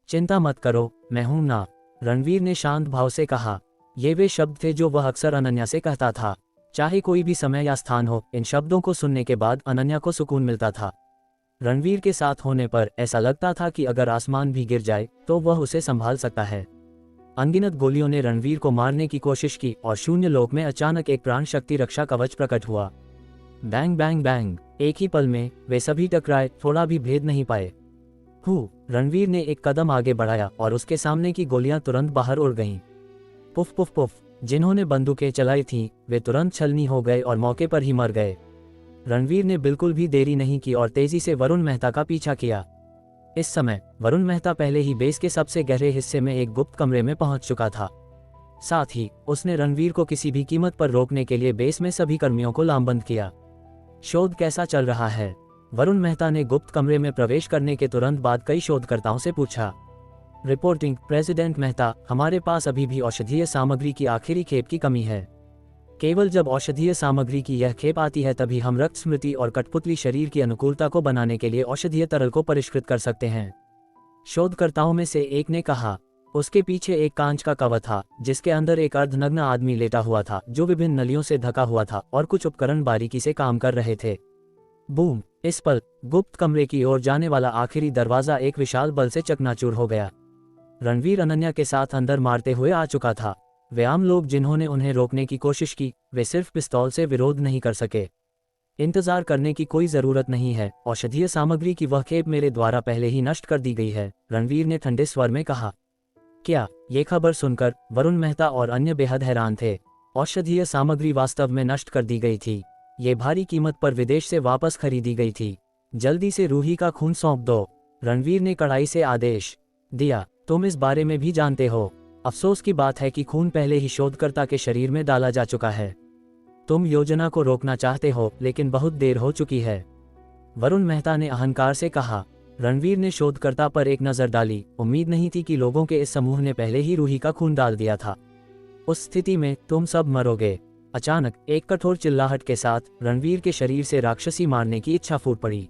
चिंता मत करो, मैं हूं ना, रणवीर ने शांत भाव से कहा। ये वे शब्द थे जो वह अक्सर अनन्या से कहता था। चाहे कोई भी समय या स्थान हो, इन शब्दों को सुनने के बाद अनन्या को सुकून मिलता था। रणवीर के साथ होने पर ऐसा लगता था कि अगर आसमान भी गिर जाए तो वह उसे संभाल सकता है। अनगिनत गोलियों ने रणवीर को मारने की कोशिश की और शून्य लोक में अचानक एक प्राण शक्ति रक्षा कवच प्रकट हुआ। बैंग बैंग बैंग, एक ही पल में वे सभी टकराए, थोड़ा भी भेद नहीं पाए। रणवीर ने एक कदम आगे बढ़ाया और उसके सामने की गोलियां तुरंत बाहर उड़ गईं। पुफ पुफ पुफ, जिन्होंने बंदूकें चलाई थीं वे तुरंत छलनी हो गए और मौके पर ही मर गए। रणवीर ने बिल्कुल भी देरी नहीं की और तेजी से वरुण मेहता का पीछा किया। इस समय वरुण मेहता पहले ही बेस के सबसे गहरे हिस्से में एक गुप्त कमरे में पहुंच चुका था। साथ ही उसने रणवीर को किसी भी कीमत पर रोकने के लिए बेस में सभी कर्मियों को लामबंद किया। शोध कैसा चल रहा है? वरुण मेहता ने गुप्त कमरे में प्रवेश करने के तुरंत बाद कई शोधकर्ताओं से पूछा। रिपोर्टिंग प्रेसिडेंट मेहता, हमारे पास अभी भी औषधीय सामग्री की आखिरी खेप की कमी है। केवल जब औषधीय सामग्री की यह खेप आती है तभी हम रक्त स्मृति और कठपुतली शरीर की अनुकूलता को बनाने के लिए औषधीय तरल को परिष्कृत कर सकते हैं, शोधकर्ताओं में से एक ने कहा। उसके पीछे एक कांच का कवर था जिसके अंदर एक अर्धनग्न आदमी लेटा हुआ था जो विभिन्न नलियों से ढका हुआ था और कुछ उपकरण बारीकी से काम कर रहे थे। बूम! इस पल गुप्त कमरे की ओर जाने वाला आखिरी दरवाजा एक विशाल बल से चकनाचूर हो गया। रणवीर अनन्या के साथ अंदर मारते हुए आ चुका था। वे आम लोग जिन्होंने उन्हें रोकने की कोशिश की, वे सिर्फ पिस्तौल से विरोध नहीं कर सके। इंतजार करने की कोई जरूरत नहीं है, औषधीय सामग्री की वह खेप मेरे द्वारा पहले ही नष्ट कर दी गई है, रणवीर ने ठंडे स्वर में कहा। क्या? ये खबर सुनकर वरुण मेहता और अन्य बेहद हैरान थे। औषधीय सामग्री वास्तव में नष्ट कर दी गई थी। ये भारी कीमत पर विदेश से वापस खरीदी गई थी। जल्दी से रूही का खून सौंप दो, रणवीर ने कड़ाई से आदेश दिया। तुम इस बारे में भी जानते हो। अफसोस की बात है कि खून पहले ही शोधकर्ता के शरीर में डाला जा चुका है। तुम योजना को रोकना चाहते हो लेकिन बहुत देर हो चुकी है, वरुण मेहता ने अहंकार से कहा। रणवीर ने शोधकर्ता पर एक नजर डाली। उम्मीद नहीं थी कि लोगों के इस समूह ने पहले ही रूही का खून डाल दिया था। उस स्थिति में तुम सब मरोगे। अचानक एक कठोर चिल्लाहट के साथ रणवीर के शरीर से राक्षसी मारने की इच्छा फूट पड़ी।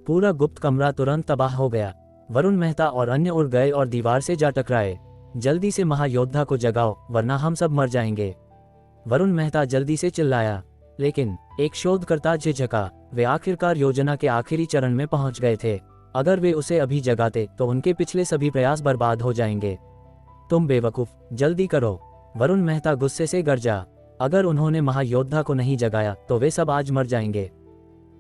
पूरा गुप्त कमरा तुरंत तबाह हो गया। वरुण मेहता और अन्य उड़ गए और दीवार से जा टकराए। जल्दी से महायोद्धा को जगाओ वरना हम सब मर जाएंगे, वरुण मेहता जल्दी से चिल्लाया। लेकिन एक शोधकर्ता झिझका। वे आखिरकार योजना के आखिरी चरण में पहुंच गए थे। अगर वे उसे अभी जगाते तो उनके पिछले सभी प्रयास बर्बाद हो जाएंगे। तुम बेवकूफ, जल्दी करो, वरुण मेहता गुस्से से गरजा। अगर उन्होंने महायोद्धा को नहीं जगाया तो वे सब आज मर जाएंगे।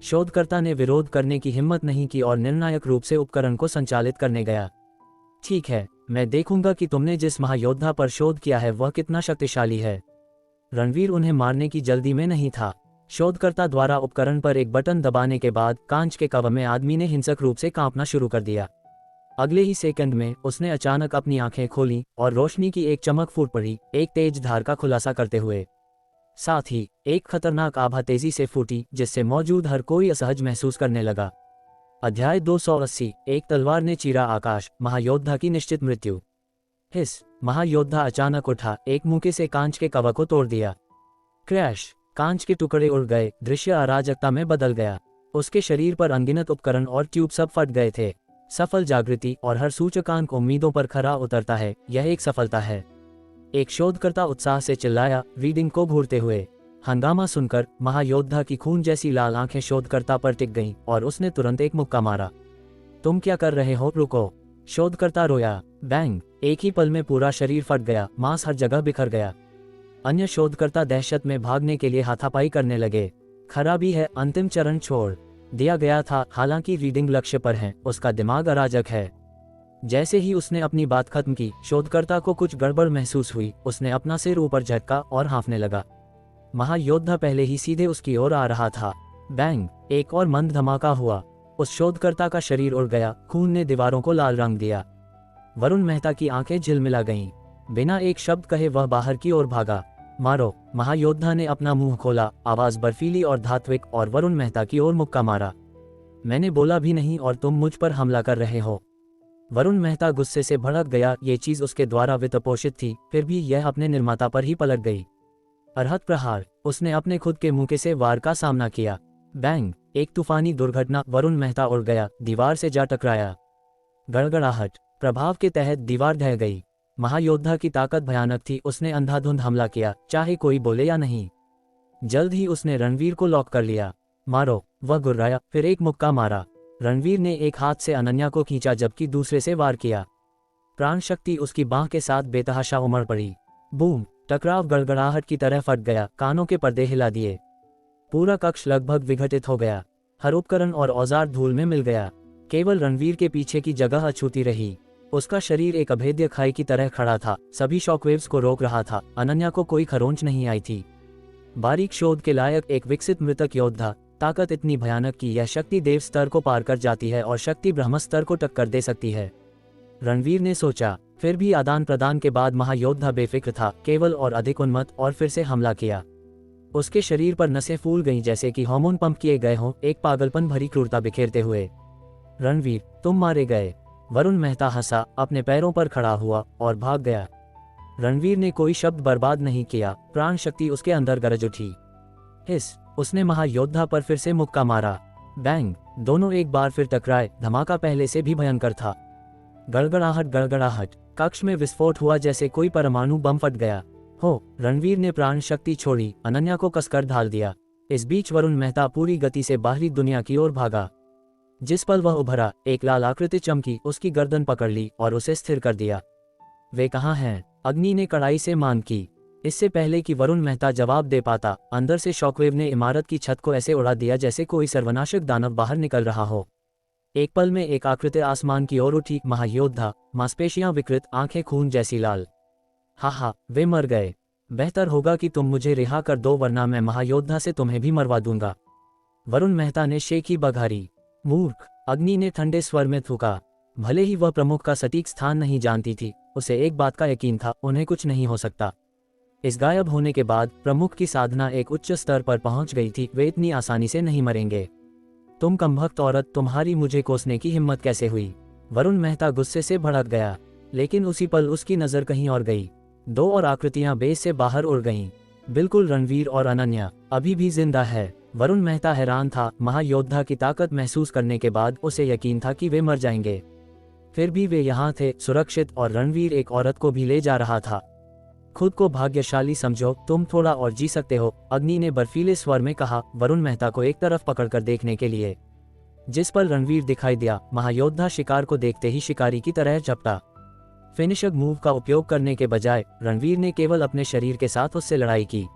शोधकर्ता ने विरोध करने की हिम्मत नहीं की और निर्णायक रूप से उपकरण को संचालित करने गया। ठीक है, मैं देखूंगा कि तुमने जिस महायोद्धा पर शोध किया है वह कितना शक्तिशाली है। रणवीर उन्हें मारने की जल्दी में नहीं था। शोधकर्ता द्वारा उपकरण पर एक बटन दबाने के बाद कांच के कवर में आदमी ने हिंसक रूप से कांपना शुरू कर दिया। अगले ही सेकंड में उसने अचानक अपनी आंखें खोलीं और रोशनी की एक चमक फूट पड़ी, एक तेज धार का खुलासा करते हुए। साथ ही एक खतरनाक आभा तेजी से फूटी जिससे मौजूद हर कोई असहज महसूस करने लगा। अध्याय 280, एक तलवार ने चीरा आकाश, महायोद्धा की निश्चित मृत्यु। हिस! महायोद्धा अचानक उठा, एक मुक्के से कांच के कवर को तोड़ दिया। क्रैश! कांच के टुकड़े उड़ गए, दृश्य अराजकता में बदल गया। उसके शरीर पर अनगिनत उपकरण और ट्यूब सब फट गए थे। सफल जागृति और हर सूचकांक उम्मीदों पर खरा उतरता है, यह एक सफलता है, एक शोधकर्ता उत्साह से चिल्लाया, रीडिंग को घूरते हुए। हंगामा सुनकर महायोद्धा की खून जैसी लाल आंखें शोधकर्ता पर टिक गईं और उसने तुरंत एक मुक्का मारा। तुम क्या कर रहे हो? रुको! शोधकर्ता रोया। बैंग! एक ही पल में पूरा शरीर फट गया, मांस हर जगह बिखर गया। अन्य शोधकर्ता दहशत में भागने के लिए हाथापाई करने लगे। खराबी है, अंतिम चरण छोड़ दिया गया था। हालांकि रीडिंग लक्ष्य पर है, उसका दिमाग अराजक है। जैसे ही उसने अपनी बात खत्म की, शोधकर्ता को कुछ गड़बड़ महसूस हुई। उसने अपना सिर ऊपर झटका और हाँफने लगा। महायोद्धा पहले ही सीधे उसकी ओर आ रहा था। बैंग! एक और मंद धमाका हुआ। उस शोधकर्ता का शरीर उड़ गया, खून ने दीवारों को लाल रंग दिया। वरुण मेहता की आंखें झिलमिला गईं। बिना एक शब्द कहे वह बाहर की ओर भागा। मारो! महायोद्धा ने अपना मुंह खोला, आवाज बर्फीली और धात्विक, और वरुण मेहता की ओर मुक्का मारा। मैंने बोला भी नहीं और तुम मुझ पर हमला कर रहे हो। वरुण मेहता गुस्से से भड़क गया। ये चीज उसके द्वारा वित्तपोषित थी, फिर भी यह अपने निर्माता पर ही पलट गई। अरहत प्रहार, उसने अपने खुद के मुक्के से वार का सामना किया। बैंग, एक तूफानी दुर्घटना, वरुण मेहता उड़ गया, दीवार से जा टकराया। गड़गड़ाहट, प्रभाव के तहत दीवार ढह गई। महायोद्धा की ताकत भयानक थी, उसने अंधाधुंध हमला किया, चाहे कोई बोले या नहीं। जल्द ही उसने रणवीर को लॉक कर लिया। मारो, वह गुर्राया, फिर एक मुक्का मारा। रणवीर ने एक हाथ से अनन्या को खींचा जबकि दूसरे से वार किया। प्राण शक्ति उसकी बांह के साथ बेतहाशा उमड़ पड़ी। बूम, टकराव गड़गड़ाहट की तरह फट गया, कानों के पर्दे हिला दिए। पूरा कक्ष लगभग विघटित हो गया। हर उपकरण और औजार धूल में मिल गया। केवल रणवीर के पीछे की जगह अछूती रही। उसका शरीर एक अभेद्य खाई की तरह खड़ा था, सभी शॉकवेव्स को रोक रहा था। अनन्या को कोई खरोंच नहीं आई थी। बारीक शोध के लायक एक विकसित मृतक योद्धा, ताकत इतनी भयानक कि यह शक्ति देव स्तर को पार कर जाती है और शक्ति ब्रह्म स्तर को टक्कर दे सकती है, रणवीर ने सोचा। फिर भी आदान प्रदान के बाद महायोद्धा बेफिक्र था, केवल और अधिक उन्मत्त, और फिर से हमला किया। उसके शरीर पर नसें फूल गईं जैसे कि हार्मोन पंप किए गए हों, एक पागलपन भरी क्रूरता बिखेरते हुए। रणवीर, तुम मारे गए। वरुण मेहता हंसा, अपने पैरों पर खड़ा हुआ और भाग गया। रणवीर ने कोई शब्द बर्बाद नहीं किया, प्राण शक्ति उसके अंदर गरज उठी। उसने महायोद्धा पर फिर से मुक्का मारा। बैंग, दोनों एक बार फिर टकराए, धमाका पहले से भी भयंकर था। गड़गड़ाहट गड़गड़ाहट, कक्ष में विस्फोट हुआ जैसे कोई परमाणु बम फट गया हो। रणवीर ने प्राण शक्ति छोड़ी, अनन्या को कसकर ढाल दिया। इस बीच वरुण मेहता पूरी गति से बाहरी दुनिया की ओर भागा। जिस पल वह उभरा, एक लाल आकृति चमकी, उसकी गर्दन पकड़ ली और उसे स्थिर कर दिया। वे कहाँ हैं? अग्नि ने कड़ाई से मांग की। इससे पहले कि वरुण मेहता जवाब दे पाता, अंदर से शॉकवेव ने इमारत की छत को ऐसे उड़ा दिया जैसे कोई सर्वनाशक दानव बाहर निकल रहा हो। एक पल में एक आकृति आसमान की ओर उठी। महायोद्धा, मांसपेशियां विकृत, आंखें खून जैसी लाल। हा, वे मर गए। बेहतर होगा कि तुम मुझे रिहा कर दो, वरना मैं महायोद्धा से तुम्हें भी मरवा दूंगा। वरुण मेहता ने शेखी बघारी। मूर्ख, अग्नि ने ठंडे स्वर में थूका। भले ही वह प्रमुख का सटीक स्थान नहीं जानती थी, उसे एक बात का यकीन था, उन्हें कुछ नहीं हो सकता। इस गायब होने के बाद प्रमुख की साधना एक उच्च स्तर पर पहुंच गई थी, वे इतनी आसानी से नहीं मरेंगे। तुम कमबख्त औरत, तुम्हारी मुझे कोसने की हिम्मत कैसे हुई? वरुण मेहता गुस्से से भड़क गया, लेकिन उसी पल उसकी नजर कहीं और गई। दो और आकृतियां बेस से बाहर उड़ गईं। बिल्कुल रणवीर और अनन्या अभी भी जिंदा है। वरुण मेहता हैरान था। महायोद्धा की ताकत महसूस करने के बाद उसे यकीन था कि वे मर जाएंगे, फिर भी वे यहाँ थे, सुरक्षित, और रणवीर एक औरत को भी ले जा रहा था। खुद को भाग्यशाली समझो, तुम थोड़ा और जी सकते हो, अग्नि ने बर्फीले स्वर में कहा, वरुण मेहता को एक तरफ पकड़कर देखने के लिए। जिस पर रणवीर दिखाई दिया, महायोद्धा शिकार को देखते ही शिकारी की तरह झपटा। फिनिशर मूव का उपयोग करने के बजाय रणवीर ने केवल अपने शरीर के साथ उससे लड़ाई की।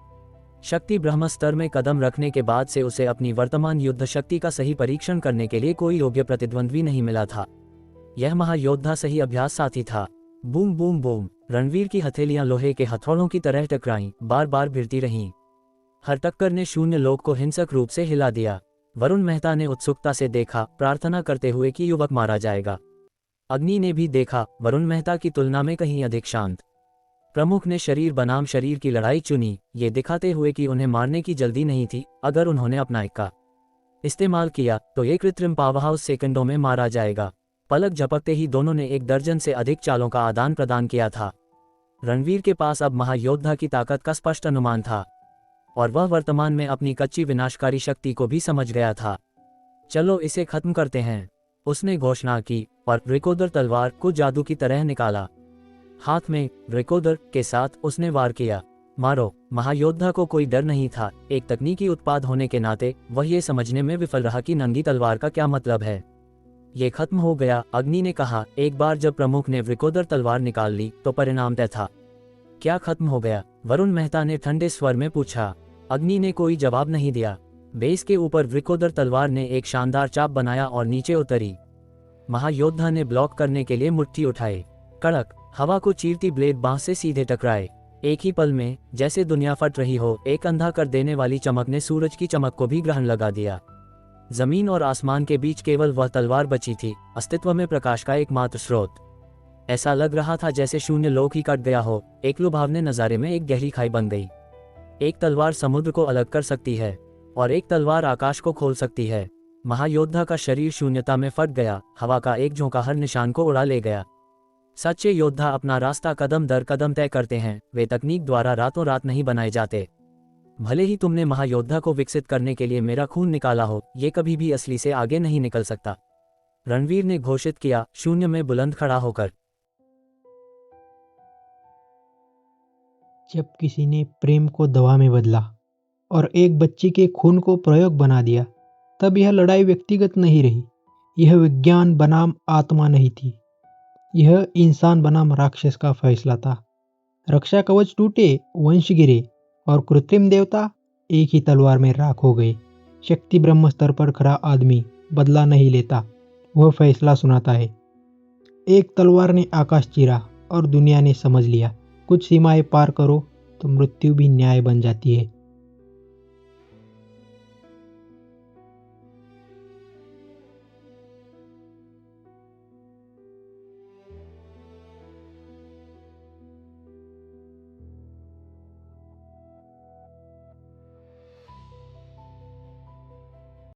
शक्ति ब्रह्म स्तर में कदम रखने के बाद से उसे अपनी वर्तमान युद्ध शक्ति का सही परीक्षण करने के लिए कोई योग्य प्रतिद्वंद्वी नहीं मिला था। यह महायोद्धा सही अभ्यास साथी था। बूम बूम बूम, रणवीर की हथेलियां लोहे के हथौड़ों की तरह टकराईं, बार बार भिड़ती रहीं। हर टक्कर ने शून्य लोक को हिंसक रूप से हिला दिया। वरुण मेहता ने उत्सुकता से देखा, प्रार्थना करते हुए कि युवक मारा जाएगा। अग्नि ने भी देखा, वरुण मेहता की तुलना में कहीं अधिक शांत। प्रमुख ने शरीर बनाम शरीर की लड़ाई चुनी, ये दिखाते हुए कि उन्हें मारने की जल्दी नहीं थी। अगर उन्होंने अपना एक का इस्तेमाल किया तो ये कृत्रिम पावर हाउस सेकंडों में मारा जाएगा। पलक झपकते ही दोनों ने 1 दर्जन से अधिक चालों का आदान प्रदान किया था। रणवीर के पास अब महायोद्धा की ताकत का स्पष्ट अनुमान था, और वह वर्तमान में अपनी कच्ची विनाशकारी शक्ति को भी समझ गया था। चलो इसे खत्म करते हैं, उसने घोषणा की, और रिकोदर तलवार को जादू की तरह निकाला। हाथ में रिकोदर के साथ उसने वार किया। मारो। महायोद्धा को कोई डर नहीं था। एक तकनीकी उत्पाद होने के नाते वह ये समझने में विफल रहा कि नंगी तलवार का क्या मतलब है। ये खत्म हो गया, अग्नि ने कहा। एक बार जब प्रमुख ने रिकोदर तलवार निकाल ली तो परिणाम तय था। क्या खत्म हो गया? वरुण मेहता ने ठंडे स्वर में पूछा। अग्नि ने कोई जवाब नहीं दिया। बेस के ऊपर रिकोदर तलवार ने एक शानदार चाप बनाया और नीचे उतरी। महायोद्धा ने ब्लॉक करने के लिए मुट्ठी उठाई। कड़क, हवा को चीरती ब्लेड बांह से सीधे टकराए। एक ही पल में, जैसे दुनिया फट रही हो, एक अंधा कर देने वाली चमक ने सूरज की चमक को भी ग्रहण लगा दिया। जमीन और आसमान के बीच केवल वह तलवार बची थी, अस्तित्व में प्रकाश का एकमात्र स्रोत। ऐसा लग रहा था जैसे शून्य लोक ही कट गया हो। एक लुभावने नजारे में एक गहरी खाई बन गई। एक तलवार समुद्र को अलग कर सकती है, और एक तलवार आकाश को खोल सकती है। महायोद्धा का शरीर शून्यता में फट गया। हवा का एक झोंका हर निशान को उड़ा ले गया। सच्चे योद्धा अपना रास्ता कदम दर कदम तय करते हैं। वे तकनीक द्वारा रातों रात नहीं बनाए जाते। भले ही तुमने महायोद्धा को विकसित करने के लिए मेरा खून निकाला हो, ये कभी भी असली से आगे नहीं निकल सकता, रणवीर ने घोषित किया, शून्य में बुलंद खड़ा होकर। जब किसी ने प्रेम को दवा में बदला और एक बच्ची के खून को प्रयोग बना दिया, तब यह लड़ाई व्यक्तिगत नहीं रही। यह विज्ञान बनाम आत्मा नहीं थी, यह इंसान बनाम राक्षस का फैसला था। रक्षा कवच टूटे, वंश गिरे और कृत्रिम देवता एक ही तलवार में राख हो गए। शक्ति ब्रह्म स्तर पर खड़ा आदमी बदला नहीं लेता, वह फैसला सुनाता है। एक तलवार ने आकाश चीरा और दुनिया ने समझ लिया, कुछ सीमाएं पार करो तो मृत्यु भी न्याय बन जाती है।